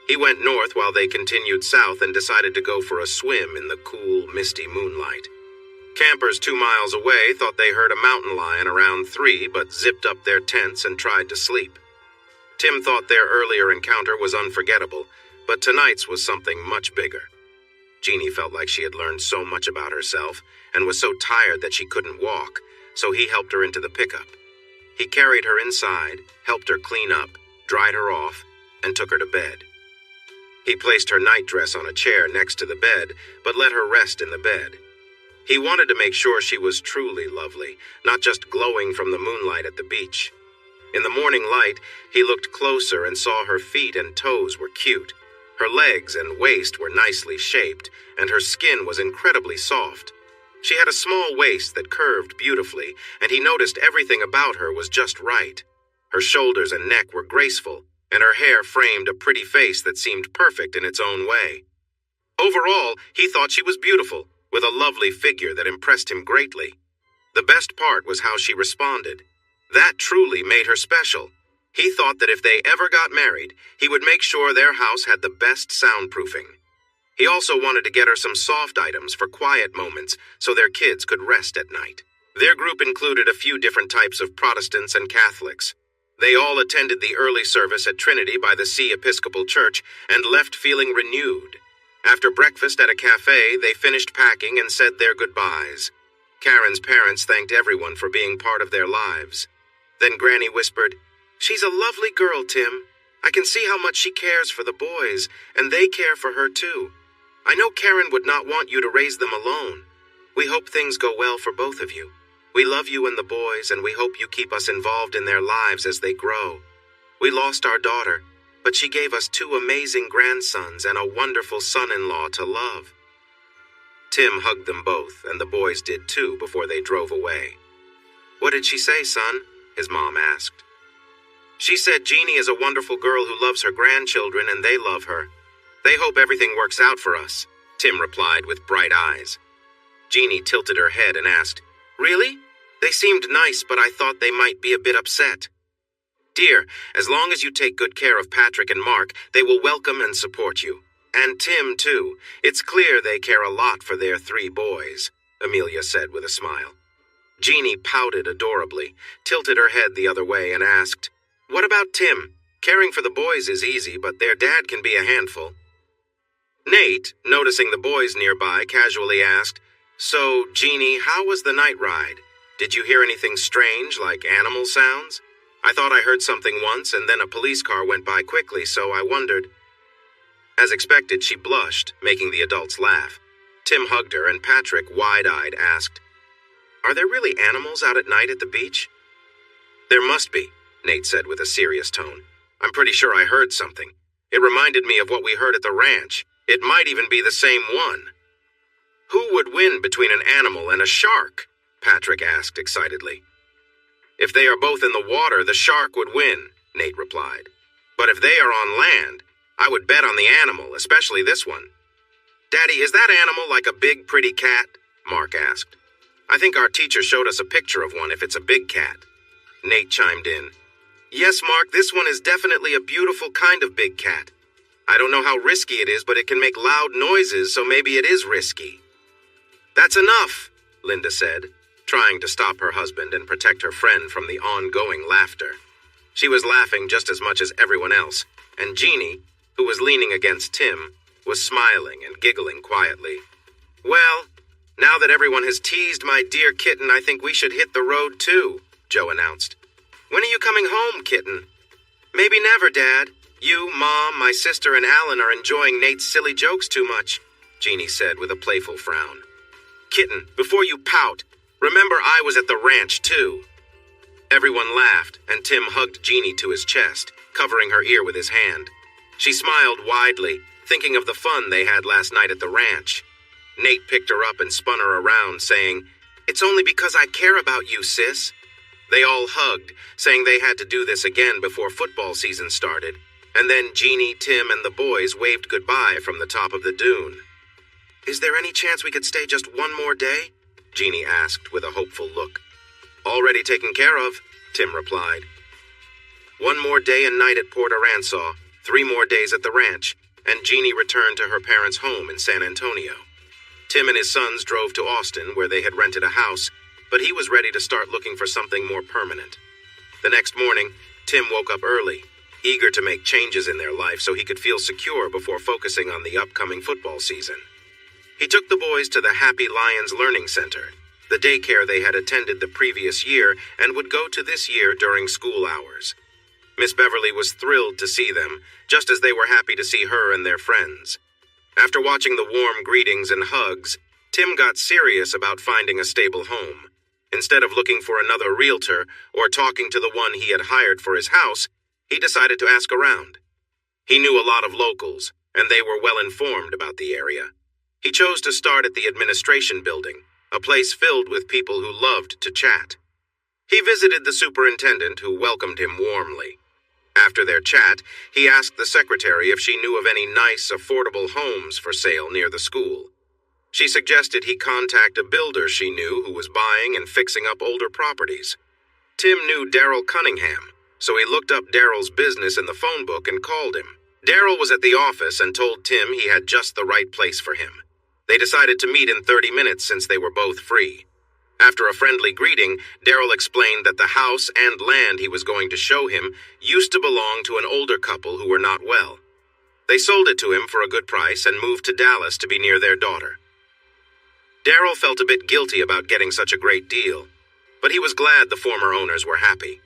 He went north while they continued south and decided to go for a swim in the cool, misty moonlight. Campers 2 miles away thought they heard a mountain lion around 3, but zipped up their tents and tried to sleep. Tim thought their earlier encounter was unforgettable, but tonight's was something much bigger. Jeannie felt like she had learned so much about herself and was so tired that she couldn't walk, so he helped her into the pickup. He carried her inside, helped her clean up, dried her off, and took her to bed. He placed her nightdress on a chair next to the bed, but let her rest in the bed. He wanted to make sure she was truly lovely, not just glowing from the moonlight at the beach. In the morning light, he looked closer and saw her feet and toes were cute. Her legs and waist were nicely shaped, and her skin was incredibly soft. She had a small waist that curved beautifully, and he noticed everything about her was just right. Her shoulders and neck were graceful, and her hair framed a pretty face that seemed perfect in its own way. Overall, he thought she was beautiful, with a lovely figure that impressed him greatly. The best part was how she responded. That truly made her special. He thought that if they ever got married, he would make sure their house had the best soundproofing. He also wanted to get her some soft items for quiet moments so their kids could rest at night. Their group included a few different types of Protestants and Catholics. They all attended the early service at Trinity by the Sea Episcopal Church and left feeling renewed. After breakfast at a cafe, they finished packing and said their goodbyes. Karen's parents thanked everyone for being part of their lives. Then Granny whispered, "She's a lovely girl, Tim. I can see how much she cares for the boys, and they care for her too. I know Karen would not want you to raise them alone. We hope things go well for both of you. We love you and the boys, and we hope you keep us involved in their lives as they grow. We lost our daughter, but she gave us 2 amazing grandsons and a wonderful son-in-law to love." Tim hugged them both, and the boys did too before they drove away. "What did she say, son?" his mom asked. "She said Jeannie is a wonderful girl who loves her grandchildren and they love her. They hope everything works out for us," Tim replied with bright eyes. Jeannie tilted her head and asked, "Really? They seemed nice, but I thought they might be a bit upset." "Dear, as long as you take good care of Patrick and Mark, they will welcome and support you. And Tim, too. It's clear they care a lot for their 3 boys," Amelia said with a smile. Jeannie pouted adorably, tilted her head the other way, and asked, "What about Tim? Caring for the boys is easy, but their dad can be a handful." Nate, noticing the boys nearby, casually asked, "So, Jeannie, how was the night ride? Did you hear anything strange, like animal sounds? I thought I heard something once, and then a police car went by quickly, so I wondered." As expected, she blushed, making the adults laugh. Tim hugged her, and Patrick, wide-eyed, asked, "Are there really animals out at night at the beach?" "There must be," Nate said with a serious tone. "I'm pretty sure I heard something. It reminded me of what we heard at the ranch. It might even be the same one." "Who would win between an animal and a shark?" Patrick asked excitedly. "If they are both in the water, the shark would win," Nate replied. "But if they are on land, I would bet on the animal, especially this one." "Daddy, is that animal like a big, pretty cat?" Mark asked. "I think our teacher showed us a picture of one if it's a big cat." Nate chimed in. "Yes, Mark, this one is definitely a beautiful kind of big cat. I don't know how risky it is, but it can make loud noises, so maybe it is risky." "That's enough," Linda said, trying to stop her husband and protect her friend from the ongoing laughter. She was laughing just as much as everyone else, and Jeannie, who was leaning against Tim, was smiling and giggling quietly. "Well, now that everyone has teased my dear kitten, I think we should hit the road too," Joe announced. "When are you coming home, kitten?" "Maybe never, Dad. You, Mom, my sister, and Alan are enjoying Nate's silly jokes too much," Jeannie said with a playful frown. "Kitten, before you pout, remember I was at the ranch too." Everyone laughed, and Tim hugged Jeannie to his chest, covering her ear with his hand. She smiled widely, thinking of the fun they had last night at the ranch. Nate picked her up and spun her around, saying, "It's only because I care about you, sis." They all hugged, saying they had to do this again before football season started, and then Jeannie, Tim, and the boys waved goodbye from the top of the dune. "Is there any chance we could stay just one more day?" Jeannie asked with a hopeful look. "Already taken care of," Tim replied. One more day and night at Port Aransas, 3 more days at the ranch, and Jeannie returned to her parents' home in San Antonio. Tim and his sons drove to Austin, where they had rented a house, but he was ready to start looking for something more permanent. The next morning, Tim woke up early, eager to make changes in their life so he could feel secure before focusing on the upcoming football season. He took the boys to the Happy Lions Learning Center, the daycare they had attended the previous year and would go to this year during school hours. Miss Beverly was thrilled to see them, just as they were happy to see her and their friends. After watching the warm greetings and hugs, Tim got serious about finding a stable home. Instead of looking for another realtor or talking to the one he had hired for his house, he decided to ask around. He knew a lot of locals, and they were well informed about the area. He chose to start at the administration building, a place filled with people who loved to chat. He visited the superintendent, who welcomed him warmly. After their chat, he asked the secretary if she knew of any nice, affordable homes for sale near the school. She suggested he contact a builder she knew who was buying and fixing up older properties. Tim knew Daryl Cunningham, so he looked up Daryl's business in the phone book and called him. Daryl was at the office and told Tim he had just the right place for him. They decided to meet in 30 minutes since they were both free. After a friendly greeting, Daryl explained that the house and land he was going to show him used to belong to an older couple who were not well. They sold it to him for a good price and moved to Dallas to be near their daughter. Daryl felt a bit guilty about getting such a great deal, but he was glad the former owners were happy.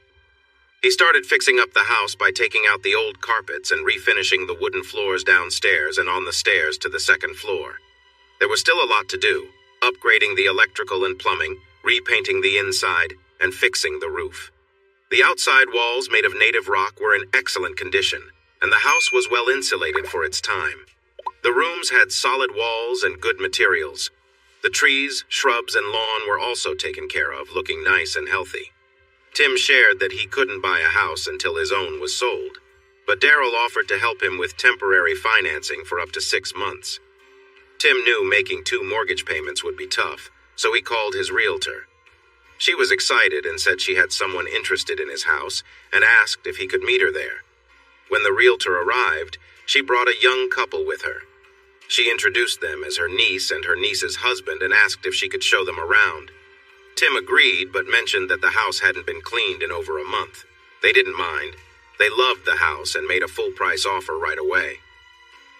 He started fixing up the house by taking out the old carpets and refinishing the wooden floors downstairs and on the stairs to the second floor. There was still a lot to do, upgrading the electrical and plumbing, repainting the inside, and fixing the roof. The outside walls made of native rock were in excellent condition, and the house was well insulated for its time. The rooms had solid walls and good materials, The trees, shrubs, and lawn were also taken care of, looking nice and healthy. Tim shared that he couldn't buy a house until his own was sold, but Daryl offered to help him with temporary financing for up to 6 months. Tim knew making 2 mortgage payments would be tough, so he called his realtor. She was excited and said she had someone interested in his house and asked if he could meet her there. When the realtor arrived, she brought a young couple with her. She introduced them as her niece and her niece's husband and asked if she could show them around. Tim agreed, but mentioned that the house hadn't been cleaned in over a month. They didn't mind. They loved the house and made a full-price offer right away.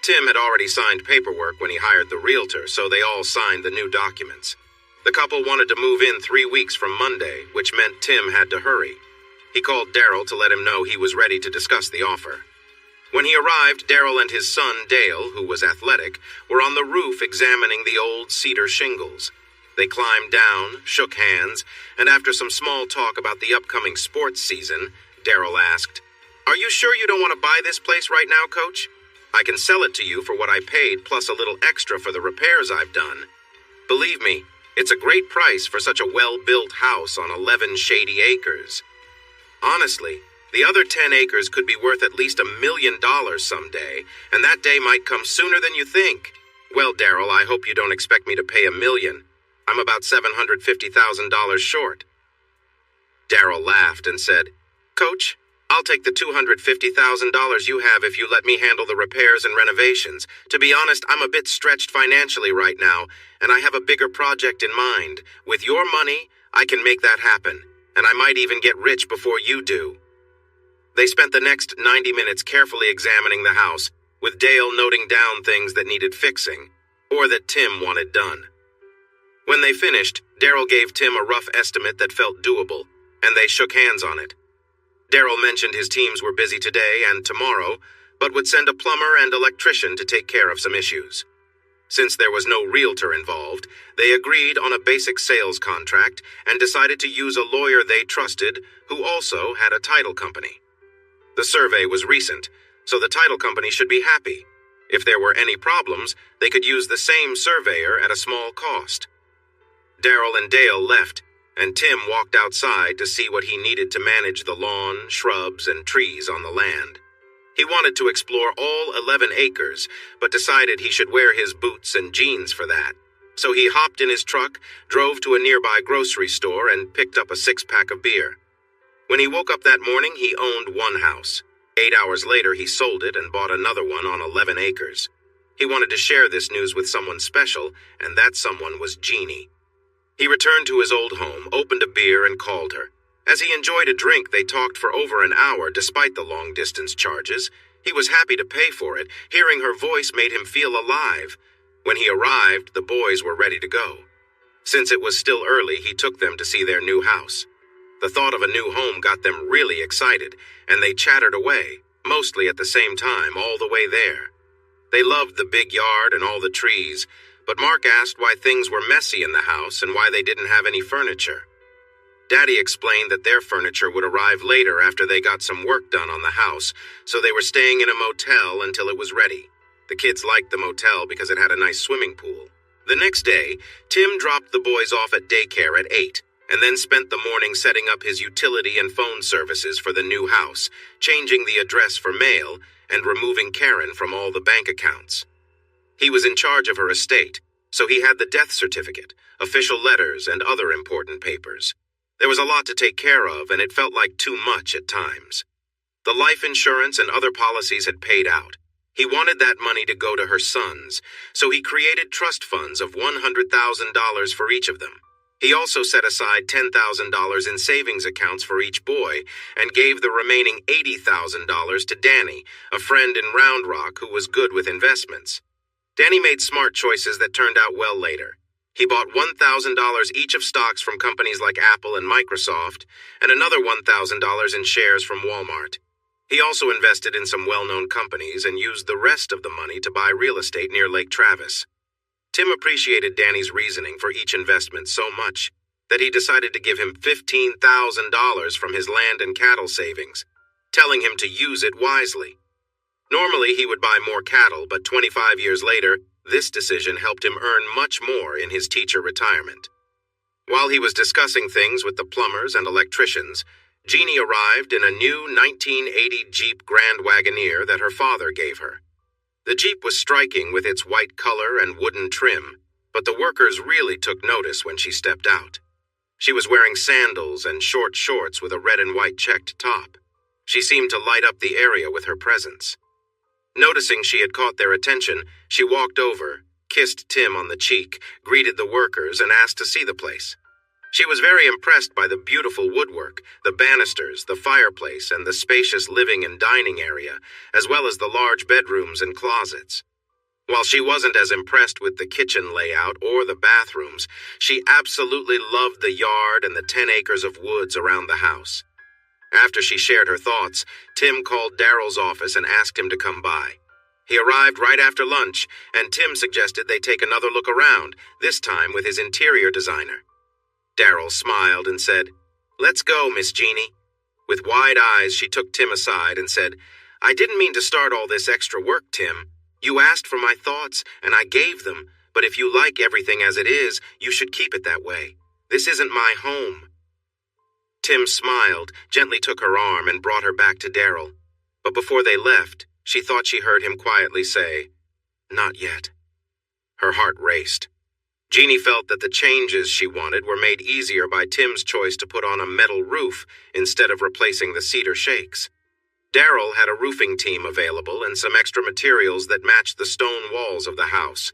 Tim had already signed paperwork when he hired the realtor, so they all signed the new documents. The couple wanted to move in 3 weeks from Monday, which meant Tim had to hurry. He called Daryl to let him know he was ready to discuss the offer. When he arrived, Daryl and his son, Dale, who was athletic, were on the roof examining the old cedar shingles. They climbed down, shook hands, and after some small talk about the upcoming sports season, Daryl asked, "Are you sure you don't want to buy this place right now, Coach? I can sell it to you for what I paid plus a little extra for the repairs I've done. Believe me, it's a great price for such a well-built house on 11 shady acres. Honestly, the other 10 acres could be worth at least $1 million someday, and that day might come sooner than you think. Well, Daryl, I hope you don't expect me to pay $1 million. I'm about $750,000 short." Daryl laughed and said, "Coach, I'll take the $250,000 you have if you let me handle the repairs and renovations. To be honest, I'm a bit stretched financially right now, and I have a bigger project in mind. With your money, I can make that happen, and I might even get rich before you do." They spent the next 90 minutes carefully examining the house, with Dale noting down things that needed fixing, or that Tim wanted done. When they finished, Daryl gave Tim a rough estimate that felt doable, and they shook hands on it. Daryl mentioned his teams were busy today and tomorrow, but would send a plumber and electrician to take care of some issues. Since there was no realtor involved, they agreed on a basic sales contract and decided to use a lawyer they trusted who also had a title company. The survey was recent, so the title company should be happy. If there were any problems, they could use the same surveyor at a small cost. Daryl and Dale left, and Tim walked outside to see what he needed to manage the lawn, shrubs, and trees on the land. He wanted to explore all 11 acres, but decided he should wear his boots and jeans for that. So he hopped in his truck, drove to a nearby grocery store, and picked up a 6-pack of beer. When he woke up that morning, he owned one house. 8 hours later, he sold it and bought another one on 11 acres. He wanted to share this news with someone special, and that someone was Jeannie. He returned to his old home, opened a beer, and called her. As he enjoyed a drink, they talked for over an hour despite the long-distance charges. He was happy to pay for it. Hearing her voice made him feel alive. When he arrived, the boys were ready to go. Since it was still early, he took them to see their new house. The thought of a new home got them really excited, and they chattered away, mostly at the same time, all the way there. They loved the big yard and all the trees, but Mark asked why things were messy in the house and why they didn't have any furniture. Daddy explained that their furniture would arrive later after they got some work done on the house, so they were staying in a motel until it was ready. The kids liked the motel because it had a nice swimming pool. The next day, Tim dropped the boys off at daycare at 8, and then spent the morning setting up his utility and phone services for the new house, changing the address for mail, and removing Karen from all the bank accounts. He was in charge of her estate, so he had the death certificate, official letters, and other important papers. There was a lot to take care of, and it felt like too much at times. The life insurance and other policies had paid out. He wanted that money to go to her sons, so he created trust funds of $100,000 for each of them. He also set aside $10,000 in savings accounts for each boy and gave the remaining $80,000 to Danny, a friend in Round Rock who was good with investments. Danny made smart choices that turned out well later. He bought $1,000 each of stocks from companies like Apple and Microsoft, and another $1,000 in shares from Walmart. He also invested in some well-known companies and used the rest of the money to buy real estate near Lake Travis. Tim appreciated Danny's reasoning for each investment so much that he decided to give him $15,000 from his land and cattle savings, telling him to use it wisely. Normally, he would buy more cattle, but 25 years later, This decision helped him earn much more in his teacher retirement. While he was discussing things with the plumbers and electricians, Jeannie arrived in a new 1980 Jeep Grand Wagoneer that her father gave her. The Jeep was striking with its white color and wooden trim, but the workers really took notice when she stepped out. She was wearing sandals and short shorts with a red and white checked top. She seemed to light up the area with her presence. Noticing she had caught their attention, she walked over, kissed Tim on the cheek, greeted the workers, and asked to see the place. She was very impressed by the beautiful woodwork, the banisters, the fireplace, and the spacious living and dining area, as well as the large bedrooms and closets. While she wasn't as impressed with the kitchen layout or the bathrooms, she absolutely loved the yard and the 10 acres of woods around the house. After she shared her thoughts, Tim called Daryl's office and asked him to come by. He arrived right after lunch, and Tim suggested they take another look around, this time with his interior designer. Daryl smiled and said, "Let's go, Miss Jeannie." With wide eyes, she took Tim aside and said, "I didn't mean to start all this extra work, Tim. You asked for my thoughts, and I gave them, but if you like everything as it is, you should keep it that way. This isn't my home." Tim smiled, gently took her arm, and brought her back to Daryl. But before they left, she thought she heard him quietly say, "Not yet." Her heart raced. Jeannie felt that the changes she wanted were made easier by Tim's choice to put on a metal roof instead of replacing the cedar shakes. Daryl had a roofing team available and some extra materials that matched the stone walls of the house.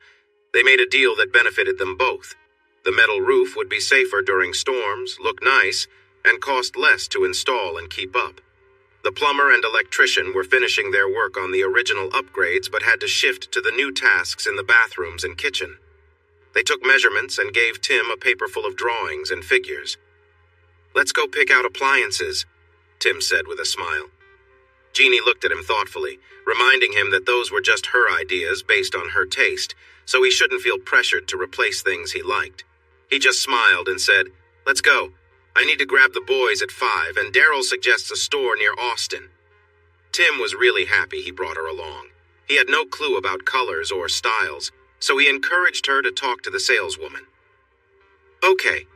They made a deal that benefited them both. The metal roof would be safer during storms, look nice, and cost less to install and keep up. The plumber and electrician were finishing their work on the original upgrades but had to shift to the new tasks in the bathrooms and kitchen. They took measurements and gave Tim a paper full of drawings and figures. "Let's go pick out appliances," Tim said with a smile. Jeannie looked at him thoughtfully, reminding him that those were just her ideas based on her taste, so he shouldn't feel pressured to replace things he liked. He just smiled and said, "Let's go. I need to grab the boys at 5, and Daryl suggests a store near Austin." Tim was really happy he brought her along. He had no clue about colors or styles, so he encouraged her to talk to the saleswoman. "Okay,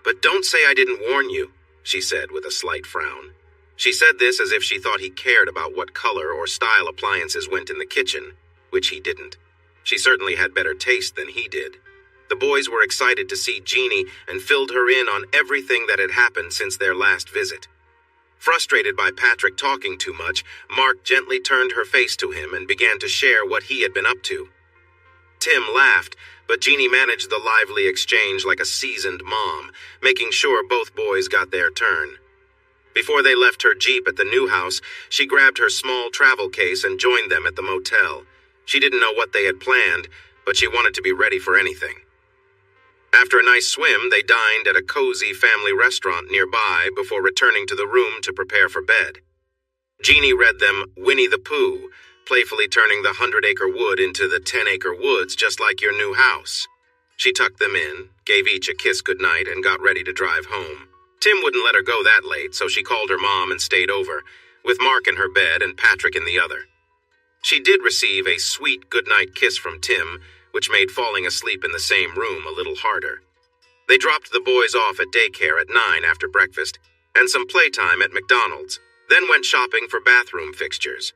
but don't say I didn't warn you," she said with a slight frown. She said this as if she thought he cared about what color or style appliances went in the kitchen, which he didn't. She certainly had better taste than he did. The boys were excited to see Jeannie and filled her in on everything that had happened since their last visit. Frustrated by Patrick talking too much, Mark gently turned her face to him and began to share what he had been up to. Tim laughed, but Jeannie managed the lively exchange like a seasoned mom, making sure both boys got their turn. Before they left her Jeep at the new house, she grabbed her small travel case and joined them at the motel. She didn't know what they had planned, but she wanted to be ready for anything. After a nice swim, they dined at a cozy family restaurant nearby before returning to the room to prepare for bed. Jeannie read them Winnie the Pooh, playfully turning the 100-acre wood into the 10-acre woods just like your new house. She tucked them in, gave each a kiss goodnight, and got ready to drive home. Tim wouldn't let her go that late, so she called her mom and stayed over, with Mark in her bed and Patrick in the other. She did receive a sweet goodnight kiss from Tim, which made falling asleep in the same room a little harder. They dropped the boys off at daycare at 9 after breakfast, and some playtime at McDonald's, then went shopping for bathroom fixtures.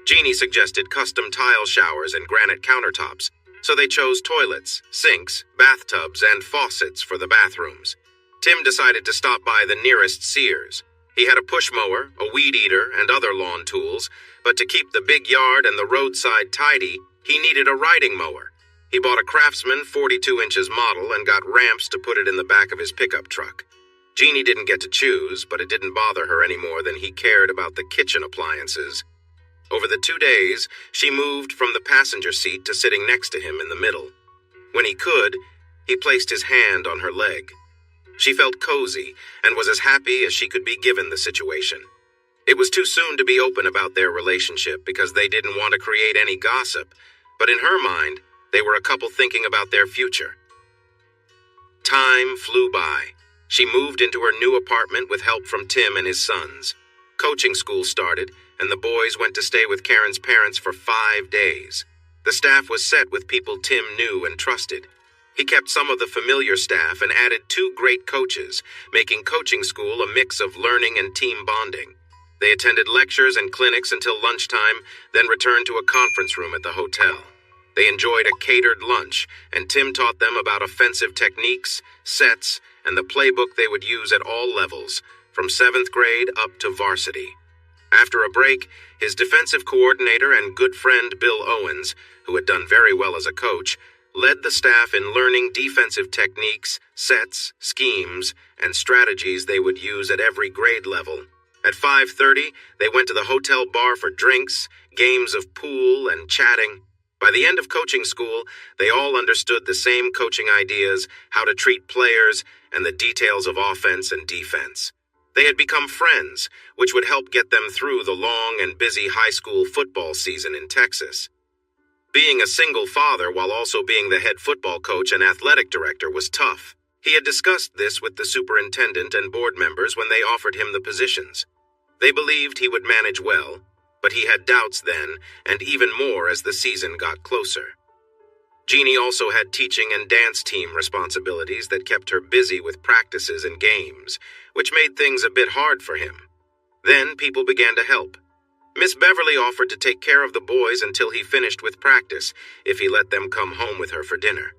Jeannie suggested custom tile showers and granite countertops, so they chose toilets, sinks, bathtubs, and faucets for the bathrooms. Tim decided to stop by the nearest Sears. He had a push mower, a weed eater, and other lawn tools, but to keep the big yard and the roadside tidy, he needed a riding mower. He bought a Craftsman 42 inches model and got ramps to put it in the back of his pickup truck. Jeannie didn't get to choose, but it didn't bother her any more than he cared about the kitchen appliances. Over the 2 days, she moved from the passenger seat to sitting next to him in the middle. When he could, he placed his hand on her leg. She felt cozy and was as happy as she could be given the situation. It was too soon to be open about their relationship because they didn't want to create any gossip, but in her mind, they were a couple thinking about their future. Time flew by. She moved into her new apartment with help from Tim and his sons. Coaching school started, and the boys went to stay with Karen's parents for 5 days. The staff was set with people Tim knew and trusted. He kept some of the familiar staff and added 2 great coaches, making coaching school a mix of learning and team bonding. They attended lectures and clinics until lunchtime, then returned to a conference room at the hotel. They enjoyed a catered lunch, and Tim taught them about offensive techniques, sets, and the playbook they would use at all levels, from 7th grade up to varsity. After a break, his defensive coordinator and good friend Bill Owens, who had done very well as a coach, led the staff in learning defensive techniques, sets, schemes, and strategies they would use at every grade level. At 5:30, they went to the hotel bar for drinks, games of pool, and chatting. By the end of coaching school, they all understood the same coaching ideas, how to treat players, and the details of offense and defense. They had become friends, which would help get them through the long and busy high school football season in Texas. Being a single father while also being the head football coach and athletic director was tough. He had discussed this with the superintendent and board members when they offered him the positions. They believed he would manage well, but he had doubts then, and even more as the season got closer. Jeannie also had teaching and dance team responsibilities that kept her busy with practices and games, which made things a bit hard for him. Then people began to help. Miss Beverly offered to take care of the boys until he finished with practice, if he let them come home with her for dinner.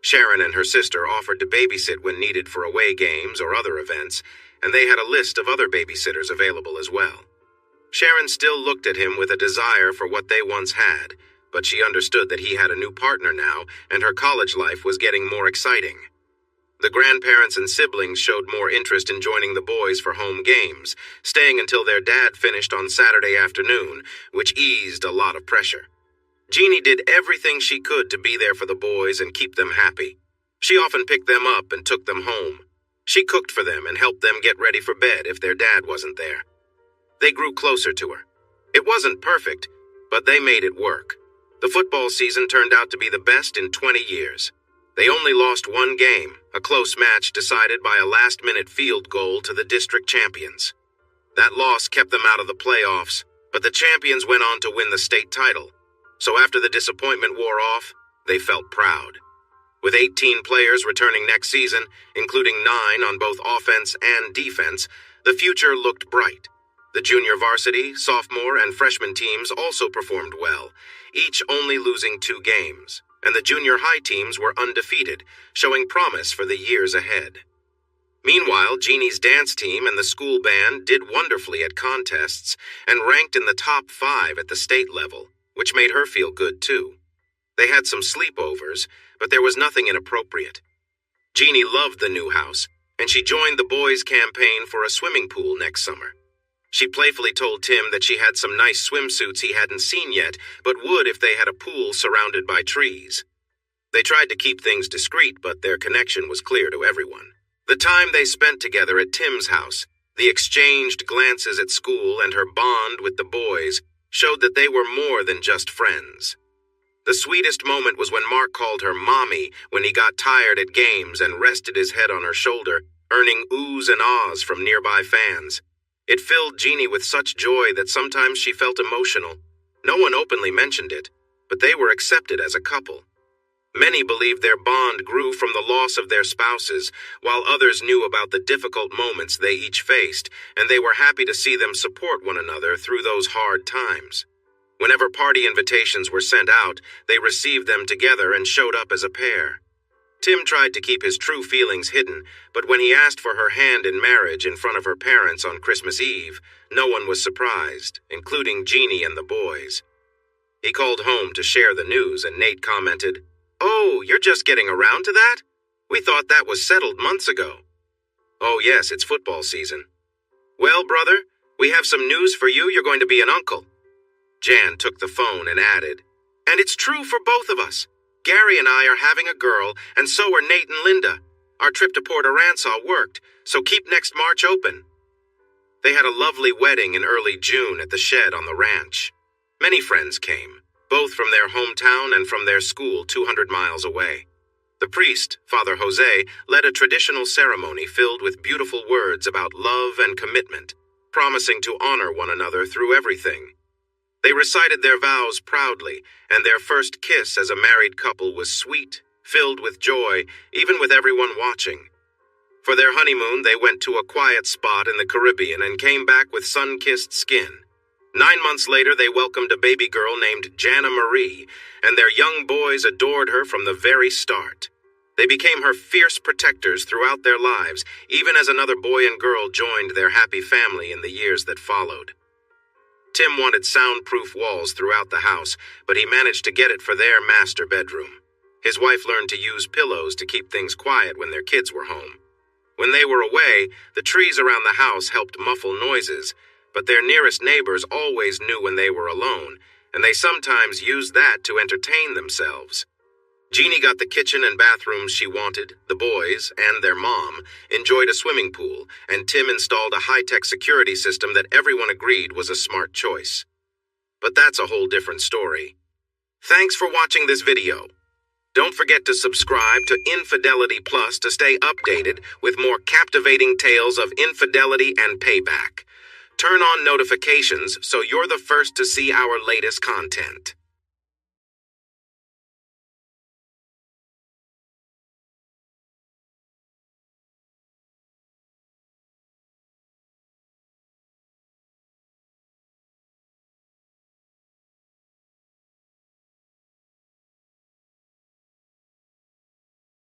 Sharon and her sister offered to babysit when needed for away games or other events, and they had a list of other babysitters available as well. Sharon still looked at him with a desire for what they once had, but she understood that he had a new partner now, and her college life was getting more exciting. The grandparents and siblings showed more interest in joining the boys for home games, staying until their dad finished on Saturday afternoon, which eased a lot of pressure. Jeannie did everything she could to be there for the boys and keep them happy. She often picked them up and took them home. She cooked for them and helped them get ready for bed if their dad wasn't there. They grew closer to her. It wasn't perfect, but they made it work. The football season turned out to be the best in 20 years. They only lost 1 game, a close match decided by a last-minute field goal to the district champions. That loss kept them out of the playoffs, but the champions went on to win the state title. So after the disappointment wore off, they felt proud. With 18 players returning next season, including 9 on both offense and defense, the future looked bright. The junior varsity, sophomore, and freshman teams also performed well, each only losing 2 games, and the junior high teams were undefeated, showing promise for the years ahead. Meanwhile, Jeannie's dance team and the school band did wonderfully at contests and ranked in the top 5 at the state level, which made her feel good too. They had some sleepovers, but there was nothing inappropriate. Jeannie loved the new house, and she joined the boys' campaign for a swimming pool next summer. She playfully told Tim that she had some nice swimsuits he hadn't seen yet, but would if they had a pool surrounded by trees. They tried to keep things discreet, but their connection was clear to everyone. The time they spent together at Tim's house, the exchanged glances at school, and her bond with the boys showed that they were more than just friends. The sweetest moment was when Mark called her Mommy when he got tired at games and rested his head on her shoulder, earning oohs and ahs from nearby fans. It filled Jeannie with such joy that sometimes she felt emotional. No one openly mentioned it, but they were accepted as a couple. Many believed their bond grew from the loss of their spouses, while others knew about the difficult moments they each faced, and they were happy to see them support one another through those hard times. Whenever party invitations were sent out, they received them together and showed up as a pair. Tim tried to keep his true feelings hidden, but when he asked for her hand in marriage in front of her parents on Christmas Eve, no one was surprised, including Jeannie and the boys. He called home to share the news, and Nate commented, "Oh, you're just getting around to that? We thought that was settled months ago." "Oh yes, it's football season." "Well, brother, we have some news for you. You're going to be an uncle." Jan took the phone and added, "And it's true for both of us. Gary and I are having a girl, and so are Nate and Linda. Our trip to Port Aransas worked, so keep next March open." They had a lovely wedding in early June at the shed on the ranch. Many friends came, both from their hometown and from their school 200 miles away. The priest, Father Jose, led a traditional ceremony filled with beautiful words about love and commitment, promising to honor one another through everything. They recited their vows proudly, and their first kiss as a married couple was sweet, filled with joy, even with everyone watching. For their honeymoon, they went to a quiet spot in the Caribbean and came back with sun-kissed skin. 9 months later, they welcomed a baby girl named Jana Marie, and their young boys adored her from the very start. They became her fierce protectors throughout their lives, even as another boy and girl joined their happy family in the years that followed. Tim wanted soundproof walls throughout the house, but he managed to get it for their master bedroom. His wife learned to use pillows to keep things quiet when their kids were home. When they were away, the trees around the house helped muffle noises, but their nearest neighbors always knew when they were alone, and they sometimes used that to entertain themselves. Jeannie got the kitchen and bathrooms she wanted, the boys, and their mom, enjoyed a swimming pool, and Tim installed a high-tech security system that everyone agreed was a smart choice. But that's a whole different story. Thanks for watching this video. Don't forget to subscribe to Infidelity Plus to stay updated with more captivating tales of infidelity and payback. Turn on notifications so you're the first to see our latest content.